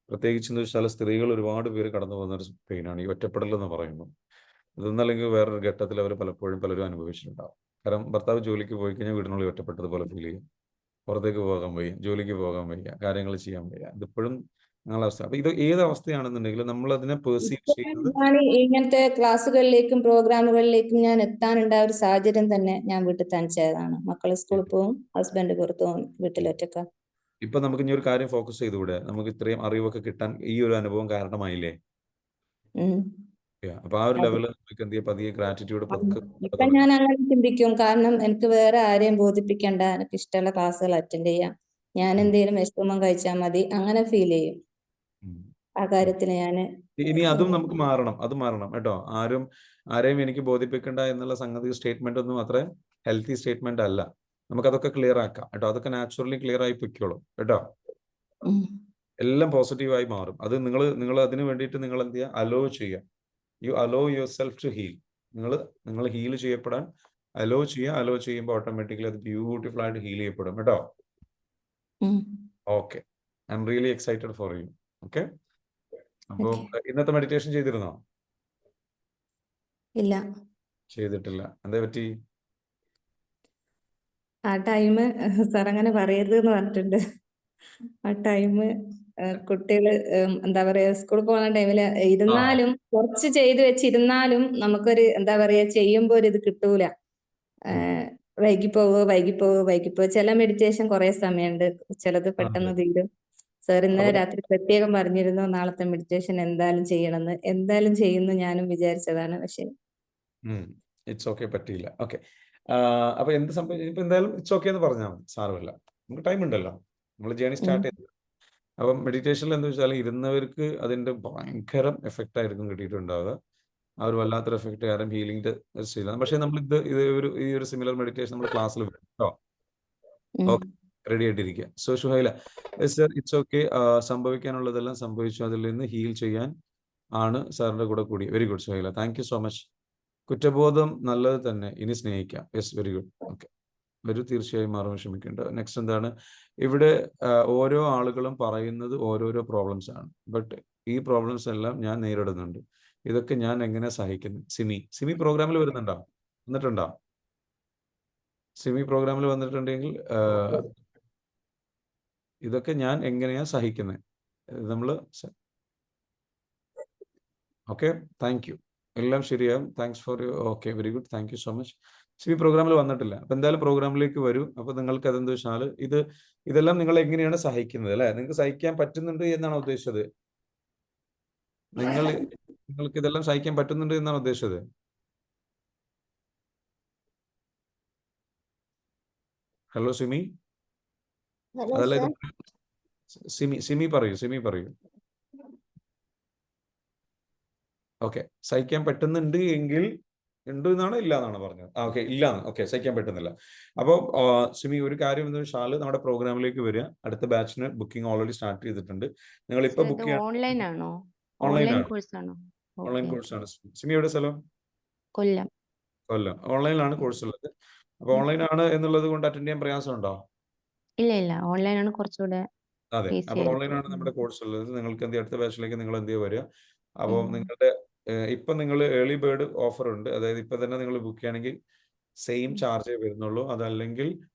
പ്രത്യേകിച്ച് എന്ന് വെച്ചാൽ സ്ത്രീകൾ ഒരുപാട് പേര് കടന്നു പോകുന്ന ഒരു പെയിനാണ് ഈ ഒറ്റപ്പെടൽ എന്ന് പറയുമ്പോൾ. ഇതൊന്നല്ലെങ്കിൽ വേറൊരു ഘട്ടത്തിൽ അവർ പലരും അനുഭവിച്ചിട്ടുണ്ടാവും. കാരണം ഭർത്താവ് ജോലിക്ക് പോയി കഴിഞ്ഞാൽ വീടിനുള്ളിൽ ഒറ്റപ്പെട്ടതുപോലെ ഫീൽ ചെയ്യും. പുറത്തേക്ക് പോകാൻ വയ്യ, ജോലിക്ക് പോകാൻ വയ്യ, കാര്യങ്ങൾ ചെയ്യാൻ വയ്യ. ഇതിപ്പോഴും നിങ്ങളുടെ അവസ്ഥ. അപ്പൊ ഇത് ഏത് അവസ്ഥയാണെന്നുണ്ടെങ്കിലും നമ്മൾ അതിനെ പെർസീവ് ചെയ്യുന്നത്, ഞാൻ ഇങ്ങനത്തെ ക്ലാസ്സുകളിലേക്കും പ്രോഗ്രാമുകളിലേക്കും ഞാൻ എത്താനുണ്ടായ ഒരു സാഹചര്യം തന്നെ ഞാൻ വീട്ടിൽ തനിച്ചായതാണ്. മക്കള് സ്കൂളിൽ പോകും, ഹസ്ബൻഡ് പുറത്തു പോകും, വീട്ടിലൊറ്റക്ക. ഇപ്പൊ നമുക്ക് ഇനി ഒരു കാര്യം ഫോക്കസ് ചെയ്തുകൂടെ? നമുക്ക് ഇത്രയും അറിവൊക്കെ കിട്ടാൻ ഈ ഒരു അനുഭവം കാരണമായില്ലേ? അപ്പൊ ആ ഒരു ലെവല് നമുക്ക് എന്ത് ചെയ്യാം, പതിയെ ഗ്രാറ്റിറ്റ്യൂഡ് ഇപ്പൊ ഞാൻ അങ്ങനെ ചിന്തിക്കും. കാരണം എനിക്ക് വേറെ ആരെയും ബോധിപ്പിക്കണ്ട, എനിക്ക് ഇഷ്ടമുള്ള ക്ലാസ്സുകൾ അറ്റൻഡ് ചെയ്യാം, ഞാൻ എന്തെങ്കിലും വിഷമം കഴിച്ചാൽ മതി, അങ്ങനെ ഫീൽ ചെയ്യും. ആ കാര്യത്തിൽ ഞാന് ഇനി അതും നമുക്ക് മാറണം, അത് മാറണം കേട്ടോ. ആരെയും എനിക്ക് ബോധിപ്പിക്കണ്ട എന്നുള്ള സംഗതി സ്റ്റേറ്റ്മെന്റ് ഒന്നും അത്ര ഹെൽത്തി സ്റ്റേറ്റ്മെന്റ് അല്ല. നമുക്കതൊക്കെ ക്ലിയർ ആക്കാം കേട്ടോ. അതൊക്കെ നാച്ചുറലി ക്ലിയർ ആയി പൊയ്ക്കോളും കേട്ടോ. എല്ലാം പോസിറ്റീവായി മാറും. അത് നിങ്ങൾ അതിന് വേണ്ടിയിട്ട് നിങ്ങൾ എന്ത് ചെയ്യുക, അലോ ചെയ്യുക. You allow yourself to heal. നിങ്ങൾ ഹീൽ ചെയ്യപ്പെടാൻ അലോ ചെയ്യുക. അലോ ചെയ്യുമ്പോൾ ഓട്ടോമാറ്റിക്കലി അത് ബ്യൂട്ടിഫുൾ ആയിട്ട് ഹീൽ ചെയ്യപ്പെടും കേട്ടോ. Okay, I am really excited for you. Okay, അപ്പോൾ ഇന്നത്തെ മെഡിറ്റേഷൻ ചെയ്തിരുന്നോ? ഇല്ല, ചെയ്തിട്ടില്ല. എന്താ പറ്റി? ആ ടൈം സാർ അങ്ങനെ പറയരുത് എന്ന് പറഞ്ഞിട്ടുണ്ട്. ആ ടൈം കുട്ടികള് എന്താ പറയാ സ്കൂളിൽ പോകുന്ന ടൈമില് ഇരുന്നാലും കുറച്ച് ചെയ്ത് വെച്ചിരുന്നാലും നമുക്കൊരു എന്താ പറയാ ചെയ്യുമ്പോ ഒരു ഇത് കിട്ടൂല. വൈകിപ്പോവോ. ചില മെഡിറ്റേഷൻ കുറെ സമയമുണ്ട്, ചിലത് പെട്ടെന്ന് തീരും. സാർ ഇന്നലെ രാത്രി പ്രത്യേകം പറഞ്ഞിരുന്നു നാളത്തെ മെഡിറ്റേഷൻ എന്തായാലും ചെയ്യണമെന്ന്. എന്തായാലും ചെയ്യുന്നു ഞാനും വിചാരിച്ചതാണ്, പക്ഷെ ഇറ്റ്സ് ഓക്കെ, പറ്റിയില്ല. ഓക്കെ, അപ്പൊ എന്ത് സംഭവിച്ചു? ഇപ്പൊ എന്തായാലും ഇറ്റ്സ് ഓക്കെ എന്ന് പറഞ്ഞാൽ മതി, സാരമില്ല. നമുക്ക് ടൈം ഉണ്ടല്ലോ, നമ്മൾ ജേണി സ്റ്റാർട്ട് ചെയ്തു. അപ്പം മെഡിറ്റേഷനിൽ എന്താ വെച്ചാൽ ഇരുന്നവർക്ക് അതിന്റെ ഭയങ്കര എഫക്റ്റ് ആയിരിക്കും കിട്ടിയിട്ടുണ്ടാവുക. ആ ഒരു വല്ലാത്തൊരു എഫക്റ്റ് കാരണം ഹീലിംഗ് ചെയ്യില്ല. പക്ഷെ നമ്മൾ ഈ ഒരു സിമിലർ മെഡിറ്റേഷൻ നമ്മൾ ക്ലാസ്സിൽ വരും കേട്ടോ. ഓക്കെ, റെഡി ആയിട്ടിരിക്കുക. So Shuhaila, sir it's okay. സംഭവിക്കാനുള്ളതെല്ലാം സംഭവിച്ചു, അതിൽ നിന്ന് ഹീൽ ചെയ്യാൻ ആണ് സാറിന്റെ കൂടെ കൂടി. Very good Shuhaila, thank you so much. കുറ്റബോധം നല്ലത് തന്നെ, ഇനി സ്നേഹിക്കാം. Yes, very good. ഓക്കെ, തീർച്ചയായും മാറും, വിഷമിക്കേണ്ട. നെക്സ്റ്റ് എന്താണ്? ഇവിടെ ഓരോ ആളുകളും പറയുന്നത് ഓരോരോ പ്രോബ്ലംസ് ആണ്. ബട്ട് ഈ പ്രോബ്ലംസ് എല്ലാം ഞാൻ നേരിടുന്നുണ്ട്. ഇതൊക്കെ ഞാൻ എങ്ങനെ സഹിക്കുന്നു? സിമി പ്രോഗ്രാമിൽ വന്നിട്ടുണ്ടോ? സിമി പ്രോഗ്രാമിൽ വന്നിട്ടുണ്ടെങ്കിൽ ഇതൊക്കെ ഞാൻ എങ്ങനെയാ സഹിക്കുന്നത്? നമ്മൾ ഓക്കെ, താങ്ക് യു. എല്ലാം ശരിയാവും. Thanks for you. Okay, very good, thank you so much. Simi പ്രോഗ്രാമിൽ വന്നിട്ടില്ല. അപ്പൊ എന്തായാലും പ്രോഗ്രാമിലേക്ക് വരൂ. അപ്പൊ നിങ്ങൾക്ക് അതെന്താ വെച്ചാൽ ഇതെല്ലാം നിങ്ങൾ എങ്ങനെയാണ് സഹിക്കുന്നത് അല്ലെ? നിങ്ങൾക്ക് സഹിക്കാൻ പറ്റുന്നുണ്ട് എന്നാണ് ഉദ്ദേശിച്ചത്? നിങ്ങൾക്ക് ഇതെല്ലാം സഹിക്കാൻ പറ്റുന്നുണ്ട് എന്നാണ് ഉദ്ദേശിച്ചത്? ഹലോ സിമി, അതല്ല ഇത്. സിമി പറയൂ. ഓക്കെ, സഹിക്കാൻ പറ്റുന്നുണ്ട് എങ്കിൽ ഉണ്ട് എന്നാണോ ഇല്ല എന്നാണ് പറഞ്ഞത്? ഓക്കെ, ഇല്ലാന്ന്. ഓക്കെ, സഹിക്കാൻ പറ്റുന്നില്ല. അപ്പോൾ സിമി, ഒരു കാര്യം എന്താ വെച്ചാൽ നമ്മുടെ പ്രോഗ്രാമിലേക്ക് വരിക. അടുത്ത ബാച്ചിന് ബുക്കിംഗ് ഓൾറെഡി സ്റ്റാർട്ട് ചെയ്തിട്ടുണ്ട്. നിങ്ങൾ ഇപ്പൊ ബുക്ക് ചെയ്യാൻ ഓൺലൈൻ ആണോ? ഓൺലൈൻ കോഴ്സാണോ? കോഴ്സാണ്. സിമി എവിടെ സ്ഥലം? കൊല്ലം. ഓൺലൈനിലാണ് കോഴ്സ് ഉള്ളത്. അപ്പൊ ഓൺലൈൻ ആണ് എന്നുള്ളത് കൊണ്ട് അറ്റൻഡ് ചെയ്യാൻ പ്രയാസമുണ്ടോ? ഇല്ല, ഓൺലൈൻ ആണ് കുറച്ചുകൂടെ. അതെ, അപ്പൊ ഓൺലൈൻ ആണ് നമ്മുടെ കോഴ്സ് ഉള്ളത്. നിങ്ങൾക്ക് അടുത്ത ബാച്ചിലേക്ക് നിങ്ങൾ എന്ത് വരിക. അപ്പോൾ നിങ്ങളുടെ ഇപ്പൊ നിങ്ങൾ ഏർലി ബേർഡ് ഓഫർ ഉണ്ട്. അതായത് ഇപ്പൊ തന്നെ നിങ്ങൾ ബുക്ക് ചെയ്യുകയാണെങ്കിൽ സെയിം ചാർജേ വരുന്നുള്ളൂ. അതല്ലെങ്കിൽ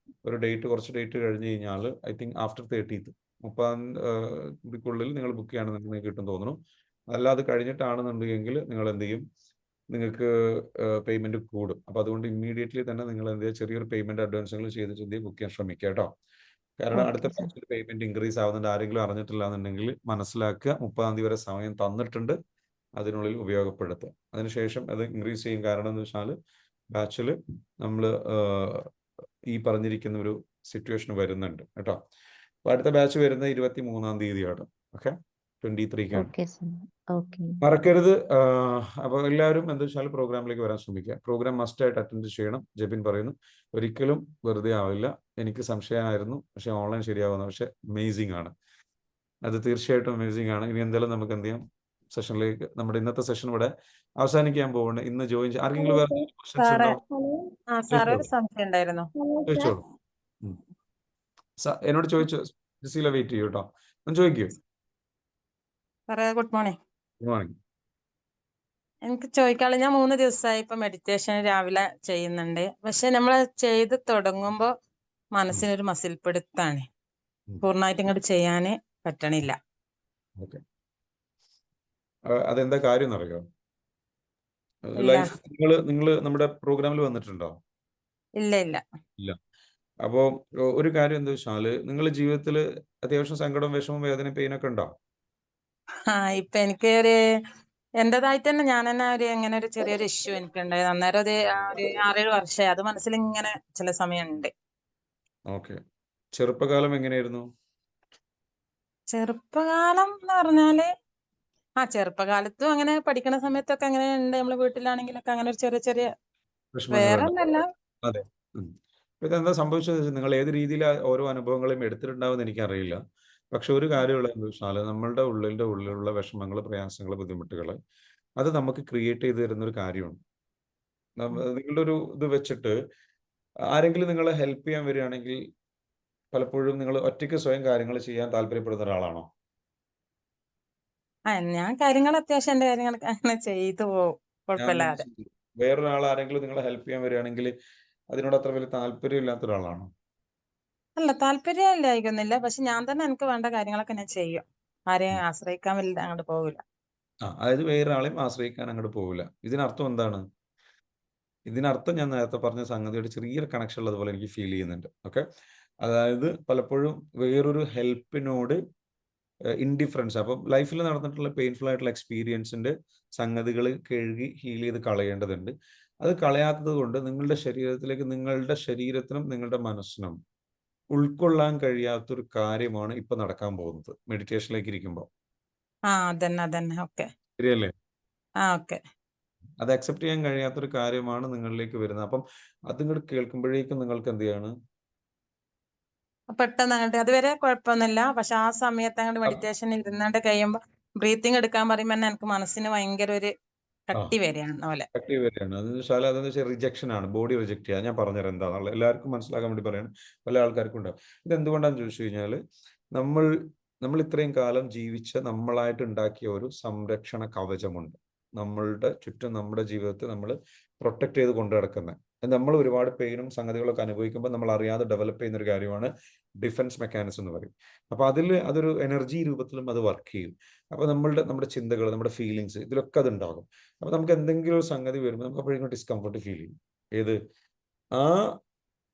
ഒരു ഡേറ്റ് കുറച്ച് ഡേറ്റ് കഴിഞ്ഞ് കഴിഞ്ഞാൽ I think after 30th 30th നിങ്ങൾ ബുക്ക് ചെയ്യുകയാണെന്നുണ്ടെങ്കിൽ നിങ്ങൾക്ക് കിട്ടും തോന്നുന്നു. അല്ലാതെ കഴിഞ്ഞിട്ടാണെന്നുണ്ടെങ്കിൽ നിങ്ങൾ എന്ത് ചെയ്യും, നിങ്ങൾക്ക് പേയ്മെന്റ് കൂടും. അപ്പോൾ അതുകൊണ്ട് ഇമ്മീഡിയറ്റ്ലി തന്നെ നിങ്ങൾ എന്ത് ചെയ്യുക, ചെറിയൊരു പേയ്മെന്റ് അഡ്വാൻസുകൾ ചെയ്തിട്ട് ബുക്ക് ചെയ്യാൻ ശ്രമിക്കുക കേട്ടോ. കാരണം അടുത്ത ഓക്കെ സർ. ബാച്ചിൽ പേയ്മെന്റ് ഇൻക്രീസ് ആവുന്നുണ്ട്. ആരെങ്കിലും അറിഞ്ഞിട്ടില്ല എന്നുണ്ടെങ്കിൽ മനസ്സിലാക്കുക, 30ാം തീയതി വരെ സമയം തന്നിട്ടുണ്ട്, അതിനുള്ളിൽ ഉപയോഗപ്പെടുത്തുക. അതിനുശേഷം അത് ഇൻക്രീസ് ചെയ്യും. കാരണം എന്ന് വെച്ചാൽ ബാച്ചിൽ നമ്മൾ ഈ പറഞ്ഞിരിക്കുന്ന ഒരു സിറ്റുവേഷൻ വരുന്നുണ്ട് കേട്ടോ. അപ്പൊ അടുത്ത ബാച്ച് വരുന്നത് 23ാം തീയതിയാണ്. ഓക്കെ, 23ക്കാണ്. Okay sir. ഓക്കെ. മറക്കരുത്. അപ്പോൾ എല്ലാവരും എന്താ വെച്ചാൽ പ്രോഗ്രാമിലേക്ക് വരാൻ ശ്രമിക്കുക. പ്രോഗ്രാം മസ്റ്റായിട്ട് അറ്റൻഡ് ചെയ്യണം. ജെബിൻ പറയുന്നു, ഒരിക്കലും വെറുതെ ആവില്ല. എനിക്ക് സംശയമായിരുന്നു, പക്ഷെ ഓൺലൈൻ ശരിയാവുന്നു. പക്ഷെ അമേസിംഗ് ആണ്, അത് തീർച്ചയായിട്ടും അമേസിംഗ് ആണ്. ഇനി എന്തായാലും നമുക്ക് എന്ത് ചെയ്യാം, സെഷനിലേക്ക്, നമ്മുടെ ഇന്നത്തെ സെഷൻ ഇവിടെ അവസാനിക്കാൻ പോകുന്നു. ഇന്ന് ജോയിൻ ആർക്കെങ്കിലും വേറെ ക്വസ്റ്റ്യൻസ് സാറേ, ഉണ്ടോ? സാറേ ഒരു സംശയം ഉണ്ടായിരുന്നു. ചോദിച്ചോളൂ. എന്നോട് ചോദിച്ചു. ജസീല വെയിറ്റ് ചെയ്യൂ കേട്ടോ, ഒന്ന് ചോദിക്കൂ. സാറേ ഗുഡ് മോർണിംഗ്. Good morning. എനിക്ക് ചോദിക്കാനുള്ള, ഞാൻ 3 ദിവസമായി ഇപ്പൊ മെഡിറ്റേഷൻ രാവിലെ ചെയ്യുന്നുണ്ട്. പക്ഷെ നമ്മൾ ചെയ്ത് തുടങ്ങുമ്പോ മനസ്സിനൊരു മസിൽ പിടുത്താണ്, പൂർണ്ണമായിട്ട് ഇങ്ങോട്ട് ചെയ്യാന് പറ്റണില്ല. ഓക്കെ, അതെന്താ കാര്യം എന്നറിയോ? ഇല്ല. ലൈഫ് നിങ്ങൾ നമ്മുടെ പ്രോഗ്രാമിൽ വന്നിട്ടുണ്ടോ? ഇല്ല ഇല്ല. ഇല്ല. അപ്പോൾ ഒരു കാര്യം എന്താ വെച്ചാൽ, നിങ്ങളുടെ ജീവിതത്തിൽ അത്യാവശ്യം സങ്കടം, വിഷമം, വേദന, പെയിനൊക്കെ ഉണ്ടോ? ഇപ്പൊ എനിക്ക് ഒരു എന്റേതായിട്ട് തന്നെ ഞാൻ തന്നെ എങ്ങനെ ഒരു ചെറിയൊരു ഇഷ്യൂ എനിക്കുണ്ടായത്. അന്നേരം ഒരു 6-7 വർഷമായി അത് മനസ്സിൽ ഇങ്ങനെ ചില സമയമുണ്ട്. ഓക്കെ, ചെറുപ്പകാലം എങ്ങനെയായിരുന്നു? ചെറുപ്പകാലം എന്ന് പറഞ്ഞാല് ചെറുപ്പകാലത്തും അങ്ങനെ പഠിക്കുന്ന സമയത്തൊക്കെ അങ്ങനെ ഉണ്ട്. നമ്മള് വീട്ടിലാണെങ്കിലൊക്കെ അങ്ങനെ ഒരു ചെറിയ ചെറിയ വേറെ വിഷമങ്ങളുണ്ടോ? ഒന്നല്ല. അതെ. ഇതെന്താ സംഭവിച്ചത്? നിങ്ങൾ ഏത് രീതിയിൽ ഓരോ അനുഭവങ്ങളെയും എടുത്തിട്ടുണ്ടാവുമെന്ന് എനിക്കറിയില്ല. പക്ഷെ ഒരു കാര്യമുള്ള എന്താ വെച്ചാൽ, നമ്മളുടെ ഉള്ളിലുള്ള വിഷമങ്ങൾ, പ്രയാസങ്ങൾ, ബുദ്ധിമുട്ടുകൾ, അത് നമുക്ക് ക്രിയേറ്റ് ചെയ്ത് തരുന്ന ഒരു കാര്യമാണ്. നിങ്ങളുടെ ഒരു ഇത് വെച്ചിട്ട് ആരെങ്കിലും നിങ്ങളെ ഹെൽപ്പ് ചെയ്യാൻ വരികയാണെങ്കിൽ പലപ്പോഴും നിങ്ങൾ ഒറ്റയ്ക്ക് സ്വയം കാര്യങ്ങൾ ചെയ്യാൻ താല്പര്യപ്പെടുന്ന ഒരാളാണോ? ഞാൻ കാര്യങ്ങൾ അത്യാവശ്യം എന്റെ കാര്യങ്ങളൊക്കെ അങ്ങനെ ചെയ്തു പോകും ഞാൻ തന്നെ കുഴപ്പമില്ലാതെ. ചെയ്തു. വേറൊരാൾ ആരെങ്കിലും നിങ്ങളെ ഹെൽപ്പ് ചെയ്യാൻ വരികയാണെങ്കിൽ അതിനോട് അത്ര വലിയ താല്പര്യം ഇല്ലാത്ത ഒരാളാണോ? അല്ല, താല്പര്യം ഇല്ലായിരിക്കുന്നില്ല. പക്ഷെ ഞാൻ തന്നെ എനിക്ക് വേണ്ട കാര്യങ്ങളൊക്കെ ഞാൻ ചെയ്യും. ആരെയും ആശ്രയിക്കാൻ വലുത് അങ്ങോട്ട് പോകില്ല. അതായത് വേറൊരാളെയും ആശ്രയിക്കാൻ അങ്ങോട്ട് പോവില്ല. ഇതിനർത്ഥം എന്താണ്? ഇതിനർത്ഥം ഞാൻ നേരത്തെ പറഞ്ഞ സംഗതിയുടെ ചെറിയൊരു കണക്ഷൻ ഉള്ളതുപോലെ എനിക്ക് ഫീൽ ചെയ്യുന്നുണ്ട്. ഓക്കെ, അതായത് പലപ്പോഴും വേറൊരു ഹെൽപ്പിനോട് ഇൻഡിഫറൻസ്. അപ്പം ലൈഫിൽ നടന്നിട്ടുള്ള പെയിൻഫുൾ ആയിട്ടുള്ള എക്സ്പീരിയൻസിന്റെ സംഗതികൾ കഴുകി ഹീൽ ചെയ്ത് കളയേണ്ടതുണ്ട്. അത് കളയാത്തത് കൊണ്ട് നിങ്ങളുടെ ശരീരത്തിലേക്ക്, നിങ്ങളുടെ ശരീരത്തിനും നിങ്ങളുടെ മനസ്സിനും ഉൾക്കൊള്ളാൻ കഴിയാത്തൊരു കാര്യമാണ് ഇപ്പൊ നടക്കാൻ പോകുന്നത് മെഡിറ്റേഷനിലേക്ക് ഇരിക്കുമ്പോൾ. അതന്നെ. ഓക്കെ. ശരിയല്ലേ? ഓക്കെ. അത് അക്സെപ്റ്റ് ചെയ്യാൻ കഴിയാത്തൊരു കാര്യമാണ് നിങ്ങളിലേക്ക് വരുന്നത്. അപ്പം അതിങ്ങോട്ട് കേൾക്കുമ്പോഴേക്കും നിങ്ങൾക്ക് എന്ത് ചെയ്യാണ്? പെട്ടെന്ന് അങ്ങോട്ട് അതുവരെ കുഴപ്പമൊന്നുമില്ല. പക്ഷെ ആ സമയത്ത് അങ്ങോട്ട് മെഡിറ്റേഷൻ ഇരുന്നാണ്ട് കഴിയുമ്പോ ബ്രീത്തിങ് എടുക്കാൻ പറയുമ്പോ തന്നെ എനിക്ക് മനസ്സിന് ഭയങ്കര ഒരു കട്ടി വരികയാണ് പോലെ. കട്ടി വരികയാണ്. അതെന്ന് വെച്ചാൽ റിജക്ഷൻ ആണ്, ബോഡി റിജക്ട് ചെയ്യുക. ഞാൻ പറഞ്ഞുതരാം എന്താണെന്നുള്ളത്, എല്ലാവർക്കും മനസ്സിലാക്കാൻ വേണ്ടി പറയാണ്. പല ആൾക്കാർക്കും ഉണ്ടാവും. ഇത് എന്തുകൊണ്ടാന്ന് ചോദിച്ചു കഴിഞ്ഞാൽ, നമ്മൾ ഇത്രയും കാലം ജീവിച്ച, നമ്മളായിട്ട് ഉണ്ടാക്കിയ ഒരു സംരക്ഷണ കവചമുണ്ട് നമ്മളുടെ ചുറ്റും. നമ്മുടെ ജീവിതത്തെ നമ്മൾ പ്രൊട്ടക്ട് ചെയ്ത് കൊണ്ടു നടക്കുന്നത്. നമ്മൾ ഒരുപാട് പെയിനും സംഗതികളൊക്കെ അനുഭവിക്കുമ്പോൾ നമ്മൾ അറിയാതെ ഡെവലപ്പ് ചെയ്യുന്ന ഒരു കാര്യമാണ് ഡിഫൻസ് മെക്കാനിസം എന്ന് പറയും. അപ്പൊ അതൊരു എനർജി രൂപത്തിലും അത് വർക്ക് ചെയ്യും. അപ്പൊ നമ്മുടെ ചിന്തകൾ, നമ്മുടെ ഫീലിങ്സ്, ഇതിലൊക്കെ അത് ഉണ്ടാകും. അപ്പൊ നമുക്ക് എന്തെങ്കിലും ഒരു സംഗതി വരുമ്പോൾ നമുക്ക് അപ്പോഴേക്കും ഡിസ്കംഫർട്ട് ഫീൽ ചെയ്യും. ഏത്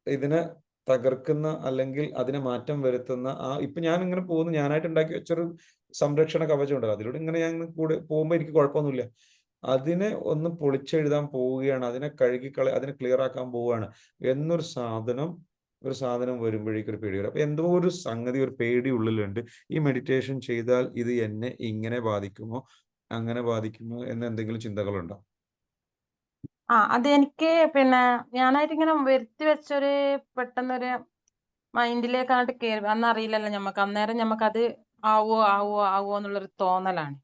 ഇതിനെ തകർക്കുന്ന അല്ലെങ്കിൽ അതിനെ മാറ്റം വരുത്തുന്ന ഇപ്പൊ ഞാൻ ഇങ്ങനെ പോകുന്നു, ഞാനായിട്ട് ഉണ്ടാക്കി വെച്ചൊരു സംരക്ഷണ കവചം ഉണ്ടല്ലോ, അതിലൂടെ ഇങ്ങനെ ഞാൻ കൂടെ പോകുമ്പോൾ എനിക്ക് കുഴപ്പമൊന്നുമില്ല. അതിനെ ഒന്ന് പൊളിച്ചെഴുതാൻ പോവുകയാണ്, അതിനെ അതിനെ ക്ലിയർ ആക്കാൻ പോവുകയാണ് എന്നൊരു സാധനം വരുമ്പോഴേക്കും ഒരു പേടി വരും. അപ്പൊ എന്തോ ഒരു സംഗതി, ഒരു പേടി ഉള്ളിലുണ്ട്. ഈ മെഡിറ്റേഷൻ ചെയ്താൽ ഇത് എന്നെ ഇങ്ങനെ ബാധിക്കുമോ, അങ്ങനെ ബാധിക്കുമോ എന്ന് എന്തെങ്കിലും ചിന്തകളുണ്ടോ? അത് എനിക്ക് പിന്നെ ഞാനായിട്ട് ഇങ്ങനെ വരുത്തി വെച്ചൊരു പെട്ടെന്നൊരു മൈൻഡിലേക്കായിട്ട് കയറി. അന്നറിയില്ലല്ലോ ഞമ്മക്ക്, അന്നേരം ഞമ്മക്ക് അത് ആവോ എന്നുള്ളൊരു തോന്നലാണ്.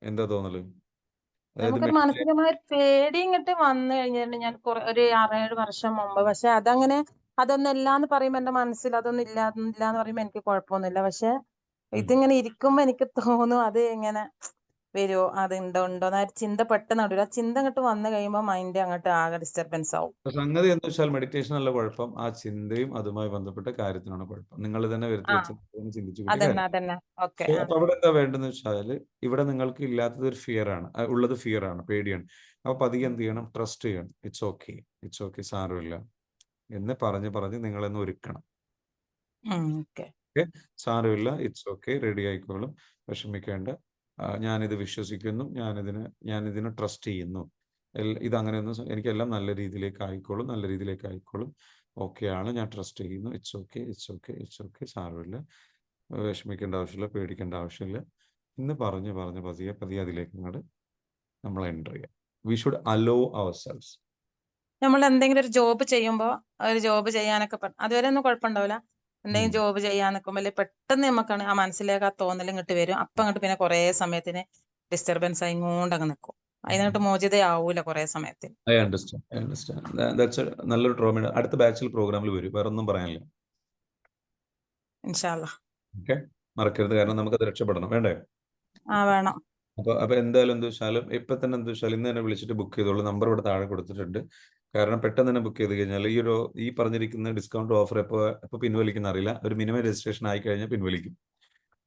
എന്താ തോന്നല്? നമുക്കൊരു മാനസികമായ പേടി ഇങ്ങോട്ട് വന്നു കഴിഞ്ഞിട്ടുണ്ട്. ഞാൻ ഒരു 6-7 വർഷം മുമ്പ്. പക്ഷെ അതൊന്നും ഇല്ലാന്ന് പറയുമ്പോ എന്റെ മനസ്സിൽ അതൊന്നും ഇല്ലാന്ന് പറയുമ്പോ എനിക്ക് കുഴപ്പമൊന്നുമില്ല. പക്ഷെ ഇതിങ്ങനെ ഇരിക്കുമ്പോ എനിക്ക് തോന്നും അത് ഇങ്ങനെ വരുമോ അത് ഉണ്ടോ എന്ന് ചിന്ത പെട്ടെന്ന് വരും. ആ ചിന്ത അങ്ങോട്ട് വന്നു കഴിയുമ്പോൾ മൈൻഡ് അങ്ങോട്ട് ആകെ ഡിസ്റ്റർബൻസ് ആവും. സംഗതി എന്താ വെച്ചാൽ മെഡിറ്റേഷൻ അല്ല കുഴപ്പം, ആ ചിന്തയും അതുമായി ബന്ധപ്പെട്ട കാര്യത്തിനാണ് കുഴപ്പം. നിങ്ങൾ തന്നെ വരുത്തി ആ വെച്ച് ചിന്തിച്ചു കൂട്ടിയ കാര്യം. അതന്നെ ഓക്കെ. സോ അപ്പൊ അവിടെ എന്താ വേണ്ടതെന്ന് വെച്ചാൽ, ഇവിടെ നിങ്ങൾക്ക് ഇല്ലാത്തത് ഒരു ഫിയർ ആണ്, ഉള്ളത് ഫിയർ ആണ്, പേടിയാണ്. അപ്പൊ പതിയെ എന്ത് ചെയ്യണം? ട്രസ്റ്റ് ചെയ്യണം. ഇറ്റ്സ് ഓക്കെ, സാരമില്ല എന്ന് പറഞ്ഞ് നിങ്ങളെന്ന് ഒരുക്കണം. ഓക്കെ. ഓക്കെ, സാരമില്ല, ഇറ്റ്സ് ഓക്കെ, റെഡി ആയിക്കോളും, വിഷമിക്കേണ്ട, ഞാനിത് വിശ്വസിക്കുന്നു, ഞാനിതിനെ ട്രസ്റ്റ് ചെയ്യുന്നു, ഇതങ്ങനെയൊന്നും, എനിക്കെല്ലാം നല്ല രീതിയിലേക്ക് ആയിക്കോളും, ഓക്കെയാണ്, ഞാൻ ട്രസ്റ്റ് ചെയ്യുന്നു, ഇറ്റ്സ് ഓക്കെ, സാരമില്ല, വിഷമിക്കേണ്ട ആവശ്യമില്ല, പേടിക്കേണ്ട ആവശ്യമില്ല എന്ന് പറഞ്ഞ് പതിയെ അതിലേക്ക് അങ്ങോട്ട് നമ്മൾ എൻ്റർ ചെയ്യാം. We should allow ourselves. നമ്മൾ എന്തെങ്കിലും ഒരു ജോബ് ചെയ്യുമ്പോൾ ഒരു ജോബ് ചെയ്യാനൊക്കെ അതുവരെ ഒന്നും കുഴപ്പമുണ്ടാവില്ല. എന്തെങ്കിലും ജോബ് ചെയ്യാൻ നിൽക്കുമ്പോൾ പെട്ടെന്ന് നമുക്കാണ് ആ മനസ്സിലേക്ക് ആ തോന്നൽ ഇങ്ങോട്ട് വരും. അപ്പം അങ്ങോട്ട് പിന്നെ കുറേ സമയത്തിന് ഡിസ്റ്റർബൻസ് ആയി കൊണ്ട് അങ്ങ് നിൽക്കും. അതിനകത്ത് മോചിതയാവൂല കുറേ സമയത്തിന്. I understand. ദാറ്റ്സ് നല്ലൊരു ട്രോമയാണ്. അടുത്ത ബാച്ചിൽ പ്രോഗ്രാമിൽ വരും, വേറെ ഒന്നും പറയാനില്ല. ഇൻഷാ അല്ലാ. ഓക്കെ, മറക്കരുത്, കാരണം നമുക്കത് രക്ഷപ്പെടണം, വേണ്ടേ? വേണം. അപ്പൊ എന്തായാലും എന്ത് വെച്ചാലും ഇപ്പൊ തന്നെ എന്ത് വെച്ചാൽ ഇന്ന് തന്നെ വിളിച്ചിട്ട് ബുക്ക് ചെയ്തോളൂ. നമ്പർ ഇവിടെ താഴെ കൊടുത്തിട്ടുണ്ട്. കാരണം പെട്ടെന്ന് തന്നെ ബുക്ക് ചെയ്ത് കഴിഞ്ഞാൽ ഈ പറഞ്ഞിരിക്കുന്ന ഡിസ്കൗണ്ട് ഓഫർ എപ്പോൾ പിൻവലിക്കുന്ന അറിയില്ല. ഒരു മിനിമം രജിസ്ട്രേഷൻ ആയി കഴിഞ്ഞാൽ പിൻവലിക്കും.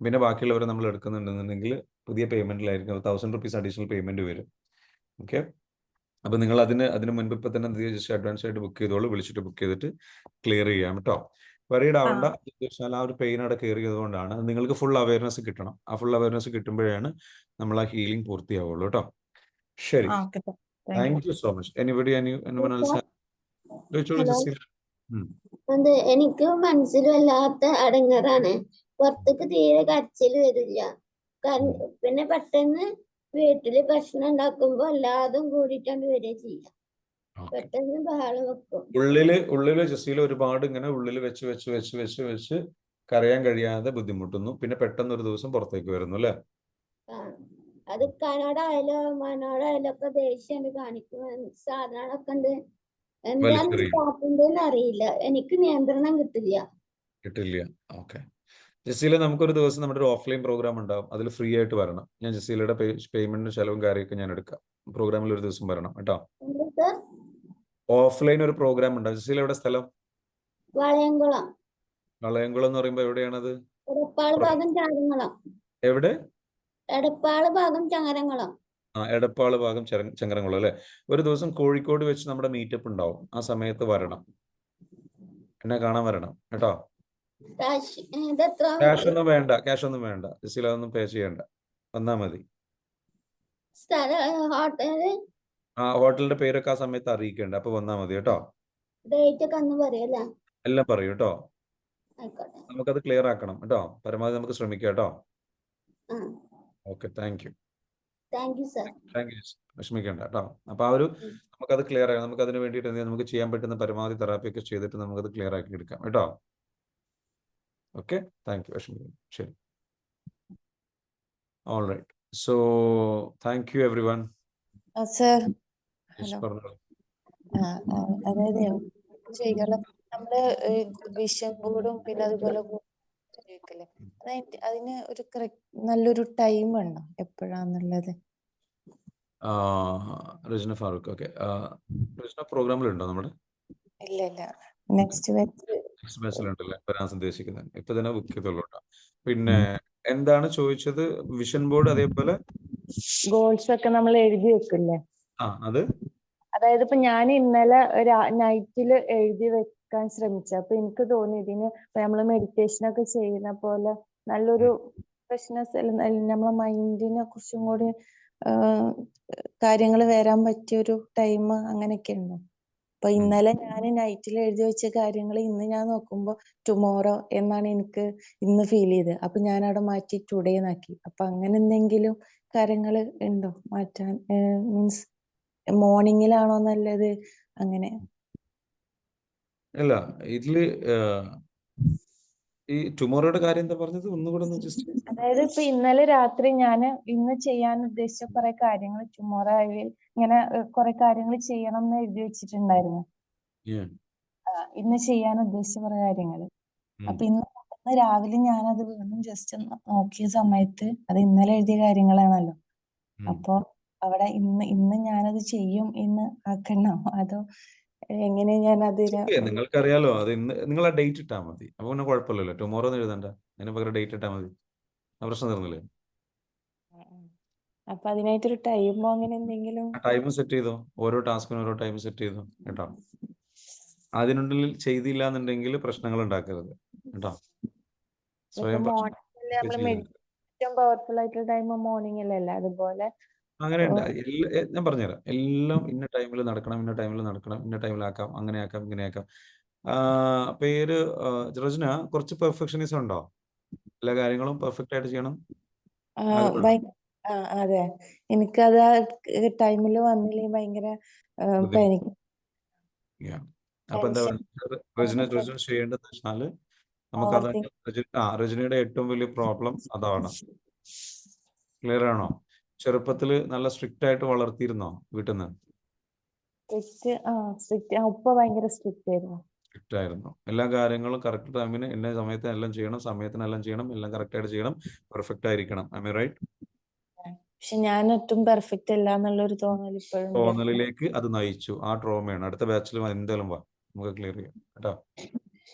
പിന്നെ ബാക്കിയുള്ളവരെ നമ്മൾ എടുക്കുന്നുണ്ടെന്നുണ്ടെങ്കിൽ പുതിയ പേയ്മെന്റിലായിരിക്കും 1000 rupees അഡീഷണൽ പേയ്മെന്റ് വരും. ഓക്കെ, അപ്പൊ നിങ്ങൾ അതിന് മുൻപ് ഇപ്പൊ തന്നെ എന്ത് ചെയ്യുക? ജസ്റ്റ് അഡ്വാൻസ് ആയിട്ട് ബുക്ക് ചെയ്തോളൂ. വിളിച്ചിട്ട് ബുക്ക് ചെയ്തിട്ട് ക്ലിയർ ചെയ്യാം കേട്ടോ. വറീഡ് ആവണ്ട. ആ ഒരു പെയിൻ അവിടെ കയറിയത് കൊണ്ടാണ്. നിങ്ങൾക്ക് ഫുൾ അവയർനെസ് കിട്ടണം. ആ ഫുൾ അവയർനെസ് കിട്ടുമ്പോഴാണ് നമ്മൾ ആ ഹീലിംഗ് പൂർത്തിയാവുള്ളൂ കേട്ടോ. ശരി, thank you so much. anyone else? ചോദിച്ചോളൂ ജസീല. എനിക്ക് മനസ്സിൽ വല്ലാത്ത അടങ്ങറാണ്. പുറത്തേക്ക് തീരെ കരച്ചിൽ വരില്ല. പിന്നെ പെട്ടെന്ന് വീട്ടില് ഭക്ഷണം ഉണ്ടാക്കുമ്പോ എല്ലാതും കൂടിയിട്ടാണ് വരിക ചെയ്യാം. പെട്ടെന്ന് ബഹളം വെക്കും. ഉള്ളില് ജസീല ഒരുപാട് ഇങ്ങനെ ഉള്ളിൽ വെച്ച് കരയാൻ കഴിയാതെ ബുദ്ധിമുട്ടുന്നു. പിന്നെ പെട്ടെന്ന് ഒരു ദിവസം പുറത്തേക്ക് വരുന്നു അല്ലേ? അത് കനോടായാലോ മനോടായാലോ ഒക്കെ ദേഷ്യം കാണിക്കും. സാധനങ്ങളൊക്കെ ഉണ്ട്, എന്തായാലും കാട്ടുണ്ടെന്ന് അറിയില്ല. എനിക്ക് നിയന്ത്രണം കിട്ടില്ല. ഓക്കെ ജസീല, നമുക്കൊരു ദിവസം നമ്മുടെ ഒരു ഓഫ്ലൈൻ പ്രോഗ്രാം ഉണ്ടാവും. അതിൽ ഫ്രീ ആയിട്ട് വരണം. ഞാൻ ജസീലയുടെ പേയ്മെന്റും ചെലവും കാര്യമൊക്കെ ഞാൻ എടുക്കാം. പ്രോഗ്രാമിൽ ഒരു ദിവസം വരണം കേട്ടോ. ഓഫ്ലൈൻ ഒരു പ്രോഗ്രാം ഉണ്ടാവും. ജസീല എവിടെ സ്ഥലം? വളയംകുളം എന്ന് പറയുമ്പോ എവിടെയാണത്? എടപ്പാൾ ഭാഗം ചങ്ങരംകുളം. എവിടെ? എടപ്പാൾ ഭാഗം ചങ്ങരംകുളം. എടപ്പാൾ ഭാഗം ചങ്ങരംകുളം അല്ലെ? ഒരു ദിവസം കോഴിക്കോട് വെച്ച് നമ്മുടെ മീറ്റപ്പ് ഉണ്ടാവും. ആ സമയത്ത് വരണം, എന്നെ കാണാൻ വരണം കേട്ടോ. ക്യാഷ് ഒന്നും വേണ്ട ജസീല, അതൊന്നും പേ ചെയ്യണ്ട, വന്നാ മതി. ഹോട്ടലിന്റെ പേരൊക്കെ ആ സമയത്ത് അറിയിക്കണ്ട, അപ്പൊ വന്നാ മതി കേട്ടോ. എല്ലാം പറയൂ കേട്ടോ. നമുക്കത് ക്ലിയർ ആക്കണം കേട്ടോ. പരമാവധി നമുക്ക് ശ്രമിക്കാം കേട്ടോ. Okay, thank you. വിഷമിക്കേണ്ട കേട്ടോ. അപ്പൊ നമുക്കത് ക്ലിയർ ആക്കാം. നമുക്ക് അതിന് വേണ്ടിയിട്ട് നമുക്ക് ചെയ്യാൻ പറ്റുന്ന പരമാവധി തെറാപ്പി ഒക്കെ ചെയ്തിട്ട് നമുക്കത് ക്ലിയർ ആക്കി എടുക്കാം കേട്ടോ. Okay, thank you. വിഷമിക്കേണ്ട. ശരി, all right. So thank you everyone. അതായത് നമ്മള് വിഷൻ ബോർഡും പിന്നെ അതുപോലെ അതിന് ഒരു നല്ലൊരു ടൈം ഉണ്ടോ എപ്പോഴാന്നുള്ളത്? റജ്ന ഫാറൂഖ്. ഓക്കെ, റജ്ന പ്രോഗ്രാമിലുണ്ടോ നമ്മുടെ? ഇല്ല, നെക്സ്റ്റ് ബാച്ചിലുണ്ടല്ലേ വരാൻ ഉദ്ദേശിക്കുന്നത്? ഇപ്പൊ തന്നെ ബുക്ക് ചെയ്തോളൂ. പിന്നെ എന്താണ് ചോദിച്ചത്? വിഷൻ ബോർഡ് അതേപോലെ ഗോൾസ് ഒക്കെ നമ്മൾ എഴുതി വെക്കില്ലേ? അത് അതായത് ഇപ്പൊ ഞാൻ ഇന്നലെ നൈറ്റില് എഴുതി വെക്കാൻ ശ്രമിച്ചു. അപ്പൊ എനിക്ക് തോന്നി ഇതിന് നമ്മള് മെഡിറ്റേഷൻ ഒക്കെ ചെയ്യുന്ന പോലെ നല്ലൊരു ഫ്രഷ്നെസ്, നമ്മളെ മൈൻഡിനെ കുറിച്ചും കൂടി കാര്യങ്ങൾ വരാൻ പറ്റിയൊരു ടൈം അങ്ങനെയൊക്കെ ഉണ്ടോ? അപ്പൊ ഇന്നലെ ഞാൻ നൈറ്റിൽ എഴുതി വെച്ച കാര്യങ്ങൾ ഇന്ന് ഞാൻ നോക്കുമ്പോ ടുമോറോ എന്നാണ് എനിക്ക് ഇന്ന് ഫീൽ ചെയ്തത്. അപ്പൊ ഞാൻ അവിടെ മാറ്റി ടുഡേ എന്നാക്കി. അപ്പൊ അങ്ങനെ എന്തെങ്കിലും കാര്യങ്ങൾ ഉണ്ടോ മാറ്റാൻ? മീൻസ് മോർണിംഗിലാണോ നല്ലത്? അങ്ങനെ അല്ല, ഇതില് ഈ ടുമോറോയുടെ കാര്യം എന്താ പറഞ്ഞത്? ഒന്നുകൂടെ ഒന്ന് ജസ്റ്റ്. അതായത് ഇപ്പൊ ഇന്നലെ രാത്രി ഞാൻ ഇന്ന് ചെയ്യാൻ ഉദ്ദേശിച്ച കുറെ കാര്യങ്ങൾ ടുമോറോ ഇങ്ങനെ കുറെ കാര്യങ്ങൾ ചെയ്യണം എന്ന് എഴുതി വെച്ചിട്ടുണ്ടായിരുന്നു. ഇന്ന് ചെയ്യാൻ ഉദ്ദേശിച്ച കുറെ കാര്യങ്ങൾ. അപ്പൊ ഇന്ന് രാവിലെ ഞാനത് വീണ്ടും ജസ്റ്റ് നോക്കിയ സമയത്ത് അത് ഇന്നലെ എഴുതിയ കാര്യങ്ങളാണല്ലോ. അപ്പൊ അവിടെ ഇന്ന് ഞാനത് ചെയ്യും എന്ന് ആക്കണോ അതോ എങ്ങനെ ഞാൻ നിങ്ങൾക്കറിയാലോ അത് ഇന്ന് നിങ്ങൾ ആ ഡേറ്റ് ഇട്ടാൽ മതി. അപ്പൊ പിന്നെ കുഴപ്പമില്ലല്ലോ. ടുമോറോ എന്ന് എഴുതണ്ട, അതിന് പകരം ഡേറ്റ് ഇട്ടാൽ മതി. ആ പ്രശ്നം തീർന്നില്ലേ? അപ്പൊ അതിനായിട്ടൊരു ടൈമോ അങ്ങനെ എന്തെങ്കിലും? ആ ടൈം സെറ്റ് ചെയ്തോ, ഓരോ ടാസ്കിനും ഓരോ ടൈം സെറ്റ് ചെയ്തോ കേട്ടോ. അതിനുള്ളിൽ ചെയ്തില്ല എന്നുണ്ടെങ്കിൽ പ്രശ്നങ്ങൾ ഉണ്ടാക്കരുത് കേട്ടോ. സ്വയം മോർണിംഗ് നമ്മള് ഏറ്റവും പവർഫുൾ ആയിട്ടുള്ള ടൈം മോർണിംഗ് അല്ലേ? അതുപോലെ അങ്ങനെ ഞാൻ പറഞ്ഞുതരാം. എല്ലാം ഇന്ന ടൈമിൽ നടക്കണം, ഇന്ന ടൈമിൽ നടക്കണം, ഇന്ന ടൈമിലാക്കാം, അങ്ങനെ ആക്കാം, ഇങ്ങനെ ആക്കാം. പേര് റജ്ന, കുറച്ച് പെർഫെക്ഷനിസം ഉണ്ടോ? എല്ലാ കാര്യങ്ങളും പെർഫെക്റ്റ് ആയിട്ട് ചെയ്യണം. അതെ, എനിക്കത് ടൈമിൽ വന്നില്ലെങ്കിൽ ഭയങ്കര പാനിക്. അപ്പൊ എന്താ റജ്ന ചെയ്യേണ്ടത് വെച്ചാല് നമുക്ക് റജ്നയുടെ ഏറ്റവും വലിയ പ്രോബ്ലം അതാണ്. ക്ലിയർ ആണോ? ചെറുപ്പത്തില് നല്ല സ്ട്രിക്റ്റ് ആയിട്ട് വളർത്തിയിരുന്നോ വീട്ടിൽ നിന്ന്? ഉപ്പ ഭയങ്കര സ്ട്രിക്റ്റ് ആയിരുന്നു. എല്ലാ കാര്യങ്ങളും കറക്റ്റ് ടൈമിന് ഇന്ന സമയത്തിന് എല്ലാം ചെയ്യണം, സമയത്തിനെല്ലാം ചെയ്യണം, എല്ലാം കറക്റ്റ് ആയിട്ട് ചെയ്യണം, പെർഫെക്റ്റ് ആയിരിക്കണം. I mean right? പക്ഷെ ഞാൻ ഒട്ടും പെർഫെക്റ്റ് അല്ല എന്നുള്ളൊരു തോന്നലിലേക്ക് അത് നയിച്ചു. ആ ട്രോമയാണ്. അടുത്ത ബാച്ചിൽ എന്തായാലും വാ, നമുക്ക് ക്ലിയർ ചെയ്യാം കേട്ടോ.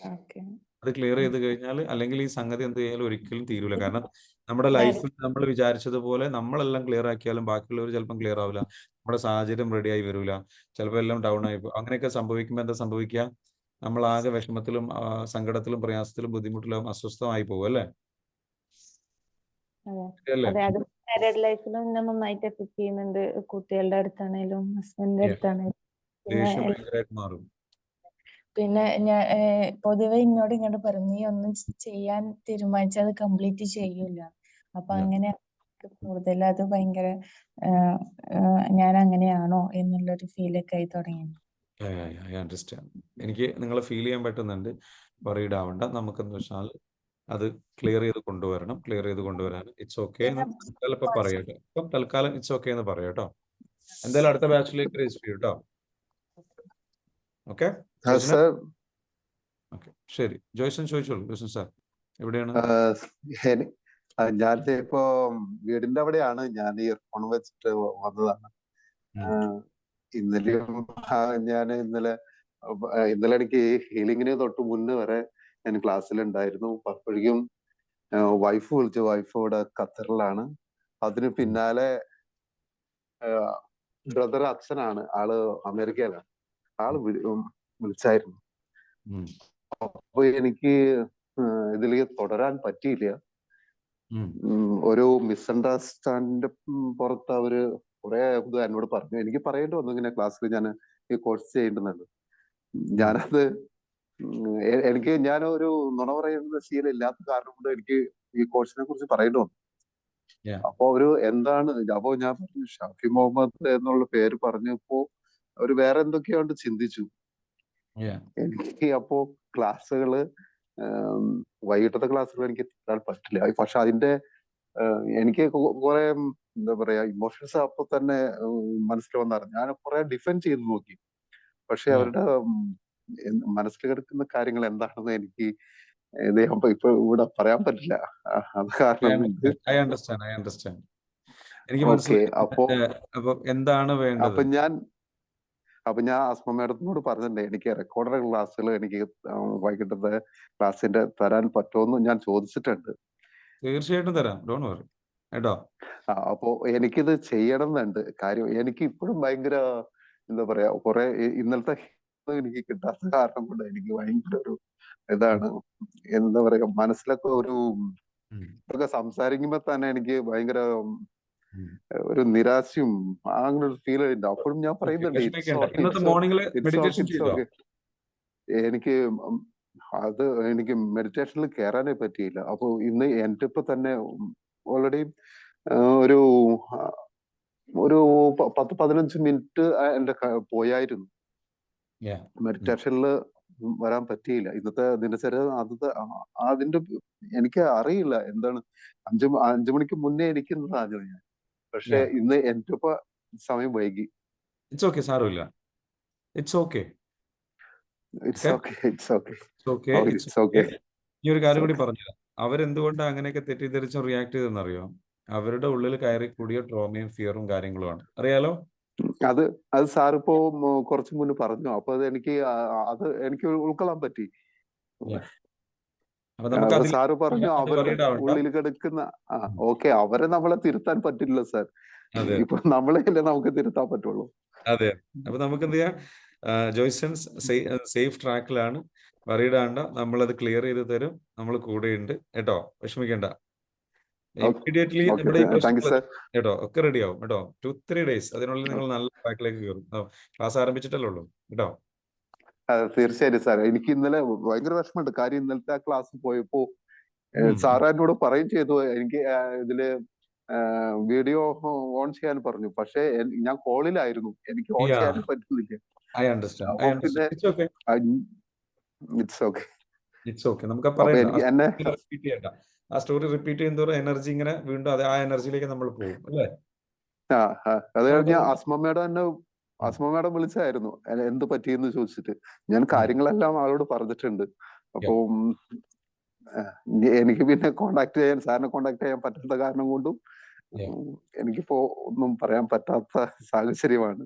അത് ക്ലിയർ ചെയ്ത് കഴിഞ്ഞാൽ അല്ലെങ്കിൽ ഈ സംഗതി എന്ത് ചെയ്യാലും ഒരിക്കലും തീരൂല. കാരണം നമ്മുടെ ലൈഫിൽ നമ്മൾ വിചാരിച്ചതുപോലെ നമ്മളെല്ലാം ക്ലിയർ ആക്കിയാലും ബാക്കിയുള്ളവർ ചിലപ്പം ക്ലിയർ ആവില്ല. നമ്മുടെ സാഹചര്യം റെഡി ആയി വരില്ല. ചിലപ്പോൾ എല്ലാം ഡൗൺ ആയി പോകും. അങ്ങനെയൊക്കെ സംഭവിക്കുമ്പോൾ എന്താ സംഭവിക്കുക? നമ്മൾ ആകെ വിഷമത്തിലും സങ്കടത്തിലും പ്രയാസത്തിലും ബുദ്ധിമുട്ടിലും അസ്വസ്ഥമായി പോകും അല്ലേ? മാരീഡ് ലൈഫിലും എന്നെ നന്നായിട്ട് എഫക്ട് ചെയ്യുന്നുണ്ട്. കുട്ടികളുടെ അടുത്താണേലും ഹസ്ബൻഡിന്റെ അടുത്താണേലും മാറും. പിന്നെ ഞാൻ പൊതുവെ ഇങ്ങോട്ട് പറഞ്ഞു, നീ ഒന്നും ചെയ്യാൻ തീരുമാനിച്ചാൽ അത് കംപ്ലീറ്റ് ചെയ്യൂല. അപ്പൊ അങ്ങനെ കൂടുതൽ അത് ഭയങ്കര ഞാൻ അങ്ങനെയാണോ എന്നുള്ളൊരു ഫീലൊക്കെ ആയി തുടങ്ങി. I understand. എനിക്ക് നിങ്ങളെ ഫീൽ ചെയ്യാൻ പറ്റുന്നുണ്ട്. വറീഡ് ആവണ്ട. നമുക്കെന്ന് വെച്ചാൽ അത് ക്ലിയർ ചെയ്ത് കൊണ്ടുവരണം. ക്ലിയർ ചെയ്ത് കൊണ്ടുവരാൻ ഇറ്റ്സ് ഓക്കെ ഇപ്പൊ പറയട്ടെ. ഇപ്പം തൽക്കാലം ഇറ്റ്സ് ഓക്കെ എന്ന് പറയാട്ടോ. എന്തായാലും അടുത്ത ബാച്ചിലേക്ക് രജിസ്റ്റർ ചെയ്യും കേട്ടോ. ഓക്കെ ഓക്കെ, ശരി. ജോയ്സൺ ചോദിച്ചോളൂ. ജോയ്സൺ സാർ എവിടെയാണ്? ഞാനിപ്പോ വീടിന്റെ അവിടെയാണ്. ഞാൻ ഇയർഫോൺ വെച്ചിട്ട് വന്നതാണ്. ഇന്നലെ എനിക്ക് ഹീലിംഗിന് തൊട്ട് മുന്നേ വരെ ഞാൻ ക്ലാസ്സിലുണ്ടായിരുന്നു. അപ്പോഴേക്കും വൈഫ് വിളിച്ചു. വൈഫ് ഇവിടെ ഖത്തറിലാണ്. അതിന് പിന്നാലെ ബ്രദർ അച്ഛനാണ്, ആള് അമേരിക്കയിലാണ്. ആള് വിളിച്ചായിരുന്നു. അപ്പൊ എനിക്ക് ഇതിലേക്ക് തുടരാൻ പറ്റിയില്ല. ഒരു മിസ്അണ്ടർസ്റ്റാൻഡിന്റെ പുറത്ത് അവര് കുറെ ഇത് എന്നോട് പറഞ്ഞു. എനിക്ക് പറയേണ്ടി വന്നു ഇങ്ങനെ ക്ലാസ്സിൽ ഞാൻ ഈ കോഴ്സ് ചെയ്യുന്നുണ്ട്. ഞാനത് ഞാനൊരു നുണ പറയുന്ന ശീലം ഇല്ലാത്ത കാരണം കൊണ്ട് എനിക്ക് ഈ കോഴ്സിനെ കുറിച്ച് പറയേണ്ടി വന്നു. അപ്പൊ അപ്പൊ ഞാൻ പറഞ്ഞു ഷാഫി മുഹമ്മദ് എന്നുള്ള പേര് പറഞ്ഞപ്പോ അവര് വേറെ എന്തൊക്കെയോ ചിന്തിച്ചു. എനിക്ക് അപ്പോ ക്ലാസ്സുകള് വൈകിട്ടത്തെ ക്ലാസ്സുകൾ എനിക്ക് തരാൻ പറ്റില്ല. പക്ഷെ അതിന്റെ എനിക്ക് കുറെ എന്താ പറയാ ഇമോഷൻസ് അപ്പൊ തന്നെ മനസ്സിൽ വന്നറിഞ്ഞു. ഞാൻ കുറെ ഡിഫെൻഡ് ചെയ്ത് നോക്കി. പക്ഷെ അവരുടെ മനസ്സിൽ കിടക്കുന്ന കാര്യങ്ങൾ എന്താണെന്ന് എനിക്ക് ഇപ്പൊ ഇവിടെ പറയാൻ പറ്റില്ല. അത് കാരണം എന്താണ് വേണ്ടത്? അപ്പൊ ഞാൻ അസ്മ മാഡത്തിനോട് പറഞ്ഞിട്ടുണ്ട്, എനിക്ക് റെക്കോർഡഡ് ക്ലാസ്സുകൾ എനിക്ക് വൈകിട്ടത്തെ ക്ലാസ്സിന്റെ തരാൻ പറ്റുമെന്ന് ഞാൻ ചോദിച്ചിട്ടുണ്ട്. തീർച്ചയായിട്ടും തരാം, ഡോണ്ട് വറി കേട്ടോ. അപ്പോ എനിക്കിത് ചെയ്യണം എന്നുണ്ട്. കാര്യം എനിക്ക് ഇപ്പോഴും ഭയങ്കര എന്താ പറയാ കുറെ ഇന്നലത്തെ എനിക്ക് കിട്ടാത്ത കാരണം കൊണ്ട് എനിക്ക് ഭയങ്കര ഒരു ഇതാണ്. എന്താ പറയാ മനസ്സിലൊക്കെ ഇതൊക്കെ സംസാരിക്കുമ്പോ തന്നെ എനിക്ക് ഭയങ്കര ഒരു നിരാശയും അങ്ങനെ ഒരു ഫീൽ ഉണ്ട്. അപ്പോഴും ഞാൻ പറയുന്നുണ്ട് എനിക്ക് മെഡിറ്റേഷനിൽ കയറാനേ പറ്റിയില്ല. അപ്പൊ ഇന്ന് എന്റെ ഇപ്പൊ തന്നെ ഓൾറെഡി ഒരു 10-15 മിനിറ്റ് എന്റെ പോയായിരുന്നു. മെഡിറ്റേഷനിൽ വരാൻ പറ്റിയില്ല. ഇന്നത്തെ ദിനചര്യ അതിന്റെ എനിക്ക് അറിയില്ല എന്താണ്. 5 മണിക്ക് മുന്നേ ഇരിക്കുന്നതാണ് ഞാൻ. പക്ഷെ ഇന്ന് എന്റെ ഇപ്പൊ സമയം വൈകി. ഇറ്റ്സ് ഓക്കെ, സാരമില്ല. It's okay. ഈ ഒരു കാര്യം കൂടി പറഞ്ഞു, അവരെന്തുകൊണ്ടാണ് അങ്ങനെയൊക്കെ തെറ്റിദ്ധരിച്ചും റിയാക്ട് ചെയ്തെന്നറിയോ? അവരുടെ ഉള്ളിൽ കയറി കൂടിയ ട്രോമയും ഫിയറും കാര്യങ്ങളുമാണ്. അറിയാലോ? അത് അത് സാർ ഇപ്പോ കുറച്ചു മുന്നേ പറഞ്ഞു. അപ്പൊ അത് എനിക്ക് ഉൾക്കൊള്ളാൻ പറ്റി. അപ്പൊ നമുക്ക് സാറ് പറഞ്ഞു അവരുടെ ഉള്ളിൽ കിടക്കുന്ന ഓക്കെ, അവരെ നമ്മളെ തിരുത്താൻ പറ്റില്ല സാർ. ഇപ്പൊ നമ്മളെയല്ലേ നമുക്ക് തിരുത്താൻ പറ്റുള്ളൂ. അതെ. അപ്പൊ നമുക്ക് എന്ത് ചെയ്യാം, ജോയ്സൺ സേഫ് ട്രാക്കിലാണ്, വറീഡാണ്ട, നമ്മളത് ക്ലിയർ ചെയ്ത് തരും, നമ്മൾ കൂടെയുണ്ട് കേട്ടോ, വിഷമിക്കേണ്ട. ഇമ്മീഡിയറ്റ്ലി നമ്മുടെ ഈ പ്രശ്നങ്ങൾ കേട്ടോ ഒക്കെ റെഡി ആവും കേട്ടോ. 2-3 days അതിനുള്ളിൽ നിങ്ങൾ നല്ല ട്രാക്കിലേക്ക് കയറും. ക്ലാസ് ആരംഭിച്ചിട്ടല്ലേ ഉള്ളൂ കേട്ടോ. തീർച്ചയായിട്ടും സാർ. എനിക്ക് ഇന്നലെ ഭയങ്കര വിഷമമുണ്ട്. കാര്യം ഇന്നലത്തെ ആ ക്ലാസ് പോയപ്പോ സാർ എന്നോട് പറയും ചെയ്തു, എനിക്ക് ഇതില് വീഡിയോ ഓൺ ചെയ്യാൻ പറഞ്ഞു. പക്ഷെ ഞാൻ കോളിലായിരുന്നു, എനിക്ക് ഓൺ ചെയ്യാൻ പറ്റുന്നില്ല. ആ സ്റ്റോറി റിപ്പീറ്റ് ചെയ്യുന്നതോറും എനർജി ഇങ്ങനെ വീണ്ടും ആ എനർജിയിലേക്ക് നമ്മൾ പോകും അല്ലേ? അത് കഴിഞ്ഞ് അസ്മ മേഡം വിളിച്ചായിരുന്നു എന്ത് പറ്റിയെന്ന് ചോദിച്ചിട്ട്. ഞാൻ കാര്യങ്ങളെല്ലാം ആളോട് പറഞ്ഞിട്ടുണ്ട്. അപ്പൊ എനിക്ക് പിന്നെ സാറിനെ കോണ്ടാക്ട് ചെയ്യാൻ പറ്റാത്ത കാരണം കൊണ്ടും എനിക്കിപ്പോ ഒന്നും പറയാൻ പറ്റാത്ത സാഹചര്യമാണ്.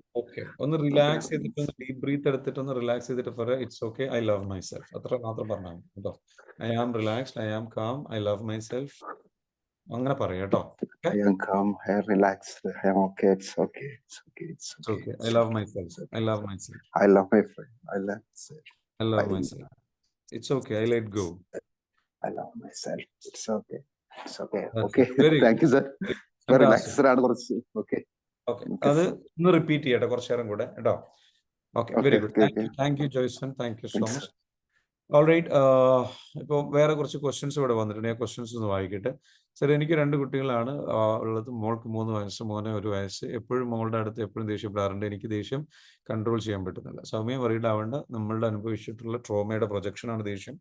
ഒന്ന് റിലാക്സ് ചെയ്തിട്ട്, ഒന്ന് ഡീപ് ബ്രീത്ത് എടുത്തിട്ട് ഒന്ന് റിലാക്സ് ചെയ്തിട്ട് പറയാം, it's okay, I love myself. അത്ര മാത്രം പറഞ്ഞാൽ മതി കേട്ടോ. I am relaxed, I am calm, I love myself, അങ്ങനെ പറയാം കേട്ടോ. I am calm, I am relaxed, I am okay, it's okay, it's okay, it's okay. Okay, I love myself, I love myself. I love my friend, I love myself. I love myself. It's okay, I let go. I love myself, it's okay, it's okay. Okay, thank you sir. Relaxed ആണ് കുറച്ച്. Okay. Okay, അത് ഒന്ന് repeat ചെയ്യട്ടെ കുറച്ചു നേരം കൂടെ കേട്ടോ. Okay, very good. Thank you Joyson, thank you so much. All right, ഇപ്പോൾ വേറെ കുറച്ച് ക്വസ്റ്റ്യൻസ് ഇവിടെ വന്നിട്ടുണ്ട്. ഞാൻ ക്വസ്റ്റ്യൻസ് ഒന്ന് വായിക്കട്ടെ. സാർ, എനിക്ക് 2 കുട്ടികളാണ് ഉള്ളത്. മോൾക്ക് 3 വയസ്സ്, മോനെ 1 വയസ്സ്. എപ്പോഴും മോളുടെ അടുത്ത് എപ്പോഴും ദേഷ്യപ്പെടാറുണ്ട്. എനിക്ക് ദേഷ്യം കൺട്രോൾ ചെയ്യാൻ പറ്റുന്നില്ല. സൗമ്യം വറീഡ് ആവേണ്ട, നമ്മളുടെ അനുഭവിച്ചിട്ടുള്ള ട്രോമയുടെ പ്രൊജക്ഷനാണ് ദേഷ്യം.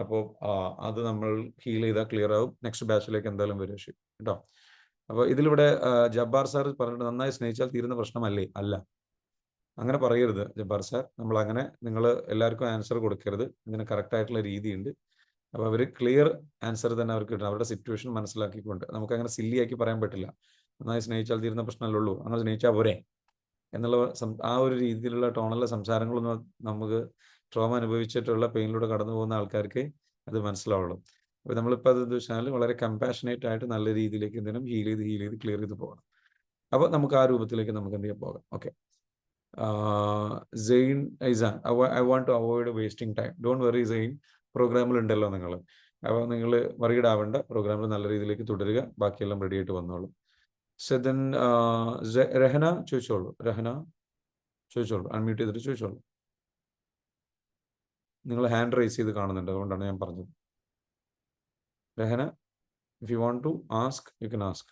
അപ്പോൾ അത് നമ്മൾ ഹീൽ ചെയ്താൽ ക്ലിയർ ആവും. നെക്സ്റ്റ് ബാച്ചിലേക്ക് എന്തായാലും വരും കേട്ടോ. അപ്പോൾ ഇതിലിവിടെ ജബ്ബാർ സാർ പറഞ്ഞിട്ട്, നന്നായി സ്നേഹിച്ചാൽ തീരുന്ന പ്രശ്നമല്ലേ? അല്ല, അങ്ങനെ പറയരുത് ജബ്ബാർ സാർ. നമ്മൾ അങ്ങനെ നിങ്ങൾ എല്ലാവർക്കും ആൻസർ കൊടുക്കരുത്. ഇതിന് കറക്റ്റ് ആയിട്ടുള്ള രീതിയുണ്ട്. അപ്പോൾ അവർ ക്ലിയർ ആൻസർ തന്നെ അവർക്ക് കിട്ടണം, അവരുടെ സിറ്റുവേഷൻ മനസ്സിലാക്കിക്കൊണ്ട്. നമുക്ക് അങ്ങനെ സില്ലിയാക്കി പറയാൻ പറ്റില്ല. നന്നായി സ്നേഹിച്ചാൽ തീരുന്ന പ്രശ്നമല്ലേ ഉള്ളൂ, അങ്ങനെ സ്നേഹിച്ചാൽ പോരെ എന്നുള്ള ആ ഒരു രീതിയിലുള്ള ടോണുള്ള സംസാരങ്ങളൊന്നും നമുക്ക് ട്രോമ അനുഭവിച്ചിട്ടുള്ള പെയിനിലൂടെ കടന്നു പോകുന്ന ആൾക്കാർക്ക് അത് മനസ്സിലാവുള്ളൂ. അപ്പോൾ നമ്മളിപ്പോൾ അത് വെച്ചാൽ വളരെ കമ്പാഷനേറ്റ് ആയിട്ട് നല്ല രീതിയിലേക്ക് എന്തിനും ഹീൽ ചെയ്ത് ക്ലിയർ ചെയ്ത് പോകണം. അപ്പോൾ നമുക്ക് ആ രൂപത്തിലേക്ക് നമുക്ക് എന്ത് ചെയ്യാൻ പോകാം. Okay, Zain Aizan, I want to avoid wasting time. Don't worry Zain, പ്രോഗ്രാമിൽ ഉണ്ടല്ലോ നിങ്ങൾ. അപ്പോൾ നിങ്ങൾ വറീഡ് ആവേണ്ട, പ്രോഗ്രാമിൽ നല്ല രീതിയിലേക്ക് തുടരുക, ബാക്കിയെല്ലാം റെഡി ആയിട്ട് വന്നോളൂ. സെദൻ രഹന ചോദിച്ചോളൂ. അൺമ്യൂട്ട് ചെയ്തിട്ട് ചോദിച്ചോളൂ. നിങ്ങൾ ഹാൻഡ് റൈസ് ചെയ്ത് കാണുന്നുണ്ട്, അതുകൊണ്ടാണ് ഞാൻ പറഞ്ഞത്. Rahana, if you want to ask you can ask.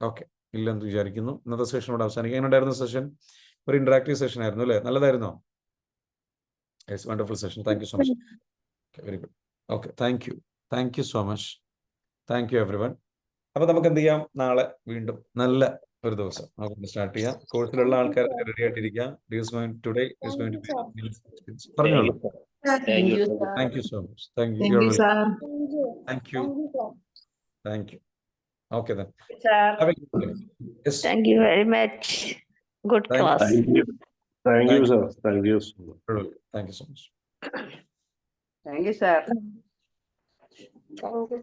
Okay, ഇല്ലെന്ന് വിചാരിക്കുന്നു. ഇന്നത്തെ സെഷൻ ഇവിടെ അവസാനിക്കും. എങ്ങനെ ഉണ്ടായിരുന്നു സെഷൻ? ഒരു ഇന്ററാക്റ്റീവ് സെഷൻ ആയിരുന്നു അല്ലേ? നല്ലതായിരുന്നോ? Yes, wonderful session. Thank you so much. Very good. Okay, thank you so much. Thank you everyone. അപ്പോൾ നമുക്ക് എന്ത് ചെയ്യാം, നാളെ വീണ്ടും നല്ല ഒരു ദിവസം നമുക്ക് സ്റ്റാർട്ട് ചെയ്യാം. കോഴ്സിലുള്ള ആൾക്കാർ റെഡി ആയിട്ടിരിക്കാം. പറഞ്ഞോളൂ. Thank you so much. Thank U. Okay then. Sir. Yes. Thank you very much. Good class. Thank you, sir. Thank you so much. Thank you so much. Thank you, sir. Thank you.